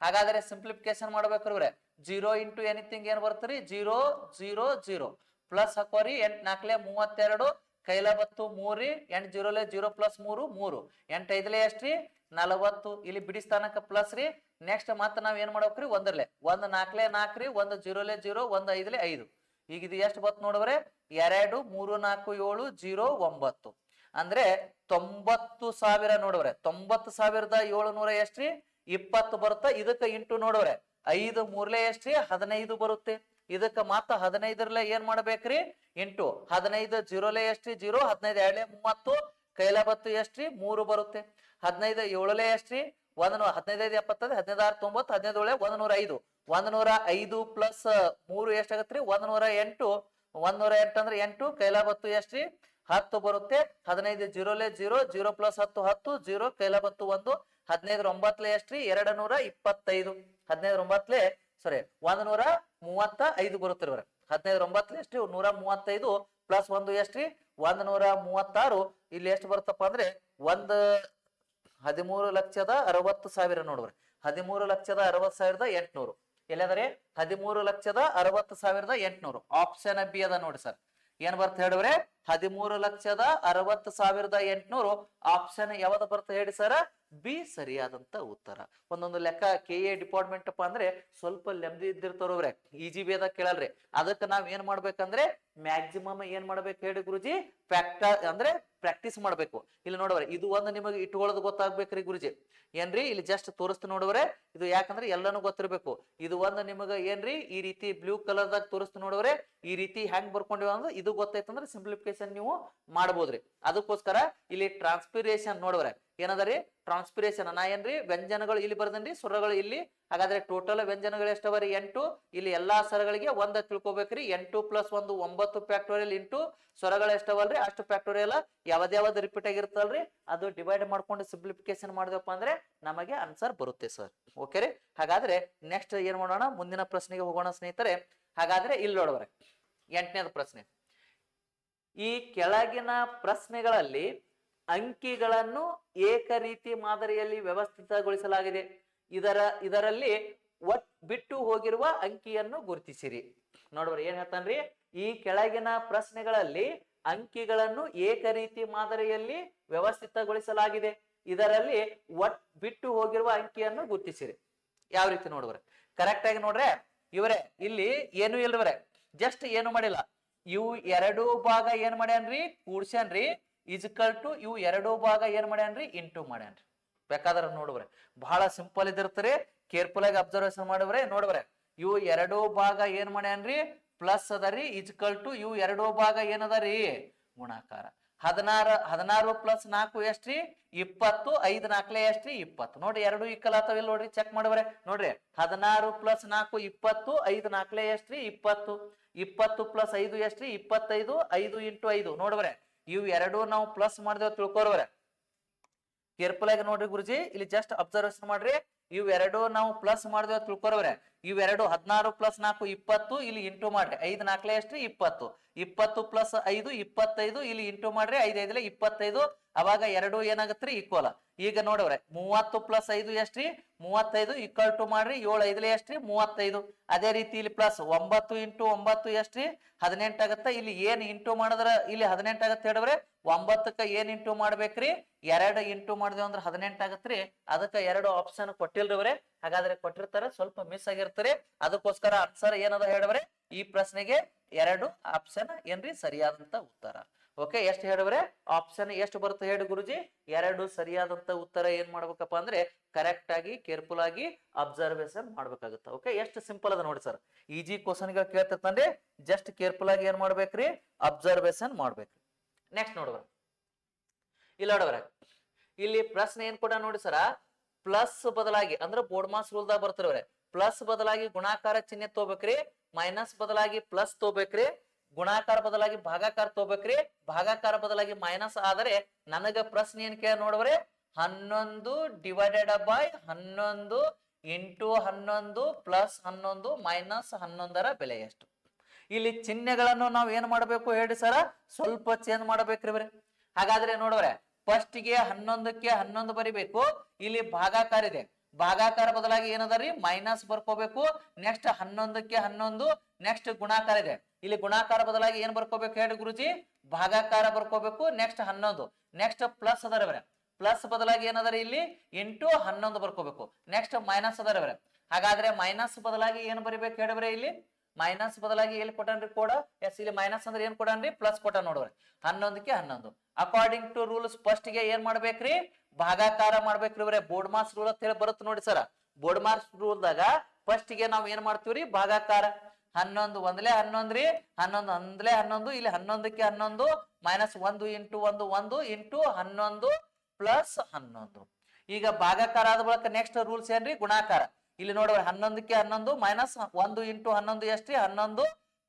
Speaker 1: ಹಾಗಾದ್ರೆ ಸಿಂಪ್ಲಿಫಿಕೇಶನ್ ಮಾಡ್ಬೇಕ್ರಿ 0 ಇಂಟು ಎನಿಥಿಂಗ್ ಏನ್ ಬರ್ತರಿ 0 0 0 ಪ್ಲಸ್ ಹಾಕೋರಿ 8 4 32 ಕೈಲ ಬತ್ತು 3 8 0 0 ಪ್ಲಸ್ 3 3 8 5 ಎಷ್ಟ್ರಿ 40. ಇಲ್ಲಿ ಬಿಡಿ ಸ್ಥಾನಕ್ಕೆ ಪ್ಲಸ್ ರೀ. ನೆಕ್ಸ್ಟ್ ಮತ್ತೆ ನಾವ್ ಏನ್ ಮಾಡ್ಬೇಕ್ರಿ 1 4 4 ರೀ 1 0 0 1 5 5. ಈಗ ಇದು ಎಷ್ಟು ಬತ್ ನೋಡ್ರೆ 2 3 4 7 0 9 ಅಂದ್ರೆ 90,000 ನೋಡ್ರೆ 90,700 ಎಷ್ಟ್ರಿ 20 ಬರುತ್ತ. ಇದಕ್ಕ ಇಂಟು ನೋಡ್ರೆ 5 ಮೂರ್ಲೆ ಎಷ್ಟ್ರಿ 15 ಬರುತ್ತೆ. ಇದಕ್ಕ ಮಾತ್ರ 15 ಏನ್ ಮಾಡ್ಬೇಕ್ರಿ ಇಂಟು 15 0 ಎಷ್ಟ್ರಿ 0 15 2 30 ಕೈಲ ಬತ್ತು ಎಷ್ಟ್ರಿ 3 ಬರುತ್ತೆ. 15 7 ಎಷ್ಟ್ರಿ 15 5 70 15 6 90 15 105 ಪ್ಲಸ್ 3 ಎಷ್ಟಾಗತ್ರಿ 108 108 ಅಂದ್ರೆ 8 ಕೈಲ ಬತ್ತು ಎಷ್ಟ್ರಿ 10 ಬರುತ್ತೆ. 15 0 0 0 ಪ್ಲಸ್ 10 10 0 ಕೈಲ ಬತ್ತು 1 15 9 ಎಷ್ಟ್ರಿ 225 15 9 ಸಾರಿ 135 ಬರುತ್ತೆ. 15 9 ಎಷ್ಟ್ರಿ 135 ಪ್ಲಸ್ 1 ಎಷ್ಟ್ರಿ 136. ಇಲ್ಲಿ ಎಷ್ಟು ಬರುತ್ತಪ್ಪ ಅಂದ್ರೆ 13,60,000 ನೋಡ್ರಿ 13,60,800 ಎಲ್ಲಾದ್ರೆ 13,60,800 ಆಪ್ಷನ್ ಬಿ ಅದ ನೋಡಿ ಸರ್. ಏನ್ ಬರ್ತ ಹೇಳಿದ್ರೆ 13,60,800 ಆಪ್ಷನ್ ಯಾವ್ದು ಬರ್ತ ಹೇಳಿ ಸರ್ ಬಿ ಸರಿಯಾದಂತ ಉತ್ತರ. ಒಂದೊಂದು ಲೆಕ್ಕ KA ಡಿಪಾರ್ಟ್ಮೆಂಟ್ ಅಪ್ಪ ಅಂದ್ರೆ ಸ್ವಲ್ಪ ನೆಮ್ಮದಿ ಇದ್ದಿರ್ತಾರವ್ರೆ ಈಜಿ ಬೇದ ಕೇಳಲ್ರಿ. ಅದಕ್ಕೆ ನಾವ್ ಏನ್ ಮಾಡ್ಬೇಕಂದ್ರೆ ಮ್ಯಾಕ್ಸಿಮಮ್ ಏನ್ ಮಾಡ್ಬೇಕು ಹೇಳಿ ಗುರುಜಿ ಪ್ರಾಕ್ಟೀಸ್ ಮಾಡ್ಬೇಕು. ಇಲ್ಲಿ ನೋಡವ್ರೆ ಇದು ಒಂದು ನಿಮಗೆ ಇಟ್ಕೊಳ್ಳೋದು ಗೊತ್ತಾಗ್ಬೇಕ್ರಿ ಗುರುಜಿ. ಏನ್ರಿ ಇಲ್ಲಿ ಜಸ್ಟ್ ತೋರಿಸ್ತು ನೋಡವ್ರೆ ಇದು ಯಾಕಂದ್ರೆ ಎಲ್ಲಾನು ಗೊತ್ತಿರ್ಬೇಕು. ಇದು ಒಂದು ನಿಮಗ ಏನ್ರಿ ಈ ರೀತಿ ಬ್ಲೂ ಕಲರ್ ದಾಗ ತೋರಿಸ್ತು ನೋಡವ್ರೆ ಈ ರೀತಿ ಹೆಂಗ್ ಬರ್ಕೊಂಡಿವ ಅಂದ್ರೆ ಇದು ಗೊತ್ತಾಯ್ತಂದ್ರೆ ಸಿಂಪ್ಲಿಫಿಕೇಶನ್ ನೀವು ಮಾಡ್ಬೋದ್ರಿ. ಅದಕ್ಕೋಸ್ಕರ ಇಲ್ಲಿ ಟ್ರಾನ್ಸ್ಪಿರೇಷನ್ ನೋಡವ್ರೆ ಏನದರಿ ಟ್ರಾನ್ಸ್ಪಿರೇಷನ್ ನಾ ಏನ್ರಿ ವ್ಯಂಜನಗಳು ಇಲ್ಲಿ ಬರ್ದನ್ರಿ ಸ್ವರಗಳು ಇಲ್ಲಿ. ಹಾಗಾದ್ರೆ ಟೋಟಲ್ ವ್ಯಂಜನಗಳು ಎಷ್ಟವರಿ 8. ಇಲ್ಲಿ ಎಲ್ಲಾ ಸ್ವರಗಳಿಗೆ 1 ತಿಳ್ಕೊಬೇಕ್ರಿ 8 ಪ್ಲಸ್ 1 9 ಫ್ಯಾಕ್ಟೋರಿಯಲ್ ಇಂಟು ಸ್ವರಗಳು ಎಷ್ಟವಲ್ರಿ ಅಷ್ಟು ಫ್ಯಾಕ್ಟೋರಿಯಲ್ ಯಾವ್ದು ರಿಪೀಟ್ ಆಗಿರುತ್ತಲ್ರಿ ಅದು ಡಿವೈಡ್ ಮಾಡ್ಕೊಂಡು ಸಿಂಪ್ಲಿಫಿಕೇಶನ್ ಮಾಡಿದಪ್ಪ ಅಂದ್ರೆ ನಮಗೆ ಆನ್ಸರ್ ಬರುತ್ತೆ ಸರ್. ಓಕೆ ರೀ. ಹಾಗಾದ್ರೆ ನೆಕ್ಸ್ಟ್ ಏನ್ ಮಾಡೋಣ ಮುಂದಿನ ಪ್ರಶ್ನೆಗೆ ಹೋಗೋಣ ಸ್ನೇಹಿತರೆ. ಹಾಗಾದ್ರೆ ಇಲ್ಲಿ ನೋಡವ್ರೆ 8ನೇದು ಪ್ರಶ್ನೆ. ಈ ಕೆಳಗಿನ ಪ್ರಶ್ನೆಗಳಲ್ಲಿ ಅಂಕಿಗಳನ್ನು ಏಕರೀತಿ ಮಾದರಿಯಲ್ಲಿ ವ್ಯವಸ್ಥಿತಗೊಳಿಸಲಾಗಿದೆ. ಇದರಲ್ಲಿ ಬಿಟ್ಟು ಹೋಗಿರುವ ಅಂಕಿಯನ್ನು ಗುರುತಿಸಿರಿ. ನೋಡ್ರಿ ಏನ್ ಹೇಳ್ತಾನ್ರಿ ಈ ಕೆಳಗಿನ ಪ್ರಶ್ನೆಗಳಲ್ಲಿ ಅಂಕಿಗಳನ್ನು ಏಕರೀತಿ ಮಾದರಿಯಲ್ಲಿ ವ್ಯವಸ್ಥಿತಗೊಳಿಸಲಾಗಿದೆ. ಇದರಲ್ಲಿ ಬಿಟ್ಟು ಹೋಗಿರುವ ಅಂಕಿಯನ್ನು ಗುರುತಿಸಿರಿ. ಯಾವ ರೀತಿ ನೋಡ್ರಿ ಕರೆಕ್ಟ್ ಆಗಿ ನೋಡ್ರೆ ಇವರೇ ಇಲ್ಲಿ ಏನು ಇಲ್ವರೆ ಜಸ್ಟ್ ಏನು ಮಾಡಿಲ್ಲ ಇವು ಎರಡು ಭಾಗ ಏನ್ ಮಾಡ್ಯಾನ್ರಿ ಕೂಡ್ಸ್ಯಾನ್ರಿ ಇಸ್ಕಲ್ ಟು ಇವು ಎರಡು ಭಾಗ ಏನ್ ಮಾಡ್ಯಾನ್ರಿ ಇಂಟು ಮಾಡ್ಯಾನ್ರಿ. ಬೇಕಾದ್ರ ನೋಡ್ಬ್ರೆ ಬಹಳ ಸಿಂಪಲ್ ಇದಿರ್ತಾರೆ ಕೇರ್ಫುಲ್ ಆಗಿ ಅಬ್ಸರ್ವೇಷನ್ ಮಾಡಿವ್ರೆ ನೋಡ್ಬ್ರೆ ಇವು ಎರಡು ಭಾಗ ಏನ್ ಮಾಡ್ಯಾನ್ರಿ ಪ್ಲಸ್ ಅದರಿ ಇಸ್ಕಲ್ ಟು ಇವು ಎರಡು ಭಾಗ ಏನದರಿ ಗುಣಾಕಾರ. 16 ಪ್ಲಸ್ 4 ಎಷ್ಟ್ರಿ 20 5 4 ಎಷ್ಟ್ರಿ 20 ನೋಡ್ರಿ ಎರಡು ಈಕ್ವಲ್ ಆತವಿಲ್ಲ ನೋಡ್ರಿ ಚೆಕ್ ಮಾಡಿವ್ರೆ ನೋಡ್ರಿ 16 ಪ್ಲಸ್ 4 20 5 4 ಎಷ್ಟ್ರಿ 20 20 ಪ್ಲಸ್ 5 ಎಷ್ಟ್ರಿ 25 5 ಇಂಟು 5 ನೋಡ್ಬ್ರೆ ಇವು ಎರಡು ನಾವು ಪ್ಲಸ್ ಮಾಡಿದೇವ್ ತಿಳ್ಕೊರ್ವ್ರೆ. ಕೇರ್ಫುಲ್ ಆಗಿ ನೋಡ್ರಿ ಗುರುಜಿ ಇಲ್ಲಿ ಜಸ್ಟ್ ಅಬ್ಸರ್ವೇಷನ್ ಮಾಡ್ರಿ ಇವ್ ಎರಡು ನಾವು ಪ್ಲಸ್ ಮಾಡಿದೇವ್ ತಿಳ್ಕೊರ್ವ್ರೆ. ಇವೆರಡು 16 ಪ್ಲಸ್ 4 20 ಇಲ್ಲಿ ಇಂಟು ಮಾಡ್ರಿ 5 4 ಎಷ್ಟ್ರಿ 20 20 ಪ್ಲಸ್ 5 25 ಇಲ್ಲಿ ಇಂಟು ಮಾಡ್ರಿ 5 5 25 ಅವಾಗ ಎರಡು ಏನಾಗತ್ರಿ ಈಕ್ವಲ್. ಈಗ ನೋಡವ್ರೆ 30 ಪ್ಲಸ್ 5 ಎಷ್ಟ್ರಿ 35 ಈಕ್ವಲ್ ಟು ಮಾಡ್ರಿ 7 5 ಎಷ್ಟ್ರಿ 35. ಅದೇ ರೀತಿ ಇಲ್ಲಿ ಪ್ಲಸ್ 9 ಇಂಟು 9 ಎಷ್ಟ್ರಿ 18 ಆಗತ್ತ. ಇಲ್ಲಿ ಏನ್ ಇಂಟು ಮಾಡಿದ್ರ ಇಲ್ಲಿ 18 ಆಗತ್ತ ಹೇಳಿದ್ರೆ 9ಕ್ಕ ಏನ್ ಇಂಟು ಮಾಡ್ಬೇಕ್ರಿ 2 ಇಂಟು ಮಾಡಿದೇವ್ ಅಂದ್ರೆ 18 ಆಗತ್ರಿ. ಅದಕ್ಕ ಎರಡು ಆಪ್ಷನ್ ಕೊಟ್ಟಿಲ್ರಿವ್ರೆ ಹಾಗಾದ್ರೆ ಕೊಟ್ಟಿರ್ತಾರೆ ಸ್ವಲ್ಪ ಮಿಸ್ ಆಗಿರ್ತಾರೆ. ಅದಕ್ಕೋಸ್ಕರ ಆನ್ಸರ್ ಏನದ ಹೇಳಿವ್ರೆ ಈ ಪ್ರಶ್ನೆಗೆ ಎರಡು ಆಪ್ಷನ್ ಏನ್ರಿ ಸರಿಯಾದಂತ ಉತ್ತರ. ಓಕೆ ಎಷ್ಟು ಹೇಳಿವ್ರೆ ಆಪ್ಷನ್ ಎಷ್ಟು ಬರುತ್ತೆ ಹೇಳಿ ಗುರುಜಿ ಎರಡು ಸರಿಯಾದಂತ ಉತ್ತರ ಏನ್ ಮಾಡ್ಬೇಕಪ್ಪ ಅಂದ್ರೆ ಕರೆಕ್ಟ್ ಆಗಿ ಕೇರ್ಫುಲ್ ಆಗಿ ಅಬ್ಸರ್ವೇಷನ್ ಮಾಡ್ಬೇಕಾಗುತ್ತೆ. ಓಕೆ ಎಷ್ಟು ಸಿಂಪಲ್ ಅದ ನೋಡಿ ಸರ್ ಈಜಿ ಕ್ವಶನ್ ಗಳು ಕೇಳ್ತಿರ್ತಂದ್ರೆ ಜಸ್ಟ್ ಕೇರ್ಫುಲ್ ಆಗಿ ಏನ್ ಮಾಡ್ಬೇಕ್ರಿ ಅಬ್ಸರ್ವೇಷನ್ ಮಾಡ್ಬೇಕ್ರಿ. ನೆಕ್ಸ್ಟ್ ನೋಡುವ ಇಲ್ಲಿ ನೋಡವ್ರೆ ಇಲ್ಲಿ ಪ್ರಶ್ನೆ ಏನ್ ಕೂಡ ನೋಡಿ ಸರ ಪ್ಲಸ್ ಬದಲಾಗಿ ಅಂದ್ರೆ ಬೋರ್ಡ್ ಮಾಸ್ ರೂಲ್ದಾಗ ಬರ್ತಿರವ್ರೆ, ಪ್ಲಸ್ ಬದಲಾಗಿ ಗುಣಾಕಾರ ಚಿಹ್ನೆ ತಗೋಬೇಕ್ರಿ, ಮೈನಸ್ ಬದಲಾಗಿ ಪ್ಲಸ್ ತಗೋಬೇಕ್ರಿ, ಗುಣಾಕಾರ ಬದಲಾಗಿ ಭಾಗಾಕಾರ ತಗೋಬೇಕ್ರಿ, ಭಾಗಾಕಾರ ಬದಲಾಗಿ ಮೈನಸ್ ಆದರೆ ನನಗ ಪ್ರಶ್ನೆ ಏನ್ ಕೇಳ ನೋಡ್ರಿ, 11 divided by 11 into 11 plus 11 minus 11ರ ಬೆಲೆ ಎಷ್ಟು. ಇಲ್ಲಿ ಚಿಹ್ನೆಗಳನ್ನು ನಾವು ಏನ್ ಮಾಡ್ಬೇಕು ಹೇಳಿ ಸರ, ಸ್ವಲ್ಪ ಚೇಂಜ್ ಮಾಡ್ಬೇಕ್ರಿ ಬರೀ. ಹಾಗಾದ್ರೆ ನೋಡ್ರೆ ಫಸ್ಟ್ ಗೆ 11ಕ್ಕೆ 11 ಬರಿಬೇಕು, ಇಲ್ಲಿ ಭಾಗಾಕಾರ ಇದೆ, ಭಾಗಾಕಾರ ಬದಲಾಗಿ ಏನದರಿ ಮೈನಸ್ ಬರ್ಕೋಬೇಕು, ನೆಕ್ಸ್ಟ್ 11ಕ್ಕೆ 11, ನೆಕ್ಸ್ಟ್ ಗುಣಾಕಾರ ಇದೆ, ಇಲ್ಲಿ ಗುಣಾಕಾರ ಬದಲಾಗಿ ಏನ್ ಬರ್ಕೋಬೇಕು ಹೇಳಿ ಗುರುಜಿ, ಭಾಗಾಕಾರ ಬರ್ಕೋಬೇಕು, ನೆಕ್ಸ್ಟ್ 11, ನೆಕ್ಸ್ಟ್ ಪ್ಲಸ್ ಅದರ ಬರ, ಪ್ಲಸ್ ಬದಲಾಗಿ ಏನದರಿ ಇಲ್ಲಿ ಇಂಟು 11 ಬರ್ಕೋಬೇಕು, ನೆಕ್ಸ್ಟ್ ಮೈನಸ್ ಅದರ ಬರ. ಹಾಗಾದ್ರೆ ಮೈನಸ್ ಬದಲಾಗಿ ಏನ್ ಬರಿಬೇಕು ಹೇಳಿಬ್ರೆ, ಇಲ್ಲಿ ಮೈನಸ್ ಬದಲಾಗಿ ಎಲ್ಲಿ ಕೊಟ್ಟನ್ರಿ ಕೋಡ, ಎಸ್ ಇಲ್ಲಿ ಮೈನಸ್ ಅಂದ್ರೆ ಏನ್ ಕೊಟ್ಟನ್ರಿ ಪ್ಲಸ್ ಕೊಟ್ಟ ನೋಡ್ರಿ, 11ಕ್ಕೆ 11. ಅಕಾರ್ಡಿಂಗ್ ಟು ರೂಲ್ಸ್ ಫಸ್ಟ್ ಗೆ ಏನ್ ಮಾಡ್ಬೇಕ್ರಿ, ಭಾಗಾಕಾರ ಮಾಡ್ಬೇಕ್ರಿ ಬರೇ, ಬೋರ್ಡ್ ಮಾಸ್ ರೂಲ್ ಅಂತ ಹೇಳಿ ಬರುತ್ತೆ ನೋಡಿ ಸರ. ಬೋರ್ಡ್ ಮಾಸ್ ರೂಲ್ದಾಗ ಫಸ್ಟ್ ಗೆ ನಾವ್ ಏನ್ ಮಾಡ್ತೀವ್ರಿ, ಭಾಗಾಕಾರ. 11 ಒಂದ್ಲೆ 11 ರೀ, 11 ಒಂದ್ಲೆ 11, ಇಲ್ಲಿ 11ಕ್ಕೆ 11 ಮೈನಸ್ 1 ಇಂಟು 1 1 ಇಂಟು 11 ಪ್ಲಸ್ 11. ಈಗ ಭಾಗಾಕಾರ ಆದ ಬಳಿಕ ನೆಕ್ಸ್ಟ್ ರೂಲ್ಸ್ ಏನ್ರಿ, ಗುಣಾಕಾರ. ಇಲ್ಲಿ ನೋಡ್ರಿ 11ಕ್ಕೆ 11 ಮೈನಸ್ 1 ಇಂಟು 11 ಎಷ್ಟ್ರಿ, 11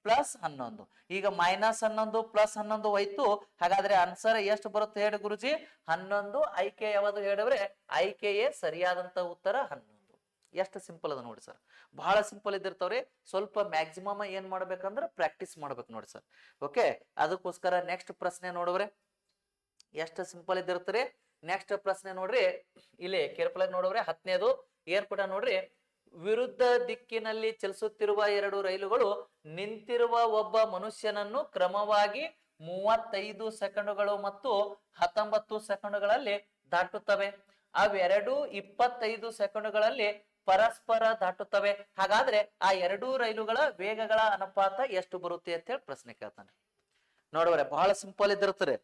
Speaker 1: ಪ್ಲಸ್ 11. ಈಗ ಮೈನಸ್ 11 ಪ್ಲಸ್ 11 ಹೋಯ್ತು. ಹಾಗಾದ್ರೆ ಆನ್ಸರ್ ಎಷ್ಟು ಬರುತ್ತೆ ಹೇಳಿ ಗುರುಜಿ, 11. ಆಯ್ಕೆ ಯಾವುದು ಹೇಳಿದ್ರೆ ಆಯ್ಕೆಯೇ ಸರಿಯಾದಂತ ಉತ್ತರ 11. ಎಷ್ಟು ಸಿಂಪಲ್ ಅದ ನೋಡಿ ಸರ್, ಬಹಳ ಸಿಂಪಲ್ ಇದ್ದಿರ್ತಾವ್ರಿ. ಸ್ವಲ್ಪ ಮ್ಯಾಕ್ಸಿಮಮ್ ಏನ್ ಮಾಡ್ಬೇಕಂದ್ರೆ ಪ್ರಾಕ್ಟೀಸ್ ಮಾಡ್ಬೇಕು ನೋಡಿ ಸರ್. ಓಕೆ, ಅದಕ್ಕೋಸ್ಕರ ನೆಕ್ಸ್ಟ್ ಪ್ರಶ್ನೆ ನೋಡ್ರೆ ಎಷ್ಟು ಸಿಂಪಲ್ ಇದ್ದಿರ್ತಾರೆ. ನೆಕ್ಸ್ಟ್ ಪ್ರಶ್ನೆ ನೋಡ್ರಿ, ಇಲ್ಲಿ ಕೇರ್ಫುಲ್ ಆಗಿ ನೋಡ್ರೆ 10ನೇದು ಏನ್ ಕೂಡ ನೋಡ್ರಿ, ವಿರುದ್ಧ ದಿಕ್ಕಿನಲ್ಲಿ ಚಲಿಸುತ್ತಿರುವ 2 ರೈಲುಗಳು ನಿಂತಿರುವ ಒಬ್ಬ ಮನುಷ್ಯನನ್ನು ಕ್ರಮವಾಗಿ 35 ಸೆಕೆಂಡುಗಳು ಮತ್ತು 19 ಸೆಕೆಂಡುಗಳಲ್ಲಿ ದಾಟುತ್ತವೆ. ಅವೆರಡು 25 ಸೆಕೆಂಡುಗಳಲ್ಲಿ ಪರಸ್ಪರ ದಾಟುತ್ತವೆ. ಹಾಗಾದ್ರೆ ಆ 2 ರೈಲುಗಳ ವೇಗಗಳ ಅನುಪಾತ ಎಷ್ಟು ಬರುತ್ತೆ ಅಂತ ಹೇಳಿ ಪ್ರಶ್ನೆ ಕೇಳ್ತಾನೆ. ನೋಡ್ರೆ ಬಹಳ ಸಿಂಪಲ್ ಇದ್ದಿರ್ತಾರೆ.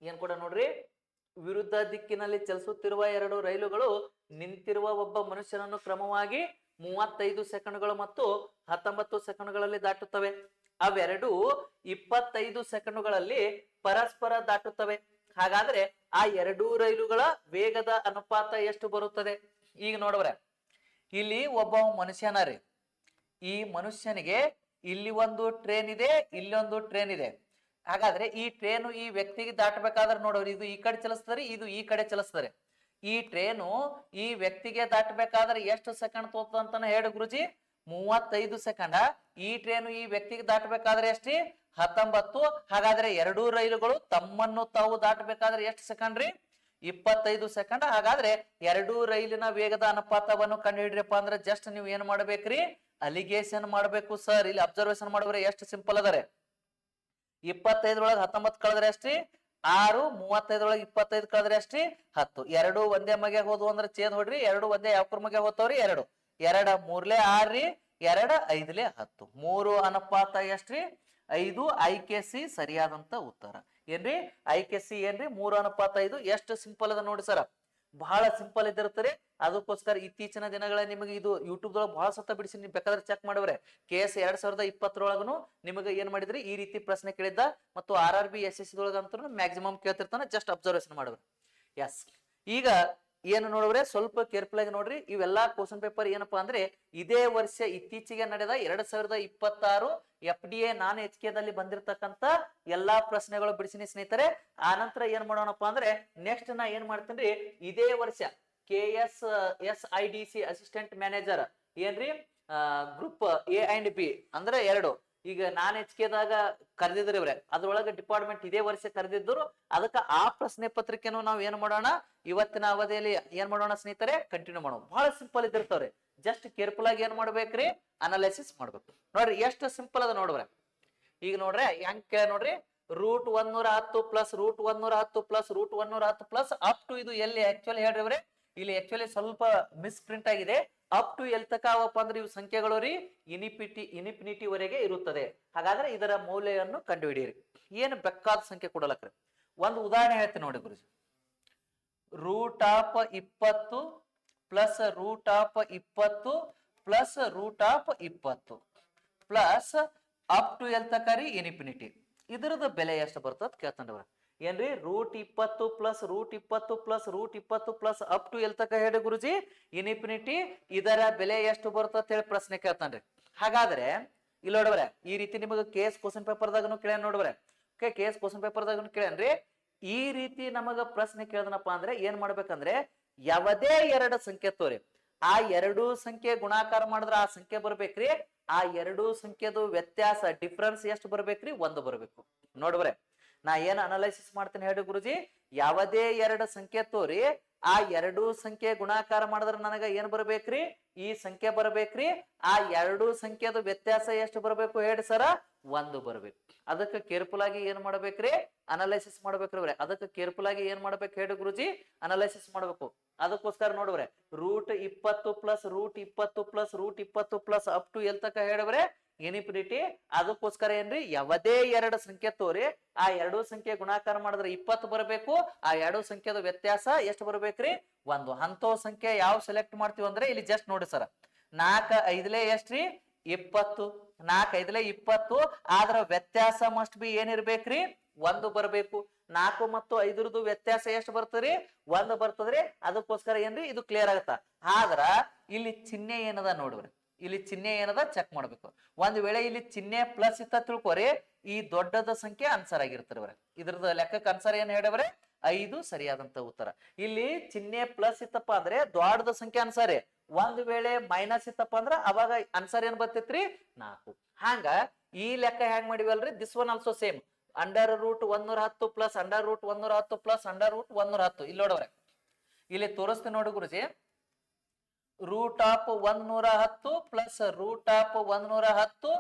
Speaker 1: ಏನ್ ಕೂಡ ನೋಡ್ರಿ, ವಿರುದ್ಧ ದಿಕ್ಕಿನಲ್ಲಿ ಚಲಿಸುತ್ತಿರುವ 2 ರೈಲುಗಳು ನಿಂತಿರುವ ಒಬ್ಬ ಮನುಷ್ಯನನ್ನು ಕ್ರಮವಾಗಿ 35 ಸೆಕೆಂಡ್ಗಳು ಮತ್ತು 19 ಸೆಕೆಂಡ್ಗಳಲ್ಲಿ ದಾಟುತ್ತವೆ. ಅವೆರಡು 25 ಸೆಕೆಂಡುಗಳಲ್ಲಿ ಪರಸ್ಪರ ದಾಟುತ್ತವೆ. ಹಾಗಾದ್ರೆ ಆ 2 ರೈಲುಗಳ ವೇಗದ ಅನುಪಾತ ಎಷ್ಟು ಬರುತ್ತದೆ? ಈಗ ನೋಡ್ರೆ ಇಲ್ಲಿ ಒಬ್ಬ ಮನುಷ್ಯನ ರೀ, ಈ ಮನುಷ್ಯನಿಗೆ ಇಲ್ಲಿ ಒಂದು ಟ್ರೈನ್ ಇದೆ, ಇಲ್ಲೊಂದು ಟ್ರೈನ್ ಇದೆ. ಹಾಗಾದ್ರೆ ಈ ಟ್ರೇನು ಈ ವ್ಯಕ್ತಿಗೆ ದಾಟಬೇಕಾದ್ರೆ ನೋಡೋರು, ಇದು ಈ ಕಡೆ ಚಲಿಸ್ತಾರೆ, ಇದು ಈ ಕಡೆ ಚಲಿಸ್ತಾರೆ. ಈ ಟ್ರೇನು ಈ ವ್ಯಕ್ತಿಗೆ ದಾಟಬೇಕಾದ್ರೆ ಎಷ್ಟು ಸೆಕೆಂಡ್ ತೋತಂತಾನೆ ಹೇಳಿ ಗುರುಜಿ, 35 ಸೆಕೆಂಡ್. ಈ ಟ್ರೇನು ಈ ವ್ಯಕ್ತಿಗೆ ದಾಟಬೇಕಾದ್ರೆ ಎಷ್ಟ್ರಿ, 19. ಹಾಗಾದ್ರೆ 2 ರೈಲುಗಳು ತಮ್ಮನ್ನು ತಾವು ದಾಟಬೇಕಾದ್ರೆ ಎಷ್ಟು ಸೆಕೆಂಡ್ ರೀ, 25 ಸೆಕೆಂಡ್. ಹಾಗಾದ್ರೆ 2 ರೈಲಿನ ವೇಗದ ಅನುಪಾತವನ್ನು ಕಂಡು ಹಿಡ್ರಿಯಪ್ಪ ಅಂದ್ರೆ ಜಸ್ಟ್ ನೀವು ಏನ್ ಮಾಡ್ಬೇಕ್ರಿ, ಅಲಿಗೇಷನ್ ಮಾಡ್ಬೇಕು ಸರ್. ಇಲ್ಲಿ ಅಬ್ಸರ್ವೇಷನ್ ಮಾಡಿದ್ರೆ ಎಷ್ಟು ಸಿಂಪಲ್ ಅದರ. 25 ಒಳಗೆ 19 ಕಳೆದ್ರೆ ಎಷ್ಟ್ರಿ, 6. 35 ಒಳಗೆ 25 ಕಳೆದ್ರೆ ಎಷ್ಟ್ರಿ, 10. 2 ಒಂದೇ ಮಗೆ ಹೋದ್ವು ಅಂದ್ರೆ ಚೇದ್ ಹೊಡ್ರಿ, 2 ಒಂದೇ ಯಾವ್ರ ಮಗೆ ಹೋಗ್ತಾವ್ರಿ, 2. 2 3ಲೆ 6 ರೀ, 2 5ಲೆ 10. 3 ಅನುಪಾತ ಎಷ್ಟ್ರಿ, 5. ಆಯ್ಕೆ ಸಿ ಸರಿಯಾದಂತ ಉತ್ತರ. ಏನ್ರಿ ಆಯ್ಕೆ ಸಿ ಏನ್ರಿ, 3 ಅನುಪಾತ 5. ಎಷ್ಟು ಸಿಂಪಲ್ ಅದ ನೋಡಿ ಸರ್, ಬಹಳ ಸಿಂಪಲ್ ಇದ್ದಿರ್ತಾರೆ. ಅದಕ್ಕೋಸ್ಕರ ಇತ್ತೀಚಿನ ದಿನಗಳ ನಿಮಗೆ ಇದು ಯೂಟ್ಯೂಬ್ ದೊಳಗೆ ಬಹಳ ಸತ್ತ ಬಿಡಿಸಿ ನೀವು ಬೇಕಾದ್ರೆ ಚೆಕ್ ಮಾಡಿವ್ರೆ. KS 2020 ನಿಮಗೆ ಏನ್ ಮಾಡಿದ್ರಿ, ಈ ರೀತಿ ಪ್ರಶ್ನೆ ಕೇಳಿದ್ದ. ಮತ್ತು RRB SSC ದೊಳಗಂತೂ ಮ್ಯಾಕ್ಸಿಮಮ್ ಕೇಳ್ತಿರ್ತಾನೆ, ಜಸ್ಟ್ ಅಬ್ಸರ್ವೇಷನ್ ಮಾಡಿವ್ರೆ. ಎಸ್, ಈಗ ಏನು ನೋಡಿದ್ರೆ ಸ್ವಲ್ಪ ಕೇರ್ಫುಲ್ ಆಗಿ ನೋಡ್ರಿ. ಇವೆಲ್ಲಾ ಕ್ವಶನ್ ಪೇಪರ್ ಏನಪ್ಪಾ ಅಂದ್ರೆ ಇದೇ ವರ್ಷ ಇತ್ತೀಚೆಗೆ ನಡೆದ 2026 FDA ನಾನ್ HK ದಲ್ಲಿ ಬಂದಿರತಕ್ಕಂತ ಎಲ್ಲಾ ಪ್ರಶ್ನೆಗಳು ಬಿಡಿಸಿನಿ ಸ್ನೇಹಿತರೆ. ಆ ನಂತರ ಏನ್ ಮಾಡೋಣಪ್ಪ ಅಂದ್ರೆ ನೆಕ್ಸ್ಟ್ ನಾ ಏನ್ ಮಾಡ್ತೇನ್ರಿ, ಇದೇ ವರ್ಷ KS SIDC ಅಸಿಸ್ಟೆಂಟ್ ಮ್ಯಾನೇಜರ್ ಏನ್ರಿ ಗ್ರೂಪ್ A and B ಅಂದ್ರೆ 2 ಈಗ ನಾನ್ HK ದಾಗ ಕರೆದಿದ್ರು ಇವ್ರೆ, ಅದ್ರೊಳಗೆ ಡಿಪಾರ್ಟ್ಮೆಂಟ್ ಇದೇ ವರ್ಷ ಕರೆದಿದ್ರು. ಅದಕ್ಕೆ ಆ ಪ್ರಶ್ನೆ ಪತ್ರಿಕೆನೂ ನಾವ್ ಏನ್ ಮಾಡೋಣ, ಇವತ್ತಿನ ಅವಧಿಯಲ್ಲಿ ಏನ್ ಮಾಡೋಣ ಸ್ನೇಹಿತರೆ, ಕಂಟಿನ್ಯೂ ಮಾಡೋಣ. ಬಹಳ ಸಿಂಪಲ್ ಇದ್ದಿರ್ತಾವ್ರಿ, ಜಸ್ಟ್ ಕೇರ್ಫುಲ್ ಆಗಿ ಏನ್ ಮಾಡ್ಬೇಕ್ರಿ, ಅನಾಲಿಸಿಸ್ ಮಾಡ್ಬೇಕು. ನೋಡ್ರಿ ಎಷ್ಟು ಸಿಂಪಲ್ ಅದ ನೋಡ್ರೆ. ಈಗ ನೋಡ್ರೆ ಹೆಂಗ್ ನೋಡ್ರಿ, √110 plus √110 plus √110 plus up to ಇದು ಎಲ್ಲಿ ಆಕ್ಚುಲಿ ಹೇಳ್ರಿ, ಇಲ್ಲಿ ಆಕ್ಚುಲಿ ಸ್ವಲ್ಪ ಮಿಸ್ ಪ್ರಿಂಟ್ ಆಗಿದೆ. ಅಪ್ ಟು ಎಲ್ ತಕ ಅವಪ್ಪ ಅಂದ್ರೆ ಇವು ಸಂಖ್ಯೆಗಳು ರೀ ಇನಿಫಿನಿಟಿ ವರೆಗೆ ಇರುತ್ತದೆ. ಹಾಗಾದ್ರೆ ಇದರ ಮೌಲ್ಯವನ್ನು ಕಂಡು ಹಿಡಿಯಿರಿ. ಏನು ಬೇಕಾದ ಸಂಖ್ಯೆ ಕೊಡಲಕ್ರಿ. ಒಂದು ಉದಾಹರಣೆ ಹೇಳ್ತೀನಿ ನೋಡಿ ಗುರುಜಿ. √20 plus root of 20 plus root of 20 plus up to ಎಲ್ ತಕರಿ ಇನ್ಫಿನಿಟಿ. ಇದ್ರದ ಬೆಲೆ ಎಷ್ಟು ಬರ್ತದ ಕೇಳ್ತಾನ್ರಿ ಏನ್ರಿ root 20 plus root 20 plus root 20 plus up to ಎಲ್ ತಕ ಹೇಳಿ ಗುರುಜಿ ಇನ್ಫಿನಿಟಿ, ಇದರ ಬೆಲೆ ಎಷ್ಟು ಬರ್ತದ ಹೇಳಿ ಪ್ರಶ್ನೆ ಕೇಳ್ತಾನ್ರಿ. ಹಾಗಾದ್ರೆ ಇಲ್ಲಿ ನೋಡ್ಬ್ರೆ ಈ ರೀತಿ ನಿಮಗೆ ಕೇಸ್ ಕ್ವಶನ್ ಪೇಪರ್ದಾಗನು ಕೇಳ್ಯಾನ ನೋಡ್ಬ್ರೆ. ಓಕೆ, ಕೇಸ್ ಕ್ವಶನ್ ಪೇಪರ್ದಾಗನು ಕೇಳ್ಯಾನ್ರಿ. ಈ ರೀತಿ ನಮಗ ಪ್ರಶ್ನೆ ಕೇಳ್ದನಪ್ಪ ಅಂದ್ರೆ ಏನ್ ಮಾಡ್ಬೇಕಂದ್ರೆ ಯಾವುದೇ ಎರಡು ಸಂಖ್ಯೆ ತೋರಿ, ಆ ಎರಡು ಸಂಖ್ಯೆ ಗುಣಾಕಾರ ಮಾಡಿದ್ರ ಆ ಸಂಖ್ಯೆ ಬರ್ಬೇಕ್ರಿ, ಆ ಎರಡು ಸಂಖ್ಯೆದು ವ್ಯತ್ಯಾಸ ಡಿಫ್ರೆನ್ಸ್ ಎಷ್ಟು ಬರ್ಬೇಕ್ರಿ, 1 ಬರ್ಬೇಕು. ನೋಡ್ಬ್ರೆ ನಾ ಏನ್ ಅನಲೈಸಿಸ್ ಮಾಡ್ತೇನೆ ಹೇಳಿ ಗುರುಜಿ, ಯಾವುದೇ ಎರಡು ಸಂಖ್ಯೆ ತೋರಿ, ಆ ಎರಡು ಸಂಖ್ಯೆ ಗುಣಾಕಾರ ಮಾಡಿದ್ರ ನನಗ ಏನ್ ಬರ್ಬೇಕ್ರಿ, ಈ ಸಂಖ್ಯೆ ಬರ್ಬೇಕ್ರಿ, ಆ ಎರಡು ಸಂಖ್ಯೆದ ವ್ಯತ್ಯಾಸ ಎಷ್ಟು ಬರ್ಬೇಕು ಹೇಳಿ ಸರ, 1 ಬರ್ಬೇಕು. ಅದಕ್ಕೆ ಕೇರ್ಫುಲ್ ಆಗಿ ಏನ್ ಮಾಡ್ಬೇಕ್ರಿ, ಅನಲೈಸಿಸ್ ಮಾಡ್ಬೇಕ್ರಿ. ಅದಕ್ಕೆ ಕೇರ್ಫುಲ್ ಆಗಿ ಏನ್ ಮಾಡ್ಬೇಕು ಹೇಳಿ ಗುರುಜಿ, ಅನಲೈಸಿಸ್ ಮಾಡ್ಬೇಕು. ಅದಕ್ಕೋಸ್ಕರ ನೋಡ್ಬ್ರೆ root 20 plus root 20 plus root 20 plus up to ಎಲ್ ತಕ ಹೇಳಿದ್ರೆ ಇನ್ಫಿನಿಟಿ. ಅದಕ್ಕೋಸ್ಕರ ಏನ್ರಿ ಯಾವುದೇ ಎರಡು ಸಂಖ್ಯೆ ತೋರಿ, ಆ ಎರಡು ಸಂಖ್ಯೆ ಗುಣಾಕಾರ ಮಾಡಿದ್ರೆ 20 ಬರಬೇಕು, ಆ ಎರಡು ಸಂಖ್ಯೆದ ವ್ಯತ್ಯಾಸ ಎಷ್ಟು ಬರ್ಬೇಕ್ರಿ, 1. ಅಂತವ್ ಸಂಖ್ಯೆ ಯಾವ ಸೆಲೆಕ್ಟ್ ಮಾಡ್ತೀವಿ ಅಂದ್ರೆ ಇಲ್ಲಿ ಜಸ್ಟ್ ನೋಡಿ ಸರ್, 4 5 ಎಷ್ಟ್ರಿ 20, 4 5 20, ಆದ್ರ ವ್ಯತ್ಯಾಸ ಮಸ್ಟ್ ಬಿ ಏನಿರ್ಬೇಕ್ರಿ, 1 ಬರ್ಬೇಕು. 4 ಮತ್ತು 5 ವ್ಯತ್ಯಾಸ ಎಷ್ಟು ಬರ್ತದ್ರಿ, 1 ಬರ್ತದ್ರಿ. ಅದಕ್ಕೋಸ್ಕರ ಏನ್ರಿ ಇದು ಕ್ಲಿಯರ್ ಆಗತ್ತ. ಆದ್ರ ಇಲ್ಲಿ ಚಿಹ್ನೆ ಏನದ ನೋಡ್ರಿ, ಇಲ್ಲಿ ಚಿಹ್ನೆ ಏನದ ಚೆಕ್ ಮಾಡ್ಬೇಕು. ಒಂದ್ ವೇಳೆ ಇಲ್ಲಿ ಚಿಹ್ನೆ ಪ್ಲಸ್ ಇತ್ತ ತಿಳ್ಕೊರಿ, ಈ ದೊಡ್ಡದ ಸಂಖ್ಯೆ ಆನ್ಸರ್ ಆಗಿರ್ತಾರ. ಇದ್ರದ ಲೆಕ್ಕಕ್ಕೆ ಆನ್ಸರ್ ಏನ್ ಹೇಳವ್ರೆ, 5 ಸರಿಯಾದಂತ ಉತ್ತರ. ಇಲ್ಲಿ ಚಿಹ್ನೆ ಪ್ಲಸ್ ಇತ್ತಪ್ಪ ಅಂದ್ರೆ ದೊಡ್ಡದ ಸಂಖ್ಯೆ ಆನ್ಸರ್, ಒಂದ್ ವೇಳೆ ಮೈನಸ್ ಇತ್ತಪ್ಪ ಅಂದ್ರ ಅವಾಗ ಆನ್ಸರ್ ಏನ್ ಬರ್ತೈತ್ರಿ, 4. ಹಂಗ ಈ ಲೆಕ್ಕ ಹೆಂಗ್ ಮಾಡಿವಲ್ರಿ, this one also same. Under root 110 plus under root 110 plus under root 110. ಇಲ್ಲಿ ನೋಡವ್ರೆ ಇಲ್ಲಿ ತೋರಿಸ್ತೀನಿ ನೋಡಿ ಗುರುಜಿ, root of 110 plus root of 110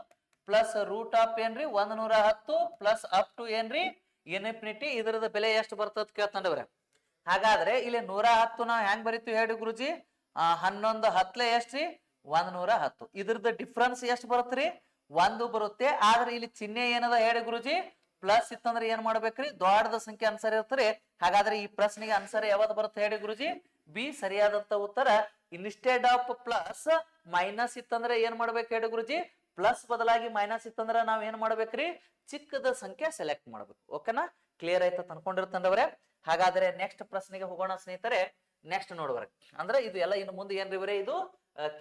Speaker 1: plus root of ಏನ್ರಿ 110 ಪ್ಲಸ್ ಅಪ್ ಟು ಏನ್ರಿ ಇನ್ಫಿನಿಟಿ. ಇದ್ರದ ಬೆಲೆ ಎಷ್ಟು ಬರ್ತದ ಕೇಳ್ತಾಂಡವ್ರೆ. ಹಾಗಾದ್ರೆ ಇಲ್ಲಿ 110 ನಾವ್ ಹೆಂಗ್ ಬರಿತೀವಿ ಹೇಳಿ ಗುರುಜಿ, 11 10 ಎಷ್ಟ್ರಿ 110. ಇದ್ರದ ಡಿಫ್ರೆನ್ಸ್ ಎಷ್ಟು ಬರುತ್ತ್ರಿ, 1 ಬರುತ್ತೆ. ಆದ್ರೆ ಇಲ್ಲಿ ಚಿಹ್ನೆ ಏನದ ಹೇಳಿ ಗುರುಜಿ, ಪ್ಲಸ್ ಇತ್ತಂದ್ರೆ ಏನ್ ಮಾಡ್ಬೇಕ್ರಿ, ದೊಡ್ಡದ ಸಂಖ್ಯೆ ಆನ್ಸರ್ ಇರ್ತಾರೆ. ಹಾಗಾದ್ರೆ ಈ ಪ್ರಶ್ನೆಗೆ ಆನ್ಸರ್ ಯಾವ್ದು ಬರುತ್ತೆ ಹೇಳಿ ಗುರುಜಿ, ಬಿ ಸರಿಯಾದಂತ ಉತ್ತರ. ಇನ್ಸ್ಟೆಡ್ ಆಫ್ ಪ್ಲಸ್ ಮೈನಸ್ ಇತ್ತಂದ್ರೆ ಏನ್ ಮಾಡ್ಬೇಕು ಹೇಳಿ ಗುರುಜಿ, ಪ್ಲಸ್ ಬದಲಾಗಿ ಮೈನಸ್ ಇತ್ತಂದ್ರ ನಾವ್ ಏನ್ ಮಾಡ್ಬೇಕ್ರಿ, ಚಿಕ್ಕದ ಸಂಖ್ಯೆ ಸೆಲೆಕ್ಟ್ ಮಾಡ್ಬೇಕು. ಓಕೆನಾ, ಕ್ಲಿಯರ್ ಆಯ್ತಾ ಅನ್ಕೊಂಡಿರ್ತಂದವ್ರೆ. ಹಾಗಾದ್ರೆ ನೆಕ್ಸ್ಟ್ ಪ್ರಶ್ನೆಗೆ ಹೋಗೋಣ ಸ್ನೇಹಿತರೆ. ನೆಕ್ಸ್ಟ್ ನೋಡುವರೆ ಅಂದ್ರೆ ಇದು ಎಲ್ಲ ಇನ್ನು ಮುಂದೆ ಏನ್ರಿ, ಇದು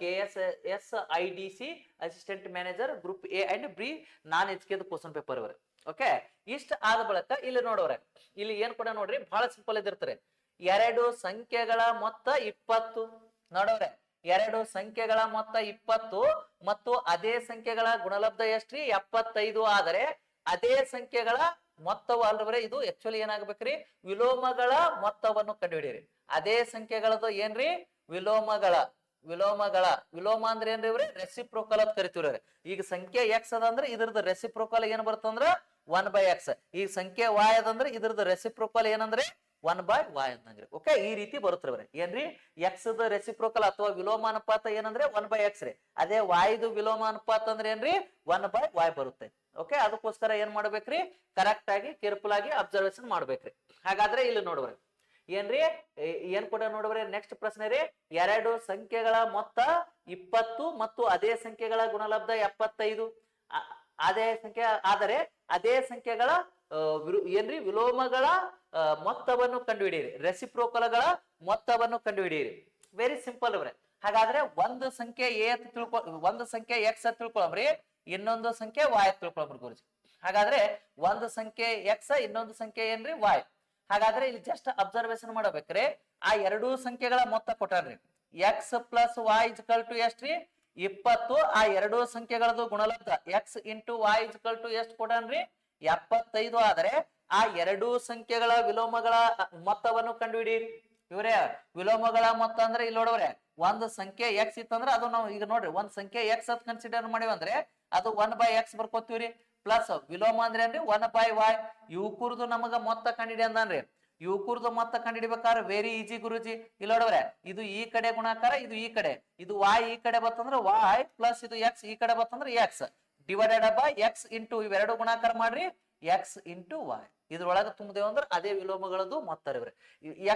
Speaker 1: KSSIDC assistant manager group A and B non educated question paper ಇವರೆ. ಓಕೆ, ಇಷ್ಟ ಆದ ಬಳಿಕ ಇಲ್ಲಿ ನೋಡವ್ರೆ, ಇಲ್ಲಿ ಏನ್ ಕೂಡ ನೋಡ್ರಿ ಬಹಳ ಸಿಂಪಲ್ ಇದಿರ್ತಾರೆ. ಎರಡು ಸಂಖ್ಯೆಗಳ ಮೊತ್ತ 20 ನೋಡವ್ರೆ, ಎರಡು ಸಂಖ್ಯೆಗಳ ಮೊತ್ತ 20 ಮತ್ತು ಅದೇ ಸಂಖ್ಯೆಗಳ ಗುಣಲಬ್ಧ ಎಷ್ಟ್ರಿ 75. ಆದರೆ ಅದೇ ಸಂಖ್ಯೆಗಳ ಮೊತ್ತವು ಅಲ್ವರೆ, ಇದು ಆಕ್ಚುಲಿ ಏನಾಗ್ಬೇಕ್ರಿ, ವಿಲೋಮಗಳ ಮೊತ್ತವನ್ನು ಕಂಡುಹಿಡಿಯಿರಿ. ಅದೇ ಸಂಖ್ಯೆಗಳದ್ದು ಏನ್ರಿ, ವಿಲೋಮಗಳ ವಿಲೋಮ ಅಂದ್ರೆ ಏನ್ರಿ ಇವ್ರಿ, ರೆಸಿಪ್ರೋಕಲ್ ಅಂತ ಕರಿತೀವ್ರಿ. ಈಗ ಸಂಖ್ಯೆ ಎಕ್ಸ್ ಅದ ಅಂದ್ರೆ ಇದ್ರದ್ದು ರೆಸಿಪ್ರೋಕಲ್ ಏನ್ ಬರ್ತಂದ್ರ 1/x. ಈ ಸಂಖ್ಯೆ y ಅದಂದ್ರೆ ಇದ್ರದ್ದು ರೆಸಿಪ್ರೋಕಲ್ ಏನಂದ್ರೆ 1/y ಅಂತಂದ್ರಿ. ಓಕೆ, ಈ ರೀತಿ ಬರುತ್ತವ್ರಿ. ಏನ್ರಿ, ಎಕ್ಸ್ ದ ರೆಸಿಪ್ರೋಕಲ್ ಅಥವಾ ವಿಲೋಮ ಅನುಪಾತ ಏನಂದ್ರೆ 1/x ರೀ. ಅದೇ y ದು ವಿಲೋಮ ಅನುಪಾತ ಅಂದ್ರೆ ಏನ್ರಿ 1/y ಬರುತ್ತೆ. ಓಕೆ, ಅದಕ್ಕೋಸ್ಕರ ಏನ್ ಮಾಡ್ಬೇಕ್ರಿ, ಕರೆಕ್ಟ್ ಆಗಿ ಕೇರ್ಫುಲ್ ಆಗಿ ಅಬ್ಸರ್ವೇಷನ್ ಮಾಡ್ಬೇಕ್ರಿ. ಹಾಗಾದ್ರೆ ಇಲ್ಲಿ ನೋಡ್ರಿ ಏನ್ರಿ, ಏನ್ ಕೂಡ ನೋಡ್ರಿ ನೆಕ್ಸ್ಟ್ ಪ್ರಶ್ನೆ ರೀ, ಎರಡು ಸಂಖ್ಯೆಗಳ ಮೊತ್ತ 20 ಮತ್ತು ಅದೇ ಸಂಖ್ಯೆಗಳ ಗುಣಲಬ್ಧ 75. ಅದೇ ಸಂಖ್ಯೆ ಆದರೆ ಅದೇ ಸಂಖ್ಯೆಗಳ ಏನ್ರಿ ವಿಲೋಮಗಳ ಮೊತ್ತವನ್ನು ಕಂಡುಹಿಡಿಯಿರಿ, ರೆಸಿಪ್ರೋಕಲ್ಗಳ ಮೊತ್ತವನ್ನು ಕಂಡುಹಿಡಿಯಿರಿ. ವೆರಿ ಸಿಂಪಲ್ ಅವ್ರೆ. ಹಾಗಾದ್ರೆ ಒಂದು ಸಂಖ್ಯೆ ಎ ಅಂತ ಒಂದು ಸಂಖ್ಯೆ ಎಕ್ಸ್ ಅಂತ ತಿಳ್ಕೊಳಮ್ರಿ, ಇನ್ನೊಂದು ಸಂಖ್ಯೆ y ಅಂತ ತಿಳ್ಕೊಳಮ್ರಿ ಗುರುಜಿ. ಹಾಗಾದ್ರೆ ಒಂದು ಸಂಖ್ಯೆ ಎಕ್ಸ್, ಇನ್ನೊಂದು ಸಂಖ್ಯೆ ಏನ್ರಿ y. ಹಾಗಾದ್ರೆ ಇಲ್ಲಿ ಜಸ್ಟ್ ಅಬ್ಸರ್ವೇಷನ್ ಮಾಡಬೇಕ್ರಿ, ಆ ಎರಡೂ ಸಂಖ್ಯೆಗಳ ಮೊತ್ತ ಕೊಟ್ಟಾರ್ರಿ. X plus y equal to ಎಷ್ಟ್ರಿ 20. ಆ ಎರಡೂ ಸಂಖ್ಯೆಗಳದ್ದು ಗುಣಲಬ್ಧ X into y equal to ಎಷ್ಟು ಕೊಡನ್ರಿ 75. ಆದರೆ ಆ ಎರಡೂ ಸಂಖ್ಯೆಗಳ ವಿಲೋಮಗಳ ಮೊತ್ತವನ್ನು ಕಂಡುಹಿಡಿಯಿರಿ. ಇವ್ರೇ ವಿಲೋಮಗಳ ಮೊತ್ತ ಅಂದ್ರೆ ಇಲ್ಲಿ ನೋಡವ್ರೆ, ಒಂದು ಸಂಖ್ಯೆ ಎಕ್ಸ್ ಇತ್ತಂದ್ರೆ ಅದು ನಾವು ಈಗ ನೋಡ್ರಿ ಒಂದ್ ಸಂಖ್ಯೆ ಎಕ್ಸ್ ಅಂತ ಕನ್ಸಿಡರ್ ಮಾಡಿವಿ ಅಂದ್ರೆ ಅದು 1/x ಬರ್ಕೋತೀವ್ರಿ. ಪ್ಲಸ್ ವಿಲೋಮ ಅಂದ್ರೆ ಏನ್ರಿ 1/y. ಇವ್ಕುರ್ದು ನಮಗ ಮೊತ್ತ ಕಂಡಿಡಿ ಅಂದನ್ರಿ. ಇವ್ಕುರ್ದು ಮೊತ್ತ ಕಂಡಿಡಿಬೇಕಾದ್ರೆ ವೆರಿ ಈಜಿ ಗುರುಜಿ. ಇಲ್ಲಿ ನೋಡವ್ರೆ, ಇದು ಈ ಕಡೆ ಗುಣಾಕಾರ, ಇದು ಈ ಕಡೆ, ಇದು y ಈ ಕಡೆ ಬರ್ತಂದ್ರೆ y ಪ್ಲಸ್ ಇದು x ಈ ಕಡೆ ಬರ್ತಂದ್ರೆ x divided by x into ಇವೆರಡು ಗುಣಾಕಾರ ಮಾಡ್ರಿ x ಇಂಟು y. ಇದ್ರೊಳಗೆ ತುಂಬಿದೇವ್ ಅಂದ್ರೆ ಅದೇ ವಿಲೋಮಗಳದ್ದು ಮೊತ್ತ ಇವ್ರೆ.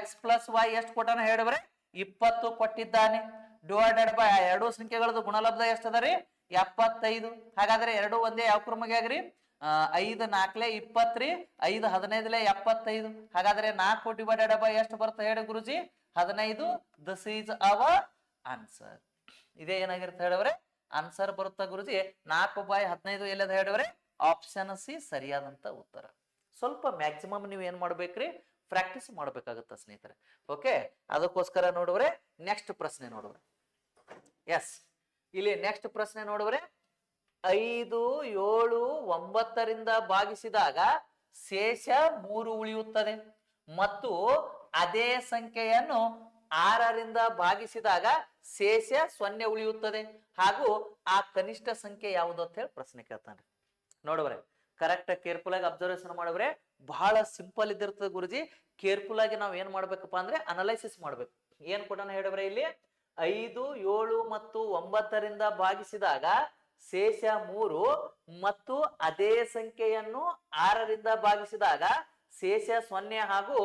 Speaker 1: x ಪ್ಲಸ್ y ಎಷ್ಟು ಕೊಟ್ಟಾನ ಹೇಳಿವ್ರೆ 20 ಕೊಟ್ಟಿದ್ದಾನೆ, ಡಿವೈಡೆಡ್ ಬೈ ಎರಡು ಸಂಖ್ಯೆಗಳದ್ದು ಗುಣಲಬ್ಧ ಎಷ್ಟದ ರೀ 75. ಹಾಗಾದ್ರೆ ಎರಡು ಒಂದೇ ಯಾವ ಕ್ರಮಗೆ ಆಗ್ರಿ 5 4 20 ರೀ, 5 15 75. ಹಾಗಾದ್ರೆ 4 ಡಿವೈಡೆಡ್ ಬೈ ಎಷ್ಟು ಬರುತ್ತೆ ಹೇಳಿ ಗುರುಜಿ 15. This is our answer. ಇದೇ ಏನಾಗಿರುತ್ತೆ ಹೇಳಿವ್ರೆ ಆನ್ಸರ್ ಬರುತ್ತಾ ಗುರುಜಿ 4/15 ಎಲ್ಲದ ಹೇಳಿವ್ರೆ ಆಪ್ಷನ್ ಸಿ ಸರಿಯಾದಂತ ಉತ್ತರ. ಸ್ವಲ್ಪ ಮ್ಯಾಕ್ಸಿಮಮ್ ನೀವು ಏನ್ ಮಾಡ್ಬೇಕ್ರಿ ಪ್ರಾಕ್ಟೀಸ್ ಮಾಡ್ಬೇಕಾಗತ್ತ ಸ್ನೇಹಿತರೆ. ಓಕೆ, ಅದಕ್ಕೋಸ್ಕರ ನೋಡುವ್ರೆ ನೆಕ್ಸ್ಟ್ ಪ್ರಶ್ನೆ ನೋಡುವ್ರೆ. ಎಸ್, ಇಲ್ಲಿ ನೆಕ್ಸ್ಟ್ ಪ್ರಶ್ನೆ ನೋಡುವ್ರೆ 5 7 9ರಿಂದ ಭಾಗಿಸಿದಾಗ ಶೇಷ 3 ಉಳಿಯುತ್ತದೆ ಮತ್ತು ಅದೇ ಸಂಖ್ಯೆಯನ್ನು 6ರಿಂದ ಭಾಗಿಸಿದಾಗ ಶೇಷ 0 ಉಳಿಯುತ್ತದೆ, ಹಾಗೂ ಆ ಕನಿಷ್ಠ ಸಂಖ್ಯೆ ಯಾವುದು ಅಂತ ಹೇಳಿ ಪ್ರಶ್ನೆ ಕೇಳ್ತಾನೆ. ನೋಡುವ್ರೆ ಕರೆಕ್ಟ್ ಕೇರ್ಫುಲ್ ಆಗಿ ಅಬ್ಸರ್ವೇಷನ್ ಮಾಡಿದ್ರೆ ಬಹಳ ಸಿಂಪಲ್ ಇದ್ದಿರ್ತದೆ ಗುರುಜಿ. ಕೇರ್ಫುಲ್ ಆಗಿ ನಾವ್ ಏನ್ ಮಾಡ್ಬೇಕಪ್ಪ ಅಂದ್ರೆ ಅನಲೈಸಿಸ್ ಮಾಡ್ಬೇಕು. ಏನ್ ಕೂಡ ಹೇಳಿವ್ರೆ ಇಲ್ಲಿ 5 7 ಮತ್ತು 9ರಿಂದ ಭಾಗಿಸಿದಾಗ ಶೇಷ 3 ಮತ್ತು ಅದೇ ಸಂಖ್ಯೆಯನ್ನು 6ರಿಂದ ಭಾಗಿಸಿದಾಗ ಶೇಷ 0 ಹಾಗೂ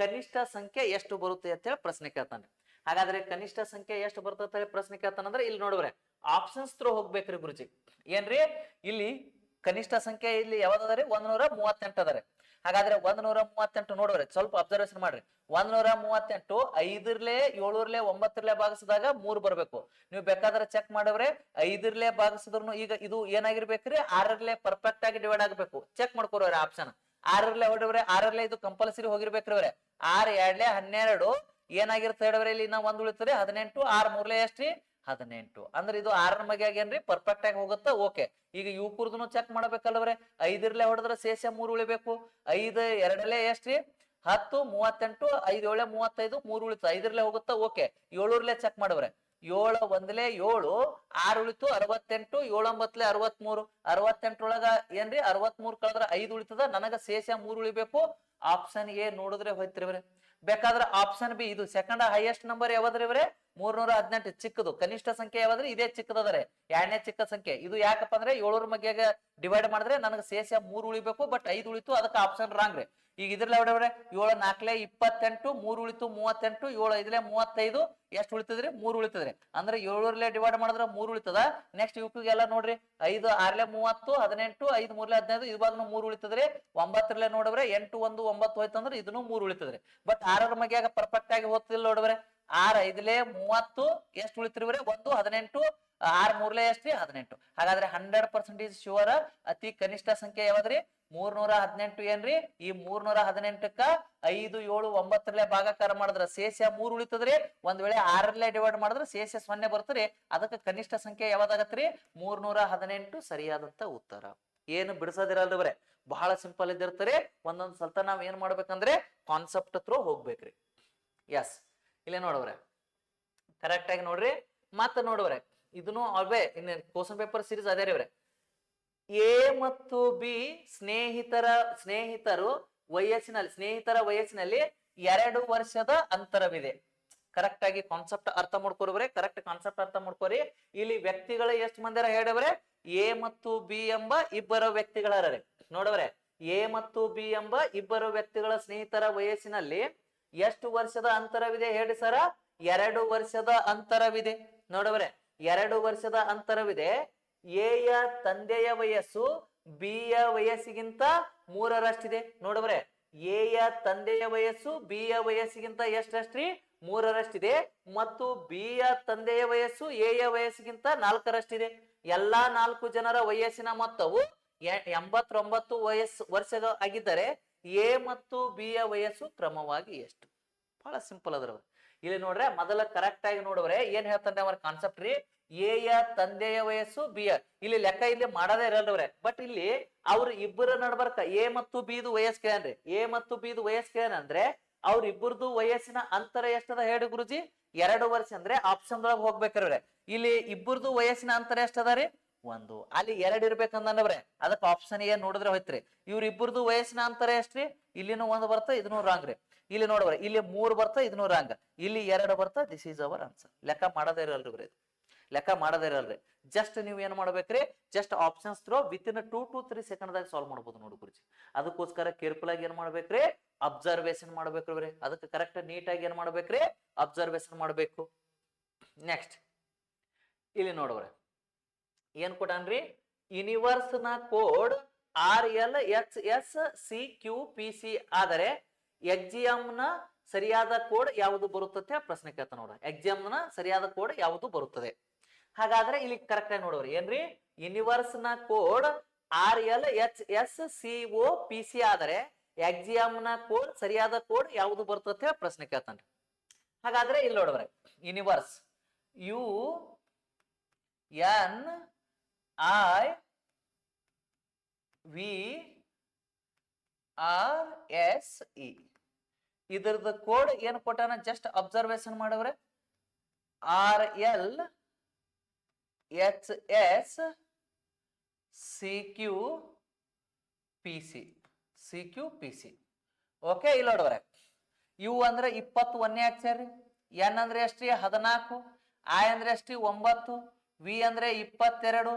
Speaker 1: ಕನಿಷ್ಠ ಸಂಖ್ಯೆ ಎಷ್ಟು ಬರುತ್ತೆ ಅಂತ ಹೇಳಿ ಪ್ರಶ್ನೆ ಕೇಳ್ತಾನೆ. ಹಾಗಾದ್ರೆ ಕನಿಷ್ಠ ಸಂಖ್ಯೆ ಎಷ್ಟು ಬರುತ್ತೆ ಅಂತ ಹೇಳಿ ಪ್ರಶ್ನೆ ಕೇಳ್ತಾನಂದ್ರೆ ಇಲ್ಲಿ ನೋಡುವ್ರೆ ಆಪ್ಷನ್ಸ್ ತ್ರೂ ಹೋಗ್ಬೇಕ್ರಿ ಗುರುಜಿ. ಏನ್ರಿ ಇಲ್ಲಿ ಕನಿಷ್ಠ ಸಂಖ್ಯೆ ಇಲ್ಲಿ ಯಾವ್ದಾದ್ರೆ 138 ಅದಾರೆ. ಹಾಗಾದ್ರೆ 138 ನೋಡ್ರಿ ಸ್ವಲ್ಪ ಅಬ್ಸರ್ವೇಷನ್ ಮಾಡ್ರಿ. 138 5ರ್ಲೆ 7ರ್ಲೆ 9ರ್ಲೆ ಭಾಗಿಸಿದಾಗ 3 ಬರ್ಬೇಕು. ನೀವು ಬೇಕಾದ್ರೆ ಚೆಕ್ ಮಾಡವ್ರೆ 5ರ್ಲೆ ಭಾಗಿಸಿದ್ರು ಈಗ ಇದು ಏನಾಗಿರ್ಬೇಕ್ರಿ 6ರ್ಲೆ ಪರ್ಫೆಕ್ಟ್ ಆಗಿ ಡಿವೈಡ್ ಆಗ್ಬೇಕು. ಚೆಕ್ ಮಾಡ್ಕೊಡ್ರಿ ಆಪ್ಷನ್ 6ರ್ಲೆ ಹೊಡವ್ರೆ 6ರ್ಲೆ ಇದು ಕಂಪಲ್ಸರಿ ಹೋಗಿರ್ಬೇಕ್ರಿ ಅವ್ರೆ. 6 2 12 ಏನಾಗಿರುತ್ತೆ ಹೇಳಿವ್ರೆ ಇಲ್ಲಿ ಇನ್ನ 1 ಉಳಿತದೆ 18. 6 3ಲೆ ಎಷ್ಟ್ರಿ 18. ಅಂದ್ರೆ ಇದು 6ರ ಮಗೆ ಏನ್ರಿ ಪರ್ಫೆಕ್ಟ್ ಆಗಿ ಹೋಗುತ್ತಾ. ಓಕೆ, ಈಗ ಇವ್ ಕುರ್ದುನು ಚೆಕ್ ಮಾಡ್ಬೇಕಲ್ವ್ರೆ 5ರ್ಲೆ ಹೊಡೆದ್ರೆ ಶೇಷ 3 ಉಳಿಬೇಕು. 5 2ಲೆ ಎಷ್ಟ್ರಿ 10 38 5 7 35 3 ಉಳಿತು 5ರ್ಲೆ ಹೋಗುತ್ತಾ. ಓಕೆ, 7ರ್ಲೆ ಚೆಕ್ ಮಾಡವ್ರೆ 7 1ಲೆ 7 6 ಉಳಿತು 68 7 9ಲೆ 63 68 ಒಳಗ ಏನ್ರಿ 63 ಕಳೆದ್ರೆ 5 ಉಳಿತದ. ನನಗ ಶೇಷ 3 ಉಳಿಬೇಕು. ಆಪ್ಷನ್ ಎ ನೋಡಿದ್ರೆ ಹೋಯ್ತಿರಿವ್ರೆ. ಬೇಕಾದ್ರೆ ಆಪ್ಷನ್ ಬಿ ಇದು ಸೆಕೆಂಡ್ ಹೈಯೆಸ್ಟ್ ನಂಬರ್ ಯಾವ್ದ್ರಿ ಇವ್ರೆ 318 ಚಿಕ್ಕದು. ಕನಿಷ್ಠ ಸಂಖ್ಯೆ ಯಾವ್ದ್ರಿ ಇದೇ ಚಿಕ್ಕದದ್ರೆ 2ನೇ ಚಿಕ್ಕ ಸಂಖ್ಯೆ. ಇದು ಯಾಕಪ್ಪ ಅಂದ್ರೆ 7ರ ಮಗ್ಗೆಗೆ ಡಿವೈಡ್ ಮಾಡಿದ್ರೆ ನನಗೆ ಶೇಷ 3 ಉಳಿಬೇಕು, ಬಟ್ 5 ಉಳಿತು, ಅದಕ್ಕೆ ಆಪ್ಷನ್ ರಾಂಗ್ ರೀ. ಈಗ ಇದ್ರಲ್ಲ ಹೊಡವ್ರೆ 7 4ಲೆ 28 3 ಉಳಿತು 38 7 5ಲೆ 35 ಎಷ್ಟು ಉಳಿತದ್ರಿ 3 ಉಳಿತದ್ರಿ. ಅಂದ್ರೆ 7ರ್ಲೆ ಡಿವೈಡ್ ಮಾಡಿದ್ರೆ 3 ಉಳಿತದ. ನೆಕ್ಸ್ಟ್ ಇವಕ್ಕೆಲ್ಲ ನೋಡ್ರಿ 5 6ಲೆ 30 18 5 3ಲೆ 15 ಇವಾಗನು 3 ಉಳಿತದ್ರಿ. 9ರ್ಲೆ ನೋಡವ್ರೆ 8 1 9 ಹೋಯ್ತಂದ್ರೆ ಇದನ್ನು 3 ಉಳಿತದ್ರಿ. ಬಟ್ 6ರ ಮಗ್ಯಾಗ ಪರ್ಫೆಕ್ಟ್ ಆಗಿ ಹೋಗ್ತಿಲ್ಲ ನೋಡವ್ರೆ 6 5ಲೆ 30 ಎಷ್ಟು ಉಳಿತಿರ್ವ್ರೆ 1 18 6 3ಲೆ ಎಷ್ಟ್ರಿ 18. ಹಾಗಾದ್ರೆ 100% ಶೂರ್ ಅತಿ ಕನಿಷ್ಠ ಸಂಖ್ಯೆ ಯಾವ್ದ್ರಿ 318 ಏನ್ರಿ. ಈ 318ಕ್ಕ 5 7 9ರ್ಲೆ ಭಾಗಾಕಾರ ಮಾಡಿದ್ರೆ ಶೇಷ 3 ಉಳಿತದ್ರಿ. ಒಂದ್ ವೇಳೆ 6ರ್ಲೆ ಡಿವೈಡ್ ಮಾಡಿದ್ರೆ ಶೇಷ 0 ಬರ್ತದ್ರಿ. ಅದಕ್ಕೆ ಕನಿಷ್ಠ ಸಂಖ್ಯೆ ಯಾವ್ದಾಗತ್ರಿ 318 ಸರಿಯಾದಂತ ಉತ್ತರ. ಏನು ಬಿಡಿಸೋದಿರಲ್ರಿ, ಬಹಳ ಸಿಂಪಲ್ ಇದ್ದಿರ್ತಾರೆ. ಒಂದೊಂದ್ ಸಲ ನಾವ್ ಏನ್ ಮಾಡ್ಬೇಕಂದ್ರೆ ಕಾನ್ಸೆಪ್ಟ್ ಥ್ರೂ ಹೋಗ್ಬೇಕ್ರಿ. ಎಸ್, ಇಲ್ಲೇ ನೋಡವ್ರೆ ಕರೆಕ್ಟ್ ಆಗಿ ನೋಡ್ರಿ. ಮತ್ತ ನೋಡವ್ರೆ ಇದನ್ನು ಅವೇ ಇನ್ನು ಕ್ವಶನ್ ಪೇಪರ್ ಸೀರೀಸ್ ಅದೇ ರೀ. ಎ ಮತ್ತು ಬಿ ಸ್ನೇಹಿತರ ವಯಸ್ಸಿನಲ್ಲಿ 2 ವರ್ಷದ ಅಂತರವಿದೆ. ಕರೆಕ್ಟ್ ಆಗಿ ಕಾನ್ಸೆಪ್ಟ್ ಅರ್ಥ ಮಾಡ್ಕೊಡ್ರೆ, ಕರೆಕ್ಟ್ ಕಾನ್ಸೆಪ್ಟ್ ಅರ್ಥ ಮಾಡ್ಕೋರಿ. ಇಲ್ಲಿ ವ್ಯಕ್ತಿಗಳು ಎಷ್ಟು ಮಂದಿರ ಹೇಳವ್ರೆ ಎ ಮತ್ತು ಬಿ ಎಂಬ ಇಬ್ಬರು ವ್ಯಕ್ತಿಗಳರೇ. ನೋಡವ್ರೆ ಎ ಮತ್ತು ಬಿ ಎಂಬ ಇಬ್ಬರು ವ್ಯಕ್ತಿಗಳ ಸ್ನೇಹಿತರ ವಯಸ್ಸಿನಲ್ಲಿ ಎಷ್ಟು ವರ್ಷದ ಅಂತರವಿದೆ ಹೇಳಿ ಸರ 2 ವರ್ಷದ ಅಂತರವಿದೆ. ನೋಡವ್ರೆ 2 ವರ್ಷದ ಅಂತರವಿದೆ. ಎ ಯ ತಂದೆಯ ವಯಸ್ಸು ಬಿ ಯ ವಯಸ್ಸಿಗಿಂತ 3ರಷ್ಟಿದೆ. ನೋಡವ್ರೆ ಎ ಯ ತಂದೆಯ ವಯಸ್ಸು ಬಿ ಯ ವಯಸ್ಸಿಗಿಂತ ಎಷ್ಟರಷ್ಟ್ರಿ 3ರಷ್ಟಿದೆ. ಮತ್ತು ಬಿ ಯ ತಂದೆಯ ವಯಸ್ಸು ಎ ಯ ವಯಸ್ಸಿಗಿಂತ 4ರಷ್ಟಿದೆ. ಎಲ್ಲಾ 4 ಜನರ ವಯಸ್ಸಿನ ಮೊತ್ತವು 89 ವರ್ಷ ಆಗಿದ್ದರೆ ಎ ಮತ್ತು ಬಿ ಯ ವಯಸ್ಸು ಕ್ರಮವಾಗಿ ಎಷ್ಟು? ಬಹಳ ಸಿಂಪಲ್ ಅದ್ರ. ಇಲ್ಲಿ ನೋಡ್ರೆ ಮೊದಲ ಕರೆಕ್ಟ್ ಆಗಿ ನೋಡ್ರೆ ಏನ್ ಹೇಳ್ತಾನೆ ಅವರ ಕಾನ್ಸೆಪ್ಟ್ ರೀ. ಎ ಯ ತಂದೆಯ ವಯಸ್ಸು ಬಿ ಯ ಇಲ್ಲಿ ಲೆಕ್ಕ ಇಲ್ಲಿ ಮಾಡದೇ ಇರಲ್ವ್ರೆ. ಬಟ್ ಇಲ್ಲಿ ಅವ್ರ ಇಬ್ಬರ ನಡ್ಬರ್ಕ ಎ ಮತ್ತು ಬಿ ದು ವಯಸ್ಸು ಕೇಳ್ರಿ. ಎ ಮತ್ತು ಬಿ ದು ವಯಸ್ಸು ಕೇಳಂದ್ರೆ ಅವ್ರ ಇಬ್ಬರದು ವಯಸ್ಸಿನ ಅಂತರ ಎಷ್ಟದ ಹೇಳಿ ಗುರುಜಿ 2 ವರ್ಷ. ಅಂದ್ರೆ ಆಪ್ಷನ್ ಒಳಗೆ ಹೋಗ್ಬೇಕ್ರಿ. ಇಲ್ಲಿ ಇಬ್ಬರದು ವಯಸ್ಸಿನ ಅಂತರ ಎಷ್ಟದ ರೀ 1. ಅಲ್ಲಿ 2 ಇರ್ಬೇಕಂದ್ರೆ ಅದಕ್ಕೆ ಆಪ್ಷನ್ ಏನ್ ನೋಡಿದ್ರೆ ಹೋಯ್ತ್ರಿ. ಇವ್ರ ಇಬ್ಬರದು ವಯಸ್ಸಿನ ಅಂತರ ಎಷ್ಟ್ರಿ ಇಲ್ಲಿನೂ 1 ಬರ್ತಾ ಇದನ್ನು ರಾಂಗ್ ರೀ. ಇಲ್ಲಿ ನೋಡ್ರಿ ಇಲ್ಲಿ 3 ಬರ್ತಾ ಇದನ್ನು ರಾಂಗ್, ಇಲ್ಲಿ 2 ಬರ್ತಾ. This is our answer. ಲೆಕ್ಕ ಮಾಡದೇ ಇರಲ್ರಿ, ಲೆಕ್ಕ ಮಾಡದೇ ಇರಲ್ರಿ. ಜಸ್ಟ್ ನೀವು ಏನ್ ಮಾಡ್ಬೇಕ್ರಿ just options through with in 2 to 3 second ದಾಗ ಸಾಲ್ವ್ ಮಾಡ್ಬೋದು ನೋಡಿ ಗುರುಜಿ. ಅದಕ್ಕೋಸ್ಕರ ಕೇರ್ಫುಲ್ ಆಗಿ ಏನ್ ಮಾಡ್ಬೇಕ್ರಿ ಅಬ್ಸರ್ವೇಷನ್ ಮಾಡ್ಬೇಕ್ರಿ ಬರೀ ಅದಕ್ಕೆ ಕರೆಕ್ಟ್ ನೀಟಾಗಿ ಏನ್ ಮಾಡ್ಬೇಕ್ರಿ ಅಬ್ಸರ್ವೇಷನ್ ಮಾಡ್ಬೇಕು. ನೆಕ್ಸ್ಟ್ ಇಲ್ಲಿ ನೋಡ್ರಿ ಏನ್ ಕೊಟ್ಟಾನ್ರಿ ಯೂನಿವರ್ಸ್ ನ ಕೋಡ್ RLHSCQPC ಆದರೆ ಎಕ್ಸಿಎಂ ನ ಸರಿಯಾದ ಕೋಡ್ ಯಾವುದು ಬರುತ್ತದೆ ಪ್ರಶ್ನೆ ಕೇಳ್ತಾ ನೋಡ್ರಿ. ಎಕ್ಸಿಎಂ ನ ಸರಿಯಾದ ಕೋಡ್ ಯಾವುದು ಬರುತ್ತದೆ? ಹಾಗಾದ್ರೆ ಇಲ್ಲಿ ಕರೆಕ್ಟ್ ಆಗಿ ನೋಡೋರಿ ಏನ್ರಿ ಯೂನಿವರ್ಸ್ ನ ಕೋಡ್ RLHSCOPC ಆದರೆ ಎಕ್ಸಿಎಂ ನ ಕೋಡ್ ಸರಿಯಾದ ಕೋಡ್ ಯಾವುದು ಬರ್ತದೆ ಪ್ರಶ್ನೆ ಕೇಳ್ತಾನ್ರಿ. ಹಾಗಾದ್ರೆ ಇಲ್ಲಿ ನೋಡ್ರಿ ಯೂನಿವರ್ಸ್ UNIVRSE ಇದ್ರದ್ದು ಕೋಡ್ ಏನ್ ಕೊಟ್ಟಾನ ಜಸ್ಟ್ ಅಬ್ಸರ್ವೇಷನ್ ಮಾಡವ್ರೆ. CQPC ಓಕೆ ಇಲ್ಲಿ ನೋಡ್ರೆ ಯು ಅಂದ್ರೆ 21ನೇ ಅಕ್ಷರ, ಎನ್ ಅಂದ್ರೆ ಎಷ್ಟ್ರಿ 14, ಐ ಅಂದ್ರೆ ಎಷ್ಟ್ರಿ 9, ವಿ ಅಂದ್ರೆ 22,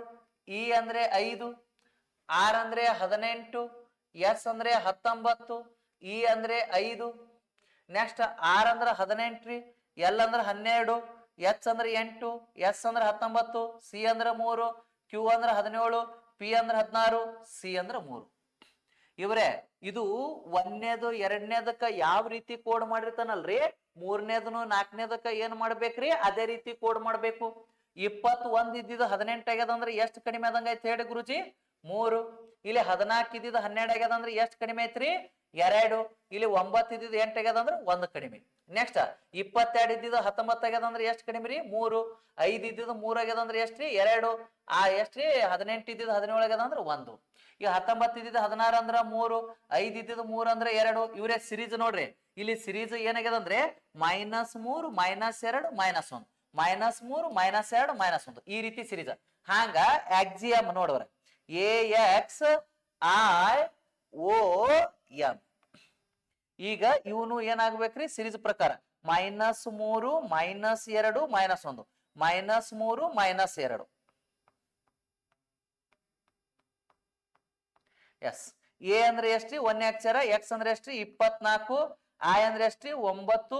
Speaker 1: ಇ ಅಂದ್ರೆ 5, ಆರ್ ಅಂದ್ರೆ 18, ಎಸ್ ಅಂದ್ರೆ 19, ಇ ಅಂದ್ರೆ 5, ನೆಕ್ಸ್ಟ್ ಆರ್ ಅಂದ್ರೆ 18 ರೀ, ಎಲ್ ಅಂದ್ರೆ 12, ಎಚ್ ಅಂದ್ರೆ 8, ಎಸ್ ಅಂದ್ರೆ 19, ಸಿ ಅಂದ್ರೆ 3, ಕ್ಯೂ ಅಂದ್ರೆ 17, ಪಿ ಅಂದ್ರೆ 16, ಸಿ ಅಂದ್ರೆ 3. ಇವ್ರೆ ಇದು 1ನೇದು 2ನೇದಕ್ಕ ಯಾವ ರೀತಿ ಕೋಡ್ ಮಾಡಿರ್ತಾನಲ್ರಿ 3ನೇದನು 4ನೇದಕ್ಕ ಏನ್ ಮಾಡ್ಬೇಕ್ರಿ ಅದೇ ರೀತಿ ಕೋಡ್ ಮಾಡ್ಬೇಕು. 21 ಇದ್ದಿದ್ದು 18 ಆಗ್ಯದ ಅಂದ್ರೆ ಎಷ್ಟು ಕಡಿಮೆ ಆದಂಗ ಐತಿ ಹೇಳಿ ಗುರುಜಿ 3. ಇಲ್ಲಿ 14 ಇದ್ದಿದ್ದು 12 ಆಗ್ಯದ ಅಂದ್ರೆ ಎಷ್ಟು ಕಡಿಮೆ ಐತ್ರಿ 2. ಇಲ್ಲಿ 9 ಇದ್ದಿದ್ದು 8 ಆಗ್ಯದ ಅಂದ್ರೆ 1 ಕಡಿಮೆ. ನೆಕ್ಸ್ಟ್ 22 ಇದ್ದಿದ್ದು 19 ಆಗ್ಯದ ಅಂದ್ರೆ ಎಷ್ಟು ಕಡಿಮೆ ರೀ 3. 5 ಇದ್ದಿದ್ದು 3 ಆಗ್ಯದ ಅಂದ್ರೆ ಎಷ್ಟ್ರಿ 2. ಎಷ್ಟ್ರಿ 18 ಇದ್ದಿದ್ದು 17 ಆಗ್ಯದ ಅಂದ್ರೆ 1. ಈಗ 19 ಇದ್ದಿದ್ದು 16 ಅಂದ್ರ 3, 5 ಇದ್ದಿದ್ದು 3 ಅಂದ್ರೆ 2. ಇವ್ರೆ ಸಿರೀಸ್ ನೋಡ್ರಿ ಇಲ್ಲಿ ಸಿರೀಸ್ ಏನಾಗ್ಯದ ಅಂದ್ರೆ -3 -2 -1 -3 -2 -1 ಈ ರೀತಿ ಸಿರೀಸ್. ಹಾಂಗ ಎಕ್ಸಿಎಂ ನೋಡ್ರಿ AXIOM ಈಗ ಇವನು ಏನಾಗ್ಬೇಕ್ರಿ ಸಿರೀಸ್ ಪ್ರಕಾರ -3 -2 -1 -3 -2. ಎಸ್ ಎ ಅಂದ್ರೆ ಎಷ್ಟ್ರಿ 1ನೇ ಅಕ್ಷರ, ಎಕ್ಸ್ ಅಂದ್ರೆ ಎಷ್ಟ್ರಿ 24, ಐ ಅಂದ್ರೆ ಎಷ್ಟ್ರಿ 9,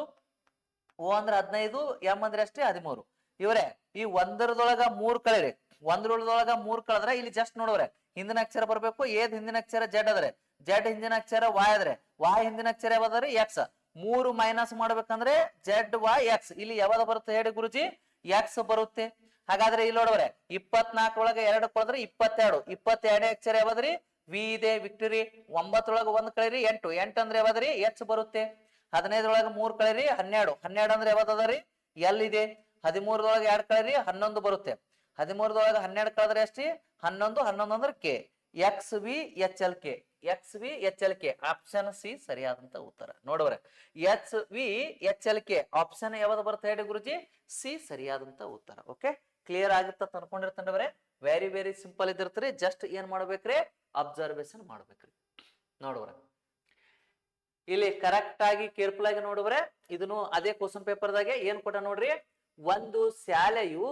Speaker 1: ಓ ಅಂದ್ರೆ 15, ಎಂ ಅಂದ್ರೆ ಎಷ್ಟ್ರಿ 13. ಇವ್ರೆ ಈ ಒಂದರದೊಳಗ 3 ಕಳಿರಿ, ಒಂದರದೊಳಗ 3 ಕಳೆದ್ರೆ ಇಲ್ಲಿ ಜಸ್ಟ್ ನೋಡವ್ರೆ ಹಿಂದಿನ ಅಕ್ಷರ ಬರ್ಬೇಕು. ಏದ್ ಹಿಂದಿನ ಅಕ್ಷರ ಜೆಡ್ ಅದ್ರೆ, ಜೆಡ್ ಹಿಂದಿನ ಅಕ್ಷರ ವಾಯ್ ಅದ್ರೆ, ವಾಯ್ ಹಿಂದಿನ ಅಕ್ಷರ ಯಾವ್ದಾದ್ರೆ ಎಕ್ಸ್. 3 ಮೈನಸ್ ಮಾಡ್ಬೇಕಂದ್ರೆ ಜೆಡ್ ವಾಯ್ ಎಕ್ಸ್. ಇಲ್ಲಿ ಯಾವ್ದು ಬರುತ್ತೆ ಹೇಳಿ ಗುರುಜಿ ಎಕ್ಸ್ ಬರುತ್ತೆ. ಹಾಗಾದ್ರೆ ಇಲ್ಲಿ ನೋಡವ್ರೆ 24 ಒಳಗೆ 2 ಕಳೆದ್ರೆ 22, 22 ಅಕ್ಷರ ಯಾವ್ದ್ರಿ ವಿ ಇದೆ ವಿಕ್ಟರಿ. 9 ಒಳಗೆ 1 ಕಳಿರಿ 8, 8 ಅಂದ್ರೆ ಯಾವ್ದ್ರಿ ಎಚ್ ಬರುತ್ತೆ. 15 ಒಳಗೆ 3 ಕಳಿರಿ 12, 12 ಅಂದ್ರೆ ಯಾವ್ದದ್ರಿ ಎಲ್ ಇದೆ. 13 ಒಳಗೆ 2 ಕಳಿರಿ 11 ಬರುತ್ತೆ. 13 ಒಳಗೆ 12 ಕಳೆದ್ರೆ ಎಷ್ಟ್ರಿ 11, 11 ಅಂದ್ರೆ K. XVHLK XVHLK option C ಸರಿಯಾದಂತ ಉತ್ತರ. ನೋಡವ್ರೆ XVHLK ಆಪ್ಷನ್ ಯಾವ್ದು ಬರುತ್ತೆ ಹೇಳಿ ಗುರುಜಿ ಸಿ ಸರಿಯಾದಂತ ಉತ್ತರ. ಓಕೆ ಕ್ಲಿಯರ್ ಆಗುತ್ತ ಅನ್ಕೊಂಡಿರ್ತಂಡ್ರೆ ವೆರಿ ವೆರಿ ಸಿಂಪಲ್ ಇದಿರ್ತೀರಿ. ಜಸ್ಟ್ ಏನ್ ಮಾಡ್ಬೇಕ್ರಿ ಅಬ್ಸರ್ವೇಷನ್ ಮಾಡ್ಬೇಕ್ರಿ. ನೋಡ್ರಿ ಇಲ್ಲಿ ಕರೆಕ್ಟ್ ಆಗಿ ಕೇರ್ಫುಲ್ ಆಗಿ ನೋಡ್ರೆ ಇದನ್ನು ಅದೇ ಕ್ವಶನ್ ಪೇಪರ್ ದಾಗೆ ಏನ್ ಕೊಟ್ಟ ನೋಡ್ರಿ. ಒಂದು ಶಾಲೆಯು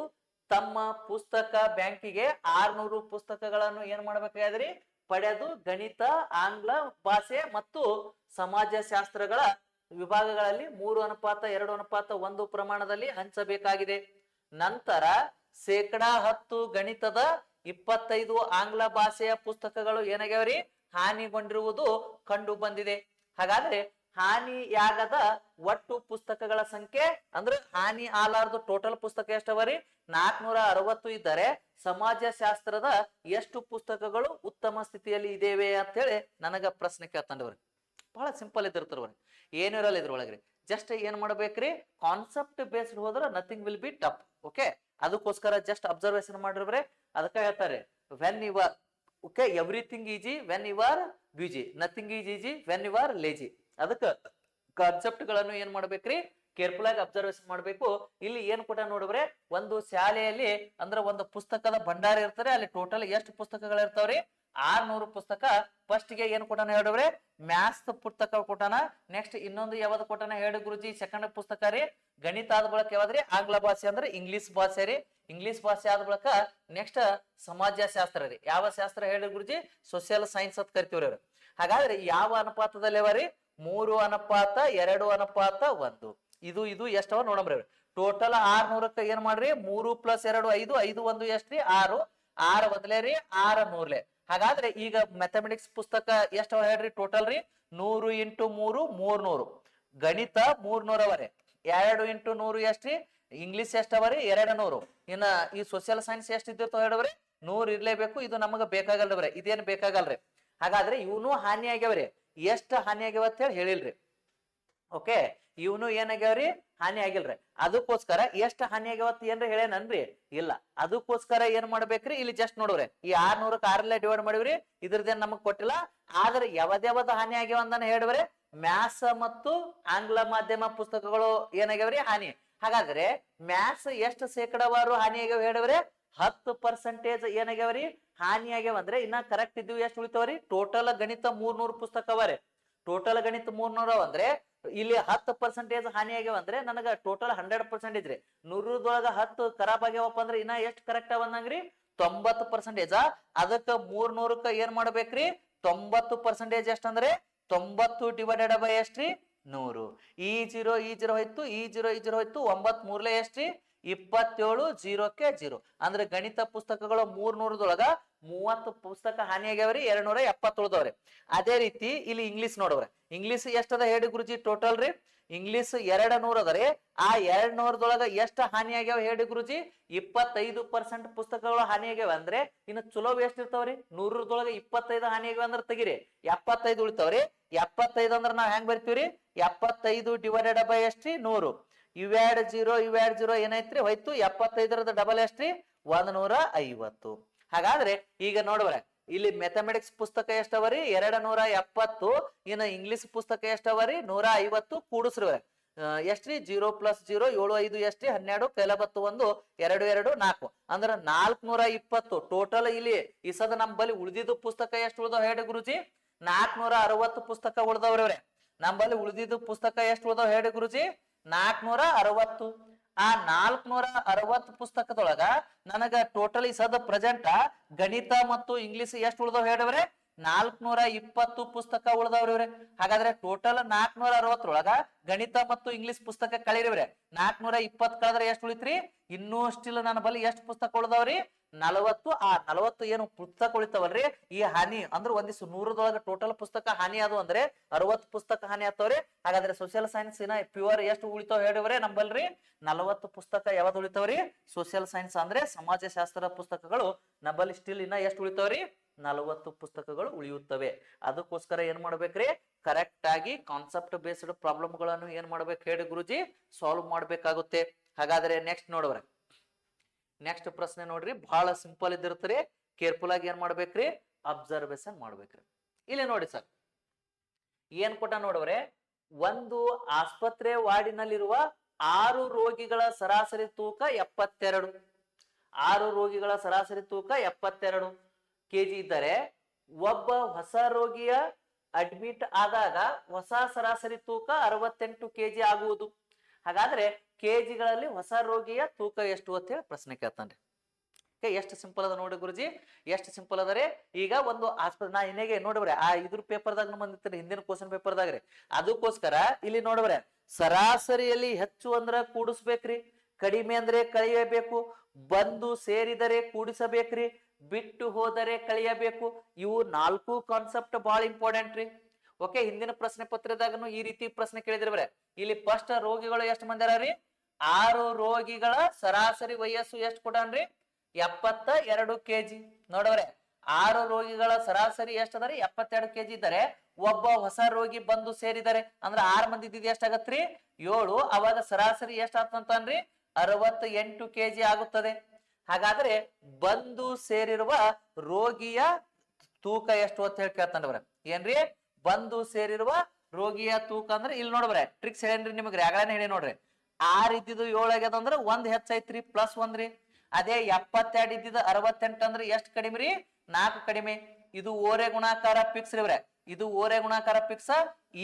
Speaker 1: ತಮ್ಮ ಪುಸ್ತಕ ಬ್ಯಾಂಕಿಗೆ 600 ಪುಸ್ತಕಗಳನ್ನು ಏನ್ ಮಾಡ್ಬೇಕಾದ್ರಿ ಪಡೆದು ಗಣಿತ, ಆಂಗ್ಲ ಭಾಷೆ ಮತ್ತು ಸಮಾಜಶಾಸ್ತ್ರಗಳ ವಿಭಾಗಗಳಲ್ಲಿ 3:2:1 ಪ್ರಮಾಣದಲ್ಲಿ ಹಂಚಬೇಕಾಗಿದೆ. ನಂತರ 10% ಗಣಿತದ 25 ಆಂಗ್ಲ ಭಾಷೆಯ ಪುಸ್ತಕಗಳು ಏನಾಗ್ಯಾವ್ರಿ ಹಾನಿಗೊಂಡಿರುವುದು ಕಂಡು ಬಂದಿದೆ. ಹಾಗಾದ್ರೆ ಹಾನಿಯಾಗದ ಒಟ್ಟು ಪುಸ್ತಕಗಳ ಸಂಖ್ಯೆ ಅಂದ್ರೆ ಹಾನಿ ಆಲಾರ್ದು ಟೋಟಲ್ ಪುಸ್ತಕ ಎಷ್ಟವರಿ 460 ಇದ್ದರೆ ಸಮಾಜಶಾಸ್ತ್ರದ ಎಷ್ಟು ಪುಸ್ತಕಗಳು ಉತ್ತಮ ಸ್ಥಿತಿಯಲ್ಲಿ ಇದೇವೆ ಅಂತ ಹೇಳಿ ನನಗ ಪ್ರಶ್ನೆ ಕೇಳ್ತಂಡವ್ರಿ. ಬಹಳ ಸಿಂಪಲ್ ಇದ್ದಿರ್ತಾರ್ರಿ, ಏನಿರಲ್ಲ ಇದ್ರೊಳಗ್ರಿ. ಜಸ್ಟ್ ಏನ್ ಮಾಡ್ಬೇಕ್ರಿ ಕಾನ್ಸೆಪ್ಟ್ ಬೇಸ್ಡ್ ಹೋದ್ರೆ nothing will be tough. Okay ಅದಕ್ಕೋಸ್ಕರ ಜಸ್ಟ್ ಅಬ್ಸರ್ವೇಷನ್ ಮಾಡಿರ್ಬ್ರೆ. ಅದಕ್ಕೆ ಹೇಳ್ತಾರೆ when you are okay everything easy when you are busy, nothing is easy when you are lazy. ಅದಕ್ಕೆ ಕಾನ್ಸೆಪ್ಟ್ ಗಳನ್ನು ಏನ್ ಮಾಡ್ಬೇಕ್ರಿ ಕೇರ್ಫುಲ್ ಆಗಿ ಅಬ್ಸರ್ವೇಷನ್ ಮಾಡ್ಬೇಕು. ಇಲ್ಲಿ ಏನ್ ಕೊಟ್ಟ ನೋಡಿದ್ರೆ ಒಂದು ಶಾಲೆಯಲ್ಲಿ ಅಂದ್ರೆ ಒಂದು ಪುಸ್ತಕದ ಭಂಡಾರ ಇರ್ತಾರೆ. ಅಲ್ಲಿ ಟೋಟಲ್ ಎಷ್ಟು ಪುಸ್ತಕಗಳು ಇರ್ತಾವ್ರಿ 600 ಪುಸ್ತಕ. ಫಸ್ಟ್ ಗೆ ಏನ್ ಕೊಟ್ಟಾನ ಹೇಳಿದ್ರೆ ಮ್ಯಾಥ್ಸ್ ಪುಸ್ತಕ ಕೊಟ್ಟಾನ. ನೆಕ್ಸ್ಟ್ ಇನ್ನೊಂದು ಯಾವ್ದು ಕೊಟ್ಟಾನ ಹೇಳಿ ಗುರುಜಿ ಸೆಕೆಂಡ್ ಪುಸ್ತಕ ರೀ ಗಣಿತ ಆದ ಬಳಕ ಯಾವ್ದ್ರಿ ಆಂಗ್ಲ ಭಾಷೆ ಅಂದ್ರೆ ಇಂಗ್ಲಿಷ್ ಭಾಷೆ ರೀ. ಇಂಗ್ಲಿಷ್ ಭಾಷೆ ಆದ ಬಳಕ ನೆಕ್ಸ್ಟ್ ಸಮಾಜಶಾಸ್ತ್ರ ರೀ. ಯಾವ ಶಾಸ್ತ್ರ ಹೇಳಿ ಗುರುಜಿ ಸೋಷಿಯಲ್ ಸೈನ್ಸ್ ಅಂತ ಕರಿತೀವ್ರಿ ಅವ್ರು. ಹಾಗಾದ್ರೆ ಯಾವ ಅನುಪಾತದಲ್ಲಿ ಅವರಿ 3:2:1. ಇದು ಎಷ್ಟವ ನೋಡಂಬ್ರಿ. ಟೋಟಲ್ 600ಕ್ಕ ಏನ್ ಮಾಡ್ರಿ 3 + 2 5 5 1 ಎಷ್ಟ್ರಿ 6 6 ಬದಲೇ ರೀ 6 100ಲೆ. ಹಾಗಾದ್ರೆ ಈಗ ಮ್ಯಾಥಮೆಟಿಕ್ಸ್ ಪುಸ್ತಕ ಎಷ್ಟವ ಹೇಳ್ರಿ ಟೋಟಲ್ ರೀ 100 × 3 300. ಗಣಿತ 300 ಅವರೆ. 2 × 100 ಎಷ್ಟ್ರಿ ಇಂಗ್ಲಿಷ್ ಎಷ್ಟವರಿ 200. ಇನ್ನ ಈ ಸೋಷಿಯಲ್ ಸೈನ್ಸ್ ಎಷ್ಟು ಇದ್ದಿರ್ತಾವ ಹೇಳ್ರಿ 100 ಇರ್ಲೇಬೇಕು. ಇದು ನಮಗ ಬೇಕಾಗಲ್ರಿ, ಇದೇನ್ ಬೇಕಾಗಲ್ರಿ. ಹಾಗಾದ್ರೆ ಇವನು ಹಾನಿ ಆಗ್ಯಾವ್ರಿ. ಎಷ್ಟು ಹಾನಿ ಆಗ್ಯಾವ ಅಂತ ಹೇಳಿ ಹೇಳಿಲ್ರಿ. ಓಕೆ, ಇವನು ಏನಾಗ್ಯಾವ್ರಿ ಹಾನಿ ಆಗಿಲ್ರಿ. ಅದಕ್ಕೋಸ್ಕರ ಎಷ್ಟು ಹಾನಿ ಆಗ್ಯಾವತ್ ಏನ್ರಿ ಹೇಳೇನನ್ರಿ ಇಲ್ಲ. ಅದಕ್ಕೋಸ್ಕರ ಏನ್ ಮಾಡ್ಬೇಕ್ರಿ ಇಲ್ಲಿ ಜಸ್ಟ್ ನೋಡ್ರಿ ಈ 600ಕ್ಕೆ 6 ಡಿವೈಡ್ ಮಾಡಿವ್ರಿ. ಇದ್ರದ್ದೇನ್ ನಮಗ್ ಕೊಟ್ಟಿಲ್ಲ. ಆದ್ರೆ ಯಾವ್ದಾವ್ದು ಹಾನಿ ಆಗ್ಯಾವ ಅಂದಾನ ಹೇಳಿವ್ರಿ. ಮ್ಯಾಥ್ಸ್ ಮತ್ತು ಆಂಗ್ಲ ಮಾಧ್ಯಮ ಪುಸ್ತಕಗಳು ಏನಾಗ್ಯಾವ್ರಿ ಹಾನಿ. ಹಾಗಾದ್ರೆ ಮ್ಯಾಥ್ಸ್ ಎಷ್ಟು ಶೇಕಡವಾರು ಹಾನಿ ಆಗ್ಯಾವ ಹೇಳಿವ್ರಿ 10% ಏನಾಗ್ಯಾವ್ರಿ ಹಾನಿ ಆಗ್ಯಾವ. ಅಂದ್ರೆ ಇನ್ನ ಕರೆಕ್ಟ್ ಇದ್ವಿ ಎಷ್ಟು ಉಳಿತಾವ್ರಿ ಟೋಟಲ್ ಗಣಿತ 300 ಪುಸ್ತಕ ಅವರಿ. ಟೋಟಲ್ ಗಣಿತ 300 ಅಂದ್ರೆ ಇಲ್ಲಿ 10% ಹಾನಿ ಆಗ್ಯಾವ ಅಂದ್ರೆ ನನಗ ಟೋಟಲ್ 100% ರೀ. 100ದೊಳಗ 10 ಖರಾಬ್ ಆಗ್ಯಾವಪ್ಪ ಅಂದ್ರೆ ಇನ್ನ ಎಷ್ಟು ಕರೆಕ್ಟ್ ಅವನ್ನಂಗ್ರಿ 90%. ಅದಕ್ಕ 300ಕ್ಕ ಏನ್ ಮಾಡ್ಬೇಕ್ರಿ 90% ಎಷ್ಟಂದ್ರೆ 90 ಡಿವೈಡೆಡ್ ಬೈ ಎಷ್ಟ್ರಿ 100. ಈ 0 ಹೋಯ್ತು, ಈ 0 ಹೋಯ್ತು. 9 3 ಎಷ್ಟ್ರಿ 27 0ಕ್ಕೆ 0. ಅಂದ್ರೆ ಗಣಿತ ಪುಸ್ತಕಗಳು 300ದೊಳಗ 30 ಪುಸ್ತಕ ಹಾನಿ ಆಗ್ಯಾವ್ರಿ 270 ಉಳ್ದವ್ರಿ. ಅದೇ ರೀತಿ ಇಲ್ಲಿ ಇಂಗ್ಲಿಷ್ ನೋಡವ್ರಿ. ಇಂಗ್ಲಿಷ್ ಎಷ್ಟದ ಹೇಳಿ ಗುರುಜಿ ಟೋಟಲ್ ರೀ ಇಂಗ್ಲಿಷ್ 200 ಅದರಿ. ಆ 200ದೊಳಗ ಎಷ್ಟು ಹಾನಿ ಆಗ್ಯಾವ ಹೇಳಿ ಗುರುಜಿ 25% ಪುಸ್ತಕಗಳು ಹಾನಿ ಆಗ್ಯಾವ. ಅಂದ್ರೆ ಇನ್ನು ಚಲೋ ಎಷ್ಟು ಇರ್ತಾವ್ರಿ 100ದೊಳಗ 25 ಹಾನಿ ಆಗ್ಯಾವ ಅಂದ್ರೆ ತೆಗಿರಿ 75 ಉಳಿತಾವ್ರಿ. 75 ಅಂದ್ರೆ ನಾವ್ ಹೆಂಗ್ ಬರ್ತೀವ್ರಿ 75 ಡಿವೈಡೆಡ್ ಬೈ ಎಷ್ಟ್ರಿ 100. ಇವ್ಯಾಡ್ 0 ಏನೈತ್ರಿ ಹೋಯ್ತು. 75ರದ ಡಬಲ್ ಎಷ್ಟ್ರಿ 150. ಹಾಗಾದ್ರೆ ಈಗ ನೋಡ್ರ ಇಲ್ಲಿ ಮ್ಯಾಥಮೆಟಿಕ್ಸ್ ಪುಸ್ತಕ ಎಷ್ಟವರಿ 270. ಇನ್ನು ಇಂಗ್ಲಿಷ್ ಪುಸ್ತಕ ಎಷ್ಟವರಿ 150 ಕೂಡಿಸ್ರಿ ಎಷ್ಟ್ರಿ 0 + 0 7 5 ಎಷ್ಟ್ರಿ 12 ಕೈಲಬತ್ತು 1 2 2 4 ಅಂದ್ರ 420 ಟೋಟಲ್. ಇಲ್ಲಿ ಈ ಸದ ನಮ್ ಬಳಿ ಉಳಿದಿದ್ದು ಪುಸ್ತಕ ಎಷ್ಟು ಉಳ್ದಾವ್ ಹೇಳಿ ಗುರುಜಿ 460 ಪುಸ್ತಕ ಉಳ್ದವ್ರವ್ರೆ. ನಮ್ಮಲ್ಲಿ ಉಳಿದಿದ್ದು ಪುಸ್ತಕ ಎಷ್ಟು ಉಳ್ದಾವ್ ಹೇಳಿ ಗುರುಜಿ 460. ಆ 460 ಪುಸ್ತಕದೊಳಗ ನನಗ ಟೋಟಲ್ ಈ ಸದ ಪ್ರೆಸೆಂಟ್ ಗಣಿತ ಮತ್ತು ಇಂಗ್ಲಿಷ್ ಎಷ್ಟು ಉಳ್ದಾವ್ ಹೇಳಿವ್ರೆ 420 ಪುಸ್ತಕ ಉಳ್ದವ್ರಿವ್ರೆ. ಹಾಗಾದ್ರೆ ಟೋಟಲ್ 460ರೊಳಗ ಗಣಿತ ಮತ್ತು ಇಂಗ್ಲಿಷ್ ಪುಸ್ತಕ ಕಳಿರಿವ್ರೆ. 420 ಕಳೆದ್ರೆ ಎಷ್ಟು ಉಳಿತ್ರಿ ಇನ್ನೂ ಸ್ಟಿಲ್ ನನ್ನ ಬಳಿ ಎಷ್ಟು ಪುಸ್ತಕ ಉಳ್ದಾವ್ರಿ 40. ಆ 40 ಏನು ಪುಸ್ತಕ ಉಳಿತಾವಲ್ರಿ ಈ ಹಾನಿ ಅಂದ್ರೆ ಒಂದಿಷ್ಟು 100ದೊಳಗ ಟೋಟಲ್ ಪುಸ್ತಕ ಹಾನಿ ಅದು ಅಂದ್ರೆ 60 ಪುಸ್ತಕ ಹಾನಿ ಆಗ್ತಾವ್ರಿ. ಹಾಗಾದ್ರೆ ಸೋಷಿಯಲ್ ಸೈನ್ಸ್ ಇನ್ನ ಪ್ಯೂರ್ ಎಷ್ಟು ಉಳಿತಾವ್ ಹೇಳಿವ್ರೆ ನಂಬಲ್ರಿ 40 ಪುಸ್ತಕ ಯಾವ್ದು ಉಳಿತಾವ್ರಿ ಸೋಷಿಯಲ್ ಸೈನ್ಸ್ ಅಂದ್ರೆ ಸಮಾಜಶಾಸ್ತ್ರ ಪುಸ್ತಕಗಳು ನಂಬಲ್ಲಿ ಸ್ಟಿಲ್ ಇನ್ನ ಎಷ್ಟು ಉಳಿತಾವ್ರಿ 40 ಪುಸ್ತಕಗಳು ಉಳಿಯುತ್ತವೆ. ಅದಕ್ಕೋಸ್ಕರ ಏನ್ ಮಾಡ್ಬೇಕ್ರಿ ಕರೆಕ್ಟ್ ಆಗಿ ಕಾನ್ಸೆಪ್ಟ್ ಬೇಸ್ಡ್ ಪ್ರಾಬ್ಲಮ್ ಗಳನ್ನು ಏನ್ ಮಾಡ್ಬೇಕು ಹೇಳಿ ಗುರುಜಿ ಸಾಲ್ವ್ ಮಾಡ್ಬೇಕಾಗುತ್ತೆ. ಹಾಗಾದ್ರೆ ನೆಕ್ಸ್ಟ್ ನೋಡ್ರಿ ನೆಕ್ಸ್ಟ್ ಪ್ರಶ್ನೆ ನೋಡ್ರಿ ಬಹಳ ಸಿಂಪಲ್ ಇದ್ದಿರ್ತೀರಿ. ಕೇರ್ಫುಲ್ ಆಗಿ ಏನ್ ಮಾಡ್ಬೇಕ್ರಿ ಅಬ್ಸರ್ವೇಷನ್ ಮಾಡ್ಬೇಕ್ರಿ. ಇಲ್ಲಿ ನೋಡಿ ಸರ್ ಏನ್ ಕೊಟ್ಟ ನೋಡ್ರೆ ಒಂದು ಆಸ್ಪತ್ರೆ ವಾರ್ಡಿನಲ್ಲಿರುವ 6 ರೋಗಿಗಳ ಸರಾಸರಿ ತೂಕ 72. 6 ರೋಗಿಗಳ ಸರಾಸರಿ ತೂಕ 72 kg ಇದ್ದರೆ ಒಬ್ಬ ಹೊಸ ರೋಗಿಯ ಅಡ್ಮಿಟ್ ಆದಾಗ ಹೊಸ ಸರಾಸರಿ ತೂಕ 68 kg ಆಗುವುದು. ಹಾಗಾದ್ರೆ ಕೆಜಿಗಳಲ್ಲಿ ಹೊಸ ರೋಗಿಯ ತೂಕ ಎಷ್ಟು ಅಂತ ಹೇಳಿ ಪ್ರಶ್ನೆ ಕೇಳ್ತಾನ್ರಿ. ಎಷ್ಟು ಸಿಂಪಲ್ ಅದ ನೋಡಿ ಗುರುಜಿ ಎಷ್ಟು ಸಿಂಪಲ್ ಅದರಿ. ಈಗ ಒಂದು ಆಸ್ಪತ್ರೆ ನಾ ಇನ್ನೇಗೆ ನೋಡ್ರಿ ಆ ಇದ್ರ ಪೇಪರ್ದಾಗ ಬಂದಿರ್ತೀರಿ ಹಿಂದಿನ ಕ್ವಶನ್ ಪೇಪರ್ದಾಗ್ರಿ. ಅದಕ್ಕೋಸ್ಕರ ಇಲ್ಲಿ ನೋಡ್ರಿ ಸರಾಸರಿಯಲ್ಲಿ ಹೆಚ್ಚು ಅಂದ್ರ ಕೂಡಿಸ್ಬೇಕ್ರಿ, ಕಡಿಮೆ ಅಂದ್ರೆ ಕಳೆಯಬೇಕು, ಬಂದು ಸೇರಿದರೆ ಕೂಡಿಸಬೇಕ್ರಿ, ಬಿಟ್ಟು ಹೋದರೆ ಕಳೆಯಬೇಕು. ಇವು 4 ಕಾನ್ಸೆಪ್ಟ್ ಬಹಳ ಇಂಪಾರ್ಟೆಂಟ್ ರೀ. ಓಕೆ, ಹಿಂದಿನ ಪ್ರಶ್ನೆ ಪತ್ರದಾಗನು ಈ ರೀತಿ ಪ್ರಶ್ನೆ ಕೇಳಿದ್ರಿ. ಇಲ್ಲಿ ಫಸ್ಟ್ ರೋಗಿಗಳು ಎಷ್ಟು ಮಂದಿ ಅದಾರಿ 6 ರೋಗಿಗಳ ಸರಾಸರಿ ವಯಸ್ಸು ಎಷ್ಟು ಕೊಡನ್ರಿ 72 kg. ನೋಡವ್ರೆ 6 ರೋಗಿಗಳ ಸರಾಸರಿ ಎಷ್ಟದರಿ 72 kg ಇದ್ದಾರೆ. ಒಬ್ಬ ಹೊಸ ರೋಗಿ ಬಂದು ಸೇರಿದರೆ ಅಂದ್ರೆ 6 ಮಂದಿ ಇದ್ದಿದ್ದು ಎಷ್ಟಾಗತ್ರಿ 7. ಅವಾಗ ಸರಾಸರಿ ಎಷ್ಟಾಗ್ತಂತನ್ರಿ 68 kg ಆಗುತ್ತದೆ. ಹಾಗಾದ್ರೆ ಬಂದು ಸೇರಿರುವ ರೋಗಿಯ ತೂಕ ಎಷ್ಟು ಅಂತ ಹೇಳಿ ಕೇಳ್ತಾನ್ರಿ. ಏನ್ರಿ ಬಂದು ಸೇರಿರುವ ರೋಗಿಯ ತೂಕ ಅಂದ್ರೆ ಇಲ್ಲಿ ನೋಡ್ಬ್ರೆ ಟ್ರಿಕ್ಸ್ ಹೇಳೇನ್ರಿ ನಿಮಗ್ರಿ ಆಗಲೇ ಹೇಳಿ ನೋಡ್ರಿ. 6 ಇದ್ದಿದ್ದು 7 ಆಗ್ಯದ ಅಂದ್ರೆ 1 ಹೆಚ್ಚೈತ್ರಿ +1 ರೀ. ಅದೇ 72 ಇದ್ದಿದ್ದು 68 ಅಂದ್ರೆ ಎಷ್ಟು ಕಡಿಮೆ ರೀ 4 ಕಡಿಮೆ. ಇದು ಓರೆ ಗುಣಾಕಾರ ಫಿಕ್ಸ್ ರೀ. ಇದು ಓರೆ ಗುಣಾಕಾರ ಫಿಕ್ಸ್.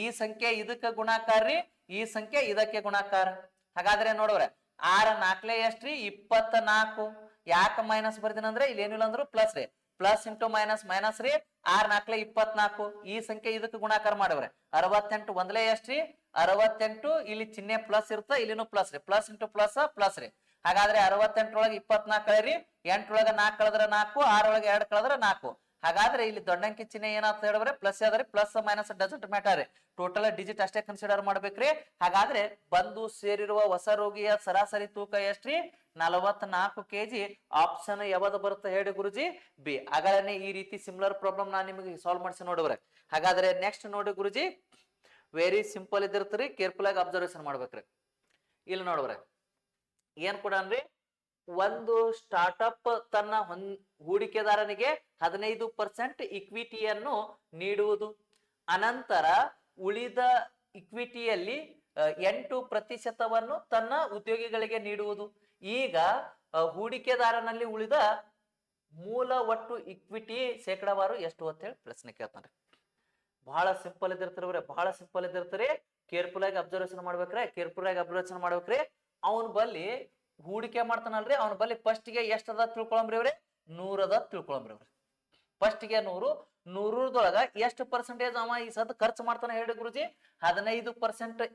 Speaker 1: ಈ ಸಂಖ್ಯೆ ಇದಕ್ಕೆ ಗುಣಾಕಾರ ರೀ, ಈ ಸಂಖ್ಯೆ ಇದಕ್ಕೆ ಗುಣಾಕಾರ. ಹಾಗಾದ್ರೆ ನೋಡ್ರೆ 6 4 ಎಷ್ಟ್ರಿ 24. ಯಾಕೆ ಮೈನಸ್ ಬರ್ತೀನಿ ಅಂದ್ರೆ ಇಲ್ಲಿ ಏನಿಲ್ಲ ಅಂದ್ರು ಪ್ಲಸ್ ರೀ. ಪ್ಲಸ್ ಇಂಟು ಮೈನಸ್ ಮೈನಸ್ ರೀ 6 4 24 ಈ ಸಂಖ್ಯೆ ಇದಕ್ಕೆ ಗುಣಾಕಾರ ಮಾಡವ್ರೆ 68 ಒಂದಲೇ ಎಷ್ಟ್ರಿ 68 ಇಲ್ಲಿ ಚಿಹ್ನೆ ಪ್ಲಸ್ ಇರುತ್ತೆ ಇಲ್ಲಿನೂ ಪ್ಲಸ್ ರೀ ಪ್ಲಸ್ ಇಂಟು ಪ್ಲಸ್ ಪ್ಲಸ್ ರೀ ಹಾಗಾದ್ರೆ 68 ಒಳಗೆ 24 ಕಳೆರಿ 8 ಒಳಗೆ 4 ಕಳೆದ್ರೆ 4 6 ಒಳಗೆ 2 ಕಳೆದ್ರೆ 4 ಹಾಗಾದ್ರೆ ಇಲ್ಲಿ ದೊಡ್ಡ ಅಂಕಿ ಚಿಹ್ನೆ ಏನಾಗ್ತ ಹೇಳಿದ್ರೆ ಪ್ಲಸ್ ಯಾವ್ದ್ರಿ ಪ್ಲಸ್ ಮೈನಸ್ ಡಸಂಟ್ ಮ್ಯಾಟರ್ ರೀ ಟೋಟಲ್ ಡಿಜಿಟ್ ಅಷ್ಟೇ ಕನ್ಸಿಡರ್ ಮಾಡ್ಬೇಕ್ರಿ ಹಾಗಾದ್ರೆ ಬಂದು ಸೇರಿರುವ ಹೊಸ ರೋಗಿಯ ಸರಾಸರಿ ತೂಕ ಎಷ್ಟ್ರಿ 44 kg ಆಪ್ಷನ್ ಯಾವ್ದು ಬರುತ್ತೆ ಹೇಳಿ ಗುರುಜಿ ಬಿ ಹಾಗಾದ್ರೆ ಈ ರೀತಿ ಸಿಮಿಲರ್ ಪ್ರಾಬ್ಲಮ್ ನಾನು ನಿಮಗೆ ಸಾಲ್ವ್ ಮಾಡಿಸಿ ನೋಡಿವ್ರೆ ಹಾಗಾದ್ರೆ ನೆಕ್ಸ್ಟ್ ನೋಡಿ ಗುರುಜಿ ವೆರಿ ಸಿಂಪಲ್ ಇದಿರ್ತೀರಿ ಕೇರ್ಫುಲ್ ಆಗಿ ಅಬ್ಸರ್ವೇಷನ್ ಮಾಡ್ಬೇಕ್ರಿ ಇಲ್ಲಿ ನೋಡ್ರಿ ಏನ್ ಕೂಡ ಅನ್ರಿ ಒಂದು ಸ್ಟಾರ್ಟ್ಅಪ್ ತನ್ನ ಹೂಡಿಕೆದಾರನಿಗೆ 15% ಇಕ್ವಿಟಿಯನ್ನು ನೀಡುವುದು ಅನಂತರ ಉಳಿದ ಇಕ್ವಿಟಿಯಲ್ಲಿ 8% ತನ್ನ ಉದ್ಯೋಗಿಗಳಿಗೆ ನೀಡುವುದು ಈಗ ಹೂಡಿಕೆದಾರನಲ್ಲಿ ಉಳಿದ ಮೂಲ ಒಟ್ಟು ಇಕ್ವಿಟಿ ಶೇಕಡಾವಾರು ಎಷ್ಟು ಅಂತ ಹೇಳಿ ಪ್ರಶ್ನೆ ಕೇಳ್ತಾನೆ ಬಹಳ ಸಿಂಪಲ್ ಇದಿರ್ತಾರೆ ಬಹಳ ಸಿಂಪಲ್ ಇದಿರ್ತಾರೆ ಕೇರ್ಫುಲ್ ಆಗಿ ಅಬ್ಸರ್ವೇಷನ್ ಮಾಡ್ಬೇಕ್ರಿ ಅವನ್ ಬಲ್ಲಿ ಹೂಡಿಕೆ ಮಾಡ್ತಾನಲ್ರಿ ಅವನ ಬಲ್ಲಿ ಫಸ್ಟ್ ಗೆ ಎಷ್ಟ್ ಅದ ತಿಳ್ಕೊಳಂಬ್ರಿ ಅವ್ರಿ 100 ಅದ ತಿಳ್ಕೊಳಂಬ್ರಿ ಅವ್ರಿ ಫಸ್ಟ್ ಗೆ 100 ಎಷ್ಟು ಪರ್ಸೆಂಟೇಜ್ ಅವ ಈ ಸದ್ ಖರ್ಚು ಮಾಡ್ತಾನೆ ಹೇಳಿ ಗುರುಜಿ 15%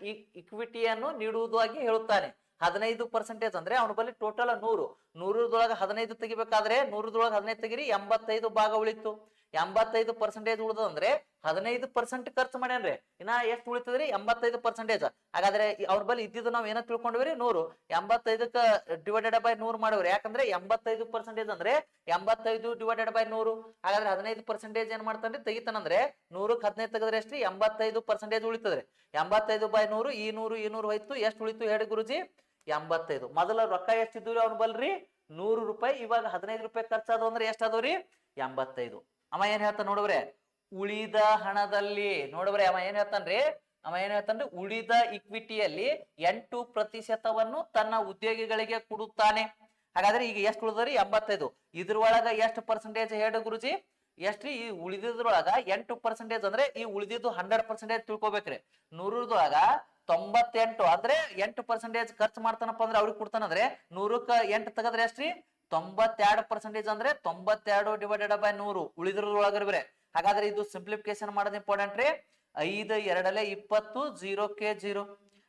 Speaker 1: ಇಕ್ವಿಟಿಯನ್ನು ನೀಡುವುದಾಗಿ ಹೇಳುತ್ತಾನೆ 15% ಅಂದ್ರೆ ಅವನ ಬಲ್ಲಿ ಟೋಟಲ್ 100 15 ತೆಗಿಬೇಕಾದ್ರೆ 100 ತೆಗಿರಿ 85 ಭಾಗ ಉಳಿತು 85% ಉಳಿದಂದ್ರೆ 15% ಖರ್ಚು ಮಾಡ್ಯಾನ್ರಿ ಇನ್ನ ಎಷ್ಟು ಉಳಿತದ್ರಿ 85% ಹಾಗಾದ್ರೆ ಅವ್ರ ಬಳಿ ಇದ್ದಿದ್ದು ನಾವ್ ಏನ ತಿಳ್ಕೊಂಡ್ವಿ 100 85ಕ್ಕ ಡಿವೈಡೆಡ್ ಬೈ 100 ಮಾಡಿವ್ರಿ ಯಾಕಂದ್ರೆ 85% ಅಂದ್ರೆ 85 ಡಿವೈಡೆಡ್ ಬೈ 100 ಹಾಗಾದ್ರೆ 15% ಏನ್ ಮಾಡ್ತಾನ್ರಿ ತೆಗಿತಾನಂದ್ರೆ 100ಕ್ಕೆ 15 ತೆಗೆದ್ರೆ ಎಷ್ಟ್ರಿ 85% ಉಳಿತದ್ರಿ 85 ಬೈ 100 ಈ 100 ಹೋಯ್ತು ಎಷ್ಟು ಉಳಿತು ಹೇಳಿ ಗುರುಜಿ 85 ಮೊದಲ ರೊಕ್ಕ ಎಷ್ಟಿದ್ವಿ ಅವ್ನ ಬಲ್ರಿ 100 ರೂಪಾಯಿ ಇವಾಗ 15 ರೂಪಾಯಿ ಖರ್ಚಾದವು ಅಂದ್ರೆ ಎಷ್ಟಾದವ್ರಿ 85 ಅವ ಏನ್ ಹೇಳ್ತಾನ ನೋಡ್ರೆ ಉಳಿದ ಹಣದಲ್ಲಿ ನೋಡ್ರಿ ಅವ ಏನ್ ಹೇಳ್ತಾನ್ರಿ ಉಳಿದ ಇಕ್ವಿಟಿಯಲ್ಲಿ 8% ತನ್ನ ಉದ್ಯೋಗಿಗಳಿಗೆ ಕೊಡುತ್ತಾನೆ ಹಾಗಾದ್ರೆ ಈಗ ಎಷ್ಟು ಉಳಿದ್ರಿ 85 ಇದ್ರೊಳಗ ಎಷ್ಟು ಪರ್ಸೆಂಟೇಜ್ ಹೇಳು ಗುರುಜಿ ಎಷ್ಟ್ರಿ ಈ ಉಳಿದಿದ್ರೊಳಗ 8% ಅಂದ್ರೆ ಈ ಉಳಿದಿದ್ದು 100% ತಿಳ್ಕೊಬೇಕ್ರಿ 100 98 ಅಂದ್ರೆ 8% ಖರ್ಚು ಮಾಡ್ತಾನಪ್ಪ ಅಂದ್ರೆ ಅವ್ರಿಗೆ ಕೊಡ್ತಾನಂದ್ರೆ 100ಕ್ಕೆ 8 ತೆಗದ್ರೆ ಎಷ್ಟ್ರಿ 92% ಅಂದ್ರೆ 92 ಡಿವೈಡೆಡ್ ಬೈ 100 ಉಳಿದ್ರೊಳಗರ್ಬ್ರೆ ಹಾಗಾದ್ರೆ ಇದು ಸಿಂಪ್ಲಿಫಿಕೇಶನ್ ಮಾಡೋದು ಇಂಪಾರ್ಟೆಂಟ್ ರೀ 5 2 20 0ಕ್ಕೆ 0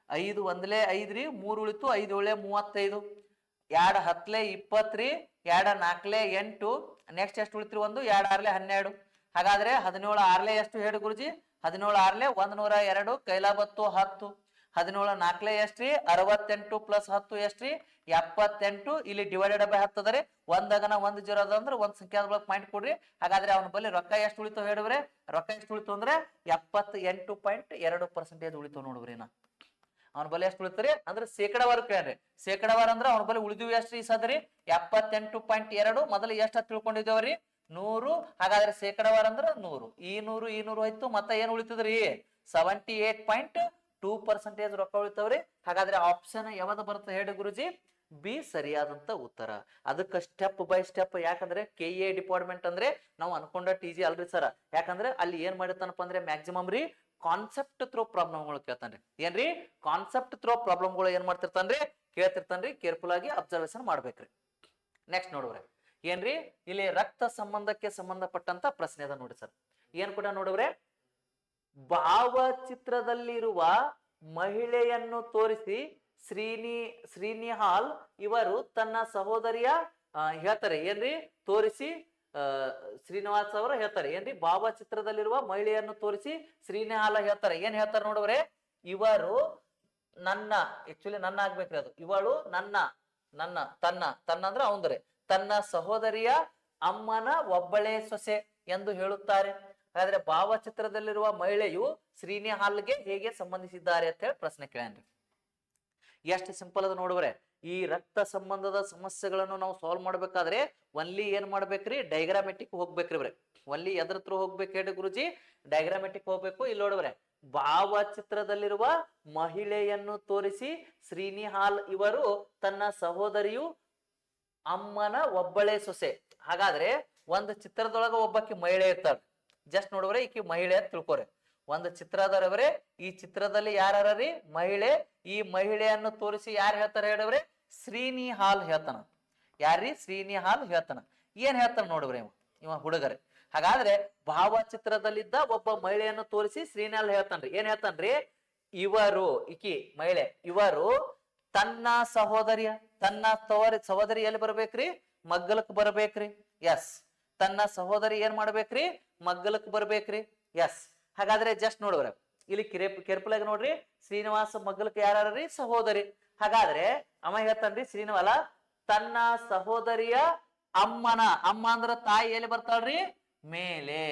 Speaker 1: 5 1 5 ರೀ 3 ಉಳಿತು 5 7 35 2 10 20 ರೀ 2 4 8 ನೆಕ್ಸ್ಟ್ ಎಷ್ಟು ಉಳಿತ್ರಿ 1 2 6 12 ಹಾಗಾದ್ರೆ 17 6 ಎಷ್ಟು ಹೇಳಿ ಗುರುಜಿ 17 6 102 ಕೈಲಾಬತ್ತು 10 17 4 ಎಷ್ಟ್ರಿ 68 ಪ್ಲಸ್ 10 ಎಷ್ಟ್ರಿ 78 ಇಲ್ಲಿ ಡಿವೈಡೆಡ್ ಬೈ 10 ಅದರಿ ಒಂದಾಗನ 1 0 ಅದ ಅಂದ್ರೆ ಒಂದ್ ಸಂಖ್ಯಾದ ಬಳಕ ಪಾಯಿಂಟ್ ಕೊಡ್ರಿ ಹಾಗಾದ್ರೆ ಅವನ ಬಲ್ಲಿ ರೊಕ್ಕ ಎಷ್ಟು ಉಳಿತು ಹೇಳಿವ್ರೆ ರೊಕ್ಕ ಎಷ್ಟು ಉಳಿತು ಅಂದ್ರೆ 78.2% ಉಳಿತು ನೋಡ್ರಿ ನಾ ಅವನ ಬಲ್ಲಿ ಎಷ್ಟು ಉಳಿತ್ರಿ ಅಂದ್ರೆ ಶೇಕಡಾವಾರು ಕೇಳ್ರಿ ಶೇಕಡಾವಾರು ಅಂದ್ರೆ ಅವನ ಬಲ್ಲಿ ಉಳಿದಿವಿ ಎಷ್ಟ್ರಿ ಈ ಸದ್ರಿ 78.2 ಮೊದಲು ಎಷ್ಟು ತಿಳ್ಕೊಂಡಿದ್ದೇವ್ರಿ 100 ಹಾಗಾದ್ರೆ ಶೇಕಡಾವಾರು ಅಂದ್ರೆ 100 ಈ 100 ಹೋಯ್ತು ಮತ್ತೆ ಏನ್ ಉಳಿತದ್ರಿ 78.2% ರೊಕ್ಕ ಉಳಿತವ್ರಿ ಹಾಗಾದ್ರೆ ಆಪ್ಷನ್ ಯಾವ್ದು ಬರುತ್ತೆ ಹೇಳಿ ಗುರುಜಿ ಬಿ ಸರಿಯಾದಂತ ಉತ್ತರ ಅದಕ್ಕೆ ಸ್ಟೆಪ್ ಬೈ ಸ್ಟೆಪ್ ಯಾಕಂದ್ರೆ KA ಡಿಪಾರ್ಟ್ಮೆಂಟ್ ಅಂದ್ರೆ ನಾವು ಅನ್ಕೊಂಡ TG ಅಲ್ರಿ ಸರ್ ಯಾಕಂದ್ರೆ ಅಲ್ಲಿ ಏನ್ ಮಾಡಿರ್ತಾನಪ್ಪ ಅಂದ್ರೆ ಮ್ಯಾಕ್ಸಿಮಮ್ ರೀ ಕಾನ್ಸೆಪ್ಟ್ ಥ್ರೋ ಪ್ರಾಬ್ಲಮ್ಗಳು ಕೇಳ್ತಾನ್ರಿ ಏನ್ರಿ ಕಾನ್ಸೆಪ್ಟ್ ಥ್ರೋ ಪ್ರಾಬ್ಲಮ್ಗಳು ಏನ್ ಮಾಡ್ತಿರ್ತಾನ್ರಿ ಕೇಳ್ತಿರ್ತಾನ್ರಿ ಕೇರ್ಫುಲ್ ಆಗಿ ಅಬ್ಸರ್ವೇಷನ್ ಮಾಡ್ಬೇಕ್ರಿ ನೆಕ್ಸ್ಟ್ ನೋಡ್ರಿ ಏನ್ರಿ ಇಲ್ಲಿ ರಕ್ತ ಸಂಬಂಧಕ್ಕೆ ಸಂಬಂಧಪಟ್ಟಂತ ಪ್ರಶ್ನೆ ಅದ ನೋಡಿ ಸರ್ ಏನ್ ಕೂಡ ನೋಡ್ರೆ ಭಾವಚಿತ್ರದಲ್ಲಿರುವ ಮಹಿಳೆಯನ್ನು ತೋರಿಸಿ ಶ್ರೀನಿಹಾಲ್ ಇವರು ತನ್ನ ಸಹೋದರಿಯ ಹೇಳ್ತಾರೆ ಏನ್ರಿ ತೋರಿಸಿ ಶ್ರೀನಿವಾಸ್ ಅವರು ಹೇಳ್ತಾರೆ ಏನ್ರಿ ಭಾವಚಿತ್ರದಲ್ಲಿರುವ ಮಹಿಳೆಯನ್ನು ತೋರಿಸಿ ಶ್ರೀನಿಹಾಲ್ ಹೇಳ್ತಾರೆ ಏನ್ ಹೇಳ್ತಾರೆ ನೋಡ್ರೆ ಇವರು ನನ್ನ ಆಕ್ಚುಲಿ ನನ್ನ ಆಗ್ಬೇಕ್ರಿ ಅದು ಇವಳು ತನ್ನ ಅಂದ್ರೆ ಅವಂದ್ರೆ ತನ್ನ ಸಹೋದರಿಯ ಅಮ್ಮನ ಒಬ್ಬಳೇ ಸೊಸೆ ಎಂದು ಹೇಳುತ್ತಾರೆ ಹಾಗಾದ್ರೆ ಭಾವಚಿತ್ರದಲ್ಲಿರುವ ಮಹಿಳೆಯು ಶ್ರೀನಿಹಾಲ್ಗೆ ಹೇಗೆ ಸಂಬಂಧಿಸಿದ್ದಾರೆ ಅಂತ ಹೇಳಿ ಪ್ರಶ್ನೆ ಕೇಳ್ರಿ ಎಷ್ಟು ಸಿಂಪಲ್ ಅದ ನೋಡ್ರೆ ಈ ರಕ್ತ ಸಂಬಂಧದ ಸಮಸ್ಯೆಗಳನ್ನು ನಾವು ಸಾಲ್ವ್ ಮಾಡ್ಬೇಕಾದ್ರೆ ಒನ್ಲಿ ಏನ್ ಮಾಡ್ಬೇಕ್ರಿ ಡೈಗ್ರಾಮೆಟಿಕ್ ಹೋಗ್ಬೇಕ್ರಿ ಬ್ರೆ ಒನ್ಲಿ ಎದ್ರ ಹತ್ರ ಹೋಗ್ಬೇಕು ಹೇಳಿ ಗುರುಜಿ ಡೈಗ್ರಾಮೆಟಿಕ್ ಹೋಗ್ಬೇಕು ಇಲ್ಲಿ ನೋಡ್ರೆ ಭಾವಚಿತ್ರದಲ್ಲಿರುವ ಮಹಿಳೆಯನ್ನು ತೋರಿಸಿ ಶ್ರೀನಿಹಾಲ್ ಇವರು ತನ್ನ ಸಹೋದರಿಯು ಅಮ್ಮನ ಒಬ್ಬಳೇ ಸೊಸೆ ಹಾಗಾದ್ರೆ ಒಂದು ಚಿತ್ರದೊಳಗ ಒಬ್ಬಾಕಿ ಮಹಿಳೆ ಇರ್ತಾಳೆ ಜಸ್ಟ್ ನೋಡ್ರೆ ಈಕಿ ಮಹಿಳೆ ಅಂತ ತಿಳ್ಕೊರಿ ಒಂದು ಚಿತ್ರ ಅದರವ್ರೆ ಈ ಚಿತ್ರದಲ್ಲಿ ಯಾರ್ಯಾರೀ ಮಹಿಳೆ ಈ ಮಹಿಳೆಯನ್ನು ತೋರಿಸಿ ಯಾರು ಹೇಳ್ತಾರೆ ಹೇಳಿವ್ರೆ ಶ್ರೀನಿಹಾಲ್ ಹೇಳ್ತಾನ ಯಾರ್ರೀ ಶ್ರೀನಿಹಾಲ್ ಹೇಳ್ತಾನ ಏನ್ ಹೇಳ್ತಾನ ನೋಡ್ರಿ ಇವ ಹುಡುಗರು. ಹಾಗಾದ್ರೆ ಭಾವಚಿತ್ರದಲ್ಲಿದ್ದ ಒಬ್ಬ ಮಹಿಳೆಯನ್ನು ತೋರಿಸಿ ಶ್ರೀನಾಲ್ ಹೇಳ್ತಾನ್ರಿ, ಏನ್ ಹೇಳ್ತಾನ್ರಿ, ಇವರು ಈಕಿ ಮಹಿಳೆ ಇವರು ತನ್ನ ತನ್ನ ಸಹೋದರಿ ಎಲ್ಲಿ ಬರ್ಬೇಕ್ರಿ, ಮಗ್ಗಲಕ್ ಬರ್ಬೇಕ್ರಿ. ಎಸ್, ತನ್ನ ಸಹೋದರಿ ಏನ್ ಮಾಡ್ಬೇಕ್ರಿ, ಮಗ್ಗಲಕ್ ಬರ್ಬೇಕ್ರಿ. ಎಸ್, ಹಾಗಾದ್ರೆ ಜಸ್ಟ್ ನೋಡ್ರ ಇಲ್ಲಿ ಕೇರ್ಫುಲ್ ಆಗಿ ನೋಡ್ರಿ, ಶ್ರೀನಿವಾಸ ಮಗ್ಗಲಕ್ ಯಾರ್ಯಾರ್ರಿ, ಸಹೋದರಿ. ಹಾಗಾದ್ರೆ ಅಮ್ಮ ಹೇಳ್ತಾನ್ರಿ ಶ್ರೀನಿವಾಲ ತನ್ನ ಸಹೋದರಿಯ ಅಮ್ಮ ಅಂದ್ರ ತಾಯಿ ಎಲ್ಲಿ ಬರ್ತಾಳ್ರಿ, ಮೇಲೆ.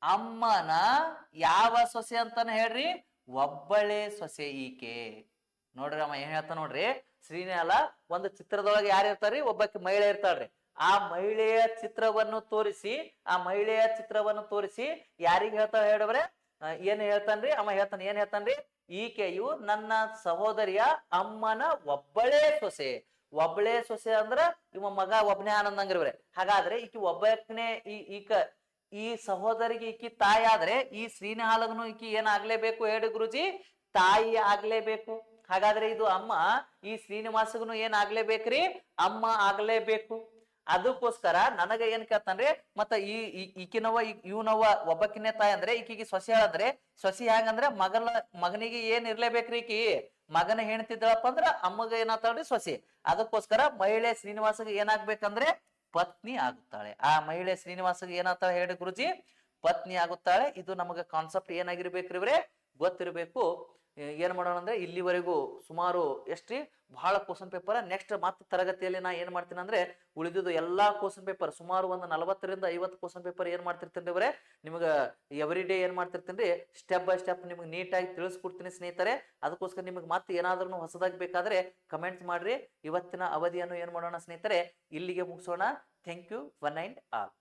Speaker 1: ಅಮ್ಮನ ಯಾವ ಸೊಸೆ ಅಂತಾನ ಹೇಳ್ರಿ, ಒಬ್ಬಳೆ ಸೊಸೆ ಈಕೆ. ನೋಡ್ರಿ ಅಮ್ಮ ಏನ್ ಹೇಳ್ತಾ ನೋಡ್ರಿ, ಶ್ರೀನಿವಾಲ ಒಂದು ಚಿತ್ರದೊಳಗೆ ಯಾರು ಇರ್ತಾರ್ರಿ, ಒಬ್ಬಕ್ಕೆ ಮಹಿಳೆ ಇರ್ತಾಳ್ರಿ. ಆ ಮಹಿಳೆಯ ಚಿತ್ರವನ್ನು ತೋರಿಸಿ ಯಾರಿಗೆ ಹೇಳ್ತಾಳೆ ಹೇಳ್ರವ್ರೆ, ಏನ್ ಹೇಳ್ತಾನ್ರಿ ಅಮ್ಮ ಏನ್ ಹೇಳ್ತಾನ್ರಿ, ಈಕೆಯು ನನ್ನ ಸಹೋದರಿಯ ಅಮ್ಮನ ಒಬ್ಬಳೇ ಸೊಸೆ ಅಂದ್ರ ಇವ ಮಗ ಒಬ್ನೇ ಆನಂದಂಗ್ರಿವ್ರೆ. ಹಾಗಾದ್ರೆ ಈಕಿ ಒಬ್ಬನೇ ಈ ಸಹೋದರಿಗೆ ಈಕಿ ತಾಯಿ ಆದ್ರೆ ಈ ಶ್ರೀನಿಹಾಲಗನು ಈಕಿ ಏನಾಗ್ಲೇಬೇಕು ಹೇಳಿ ಗುರುಜಿ, ತಾಯಿ ಆಗ್ಲೇಬೇಕು. ಹಾಗಾದ್ರೆ ಇದು ಅಮ್ಮ ಈ ಶ್ರೀನಿವಾಸಗನು ಏನಾಗ್ಲೇಬೇಕ್ರಿ, ಅಮ್ಮ ಆಗ್ಲೇಬೇಕು. ಅದಕ್ಕೋಸ್ಕರ ನನಗ ಏನ್ ಕೇಳ್ತಾನ್ರಿ, ಮತ್ತ ಈಕಿನವ ಇವನವ ಒಬ್ಬಕಿನೇ ತಾಯಿ ಅಂದ್ರೆ ಈಕಿಗೆ ಸೊಸೆ ಅಂದ್ರೆ ಸೊಸಿ ಹೆಂಗಂದ್ರೆ ಮಗನಿಗೆ ಏನ್ ಇರ್ಲೇಬೇಕ್ರಿ, ಈಕಿ ಮಗನ ಹೆಣ್ತಿದ್ದಳಪ್ಪ ಅಂದ್ರ ಅಮ್ಮಗ ಏನಾಗ್ತಾಳ್ರಿ, ಸೊಸಿ. ಅದಕ್ಕೋಸ್ಕರ ಮಹಿಳೆ ಶ್ರೀನಿವಾಸಗೆ ಏನಾಗ್ಬೇಕಂದ್ರೆ ಪತ್ನಿ ಆಗುತ್ತಾಳೆ. ಆ ಮಹಿಳೆ ಶ್ರೀನಿವಾಸಗೆ ಏನಾಗ್ತಾಳೆ ಹೇಳಿ ಗುರುಜಿ, ಪತ್ನಿ ಆಗುತ್ತಾಳೆ. ಇದು ನಮಗ ಕಾನ್ಸೆಪ್ಟ್ ಏನಾಗಿರ್ಬೇಕ್ರಿ ಇವ್ರೆ, ಗೊತ್ತಿರ್ಬೇಕು. ಏನ್ ಮಾಡೋಣ ಅಂದ್ರೆ ಇಲ್ಲಿವರೆಗೂ ಸುಮಾರು ಎಷ್ಟ್ರಿ ಬಹಳ ಕ್ವಶನ್ ಪೇಪರ್. ನೆಕ್ಸ್ಟ್ ಮತ್ತೆ ತರಗತಿಯಲ್ಲಿ ನಾ ಏನ್ ಮಾಡ್ತೀನಿ ಅಂದ್ರೆ ಉಳಿದಿದ್ದು ಎಲ್ಲಾ ಕ್ವಶನ್ ಪೇಪರ್ ಸುಮಾರು ಒಂದು 40ರಿಂದ 50 ಕ್ವಶನ್ ಪೇಪರ್ ಏನ್ ಮಾಡ್ತಿರ್ತೇನೆ ಇವರೇ, ನಿಮ್ಗ ಎವ್ರಿ ಡೇ ಏನ್ ಮಾಡ್ತಿರ್ತೇನ್ರಿ, ಸ್ಟೆಪ್ ಬೈ ಸ್ಟೆಪ್ ನಿಮ್ಗೆ ನೀಟಾಗಿ ತಿಳಿಸ್ಕೊಡ್ತೀನಿ ಸ್ನೇಹಿತರೆ. ಅದಕ್ಕೋಸ್ಕರ ನಿಮ್ಗೆ ಮತ್ತೆ ಏನಾದ್ರೂ ಹೊಸದಾಗಿ ಬೇಕಾದ್ರೆ ಕಮೆಂಟ್ಸ್ ಮಾಡ್ರಿ. ಇವತ್ತಿನ ಅವಧಿಯನ್ನು ಏನ್ ಮಾಡೋಣ ಸ್ನೇಹಿತರೆ, ಇಲ್ಲಿಗೆ ಮುಗಿಸೋಣ. Thank you, one and all.